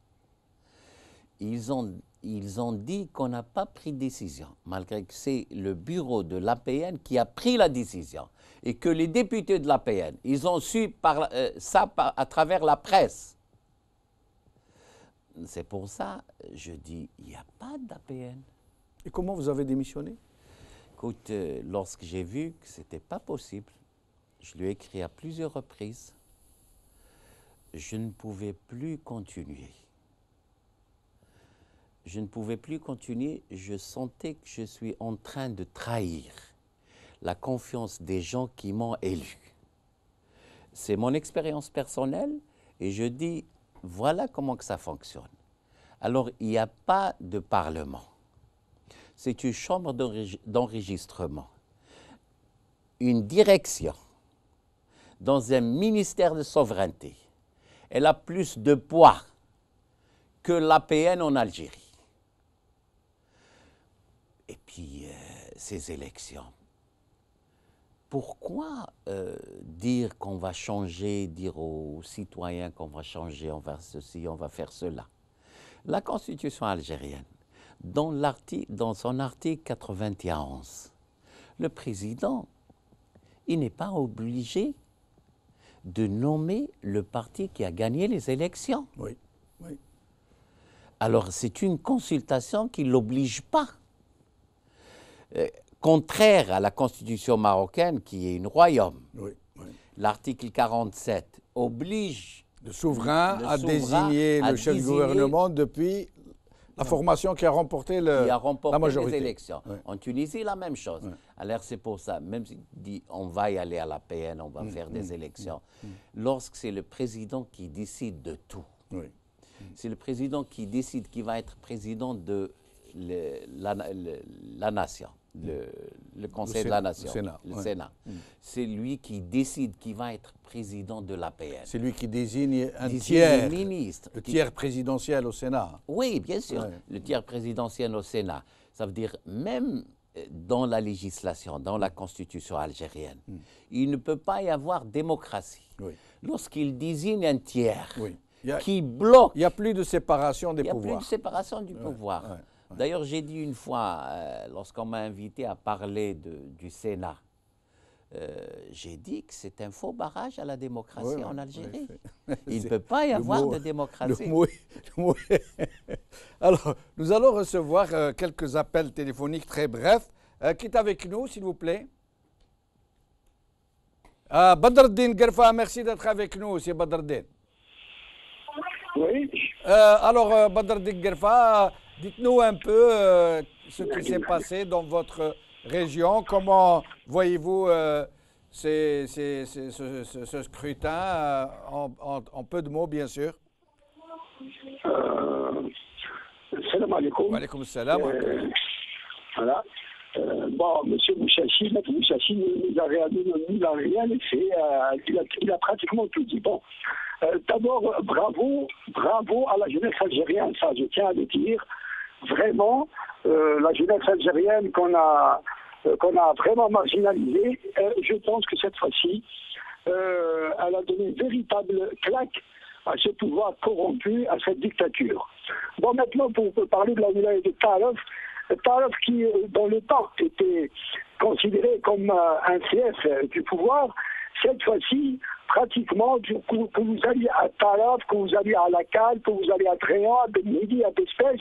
ils ont dit qu'on n'a pas pris de décision, malgré que c'est le bureau de l'APN qui a pris la décision. Et que les députés de l'APN, ils ont su à travers la presse. C'est pour ça, je dis, il n'y a pas d'APN. Et comment vous avez démissionné? Écoute, lorsque j'ai vu que ce n'était pas possible, je lui ai écrit à plusieurs reprises, je ne pouvais plus continuer. Je ne pouvais plus continuer, je sentais que je suis en train de trahir la confiance des gens qui m'ont élu. C'est mon expérience personnelle et je dis, voilà comment que ça fonctionne. Alors, il n'y a pas de parlement. C'est une chambre d'enregistrement, une direction dans un ministère de souveraineté. Elle a plus de poids que l'APN en Algérie. Et puis, ces élections. Pourquoi dire qu'on va changer, dire aux citoyens qu'on va changer, on va ceci, on va faire cela? La Constitution algérienne, dans son article 91, le président, il n'est pas obligé de nommer le parti qui a gagné les élections. Oui, oui. Alors, c'est une consultation qui ne l'oblige pas. Contraire à la Constitution marocaine, qui est une royaume. Oui, oui. L'article 47 oblige le souverain à désigner le chef du gouvernement depuis la formation qui a remporté la majorité. Les élections. Oui. En Tunisie, la même chose. Oui. Alors c'est pour ça, même s'il dit on va y aller à l'APN, on va faire des élections, lorsque c'est le président qui décide de tout, c'est le président qui décide qui va être président de la nation, le Conseil de la Nation, le Sénat. C'est lui qui décide qui va être président de l'APN. C'est lui qui désigne un tiers, ministre, le tiers présidentiel au Sénat. Oui, bien sûr, le tiers présidentiel au Sénat. Ça veut dire même dans la législation, dans la Constitution algérienne, il ne peut pas y avoir démocratie. Lorsqu'il désigne un tiers qui bloque... Il n'y a plus de séparation des pouvoirs. Il n'y a plus de séparation du pouvoir. D'ailleurs, j'ai dit une fois, lorsqu'on m'a invité à parler du Sénat, j'ai dit que c'est un faux barrage à la démocratie en Algérie. Il ne peut pas y avoir de démocratie. Alors, nous allons recevoir quelques appels téléphoniques très brefs. Qui est avec nous, s'il vous plaît? Badreddine Gerfa, merci d'être avec nous, c'est Badreddine. Oui. Alors, Badreddine Gerfa, dites-nous un peu ce qui s'est passé dans votre région. Comment voyez-vous ce scrutin en peu de mots, bien sûr? Salam alaikum. Wa alaikum salam. Voilà. Bon, M. Mouchachi, Maître Mouchachi, il n'a rien fait. Il a pratiquement tout dit. Bon, d'abord, bravo à la jeunesse algérienne, ça je tiens à le dire. Vraiment, la jeunesse algérienne qu'on a vraiment marginalisée, je pense que cette fois-ci, elle a donné une véritable claque à ce pouvoir corrompu, à cette dictature. Bon, maintenant, pour parler de la wilaya de Taaref, Taaref qui, dans le temps, était considéré comme un fief du pouvoir, cette fois-ci, pratiquement, que vous alliez à Taaref, que vous alliez à Lacal, que vous alliez à Tréant, à Ben Midi, à Bespès,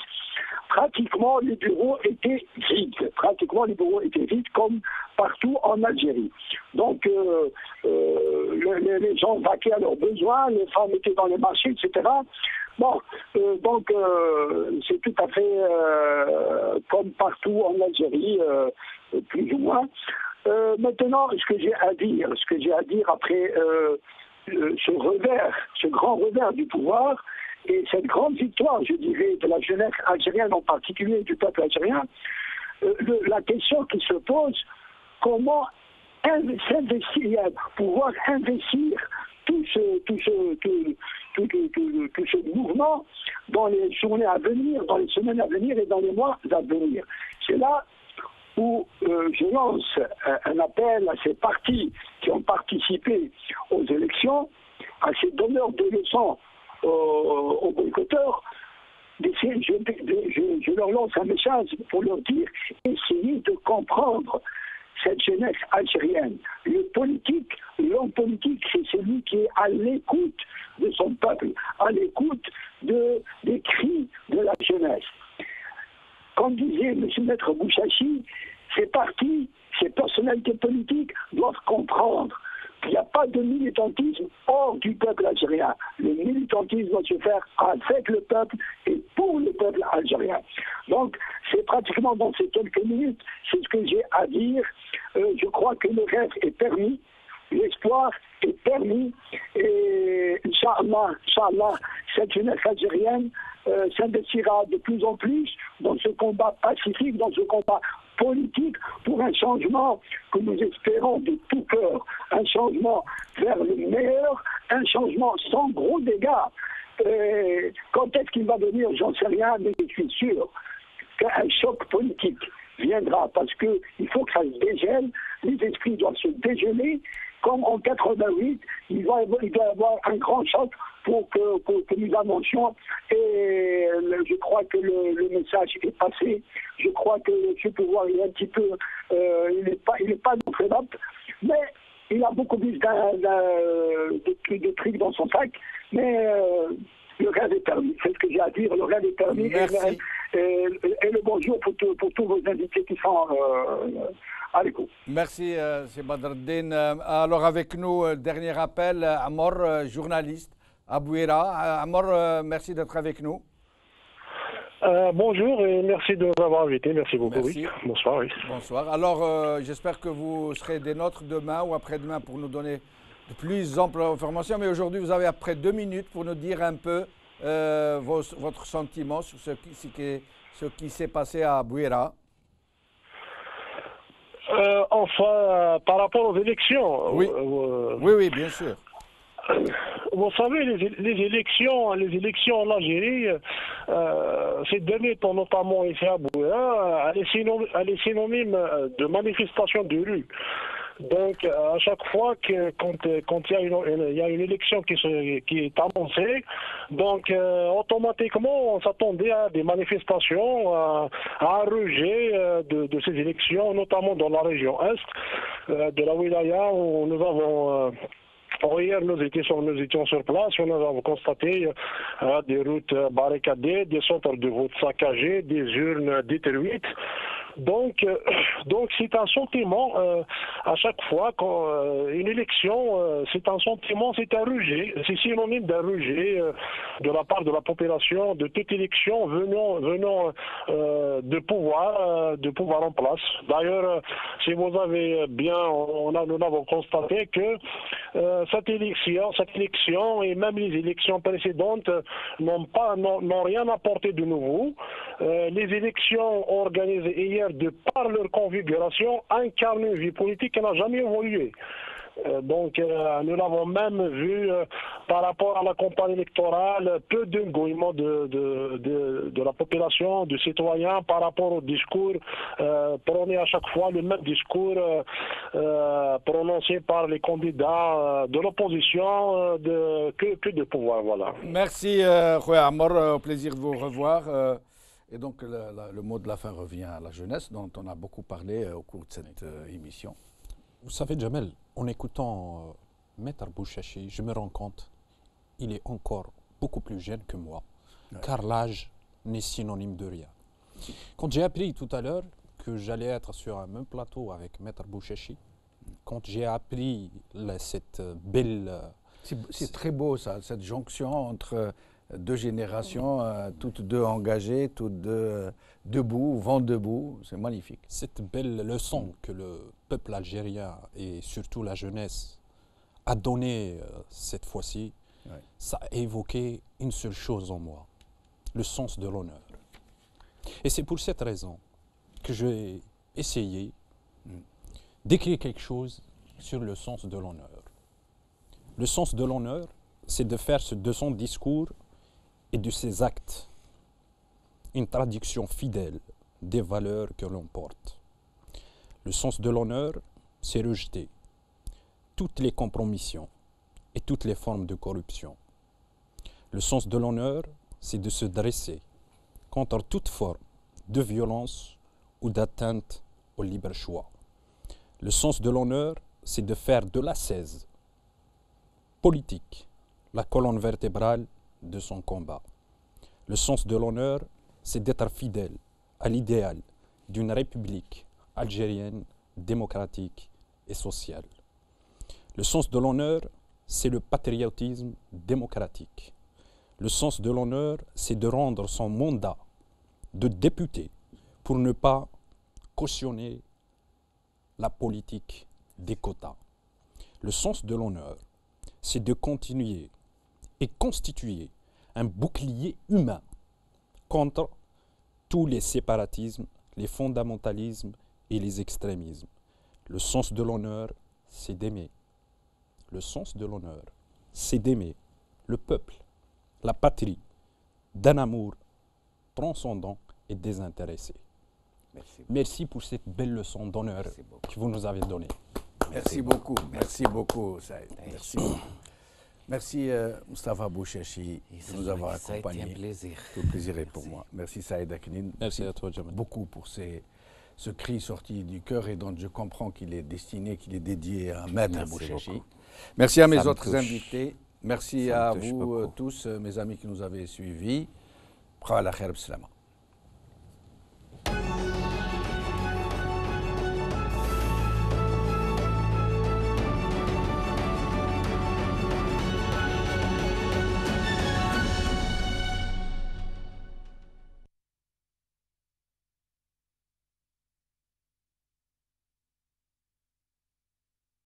pratiquement les bureaux étaient vides. Pratiquement les bureaux étaient vides comme partout en Algérie. Donc les gens vaquaient à leurs besoins, les femmes étaient dans les marchés, etc. Bon, donc c'est tout à fait comme partout en Algérie, plus ou moins. Maintenant, ce que j'ai à dire après ce grand revers du pouvoir et cette grande victoire, je dirais, de la jeunesse algérienne, en particulier du peuple algérien, la question qui se pose, comment s'investir, pouvoir investir tout ce mouvement dans les journées à venir, dans les semaines à venir et dans les mois à venir. C'est là où je lance un appel à ces partis qui ont participé aux élections, à ces donneurs de leçons aux boycotteurs, je leur lance un message pour leur dire, essayez de comprendre cette jeunesse algérienne. L'homme politique, c'est celui qui est à l'écoute de son peuple, à l'écoute des cris de la jeunesse. Comme disait M. Maître Bouchachi, ces partis, ces personnalités politiques doivent comprendre qu'il n'y a pas de militantisme hors du peuple algérien. Le militantisme doit se faire avec le peuple et pour le peuple algérien. Donc, c'est pratiquement dans ces quelques minutes, c'est ce que j'ai à dire. Je crois que le rêve est permis, l'espoir est permis, et Inch'Allah, cette jeunesse algérienne s'investira de plus en plus dans ce combat pacifique, dans ce combat politique pour un changement que nous espérons de tout cœur, un changement vers le meilleur, un changement sans gros dégâts. Quand est-ce qu'il va venir, j'en sais rien, mais je suis sûr qu'un choc politique viendra parce qu'il faut que ça se dégèle, les esprits doivent se dégeler, comme en 88, il doit y avoir un grand choc pour que nous avancions. Et je crois que le message est passé. Je crois que ce pouvoir est un petit peu, il n'est pas non-faisable, mais il a beaucoup plus de trucs dans son sac. Mais le rêve est permis. C'est ce que j'ai à dire. Le rêve est permis. Et le bonjour pour tous vos invités qui sont à l'écoute. Merci, c'est Badreddine. Alors avec nous, dernier appel, Amor, journaliste à Bouira. Amor, merci d'être avec nous. Bonjour et merci de nous avoir invités. Merci beaucoup. Merci. Oui. Bonsoir. Oui. Bonsoir. Alors, j'espère que vous serez des nôtres demain ou après-demain pour nous donner de plus amples informations. Mais aujourd'hui, vous avez après 2 minutes pour nous dire un peu votre sentiment sur ce qui s'est passé à Bouira. Enfin, par rapport aux élections. Oui, oui, bien sûr. Vous savez, les élections en Algérie, ces derniers temps, notamment ici à Bouira, elle est synonyme de manifestation de rue. Donc, à chaque fois quand il y a une élection qui est annoncée, donc automatiquement, on s'attendait à des manifestations, à un rejet de ces élections, notamment dans la région Est de la Wilaya, où nous avons... Hier, nous étions sur place, nous avons constaté des routes barricadées, des centres de vote saccagés, des urnes détruites. Donc c'est un sentiment, à chaque fois, une élection, c'est un sentiment, c'est un rejet, c'est synonyme d'un rejet de la part de la population, de toute élection venant de pouvoir en place. D'ailleurs, si vous avez bien, nous avons constaté que cette élection et même les élections précédentes n'ont rien apporté de nouveau. Les élections organisées hier, de par leur configuration, incarnent une vie politique qui n'a jamais évolué. Donc, nous l'avons même vu par rapport à la campagne électorale, peu d'engouement de la population, des citoyens par rapport au discours prôné à chaque fois, le même discours prononcé par les candidats de l'opposition que de pouvoir. Voilà. Merci, Khouya Amor, au plaisir de vous revoir. Et donc, le mot de la fin revient à la jeunesse, dont on a beaucoup parlé au cours de cette émission. Vous savez, Jamel, en écoutant Maître Bouchachi, je me rends compte qu'il est encore beaucoup plus jeune que moi, car l'âge n'est synonyme de rien. Quand j'ai appris tout à l'heure que j'allais être sur un même plateau avec Maître Bouchachi, quand j'ai appris cette belle... C'est très beau, ça, cette jonction entre 2 générations, toutes 2 engagées, toutes 2 debout, vent debout, c'est magnifique. Cette belle leçon que le peuple algérien et surtout la jeunesse a donnée cette fois-ci, ça a évoqué une seule chose en moi, le sens de l'honneur. Et c'est pour cette raison que j'ai essayé d'écrire quelque chose sur le sens de l'honneur. Le sens de l'honneur, c'est de faire de son discours et de ses actes une traduction fidèle des valeurs que l'on porte. Le sens de l'honneur, c'est rejeter toutes les compromissions et toutes les formes de corruption. Le sens de l'honneur, c'est de se dresser contre toute forme de violence ou d'atteinte au libre choix. Le sens de l'honneur, c'est de faire de l'ascèse politique la colonne vertébrale de son combat. Le sens de l'honneur, c'est d'être fidèle à l'idéal d'une république algérienne démocratique et sociale. Le sens de l'honneur, c'est le patriotisme démocratique. Le sens de l'honneur, c'est de rendre son mandat de député pour ne pas cautionner la politique des quotas. Le sens de l'honneur, c'est de continuer et constituer un bouclier humain contre tous les séparatismes, les fondamentalismes et les extrémismes. Le sens de l'honneur, c'est d'aimer. Le sens de l'honneur, c'est d'aimer le peuple, la patrie, d'un amour transcendant et désintéressé. Merci pour cette belle leçon d'honneur que vous nous avez donnée. Merci beaucoup, Saïd. Merci. Merci Moustapha Bouchechi de nous avoir accompagnés. Ça a été un plaisir. Tout le plaisir est pour moi. Merci Saïd Aknin. Merci à toi, Jamal. Beaucoup pour ce cri sorti du cœur et dont je comprends qu'il est destiné, qu'il est dédié à Maître Bouchechi. Merci à mes autres invités. Merci à vous tous, mes amis qui nous avez suivis. Bra la khair b'slama.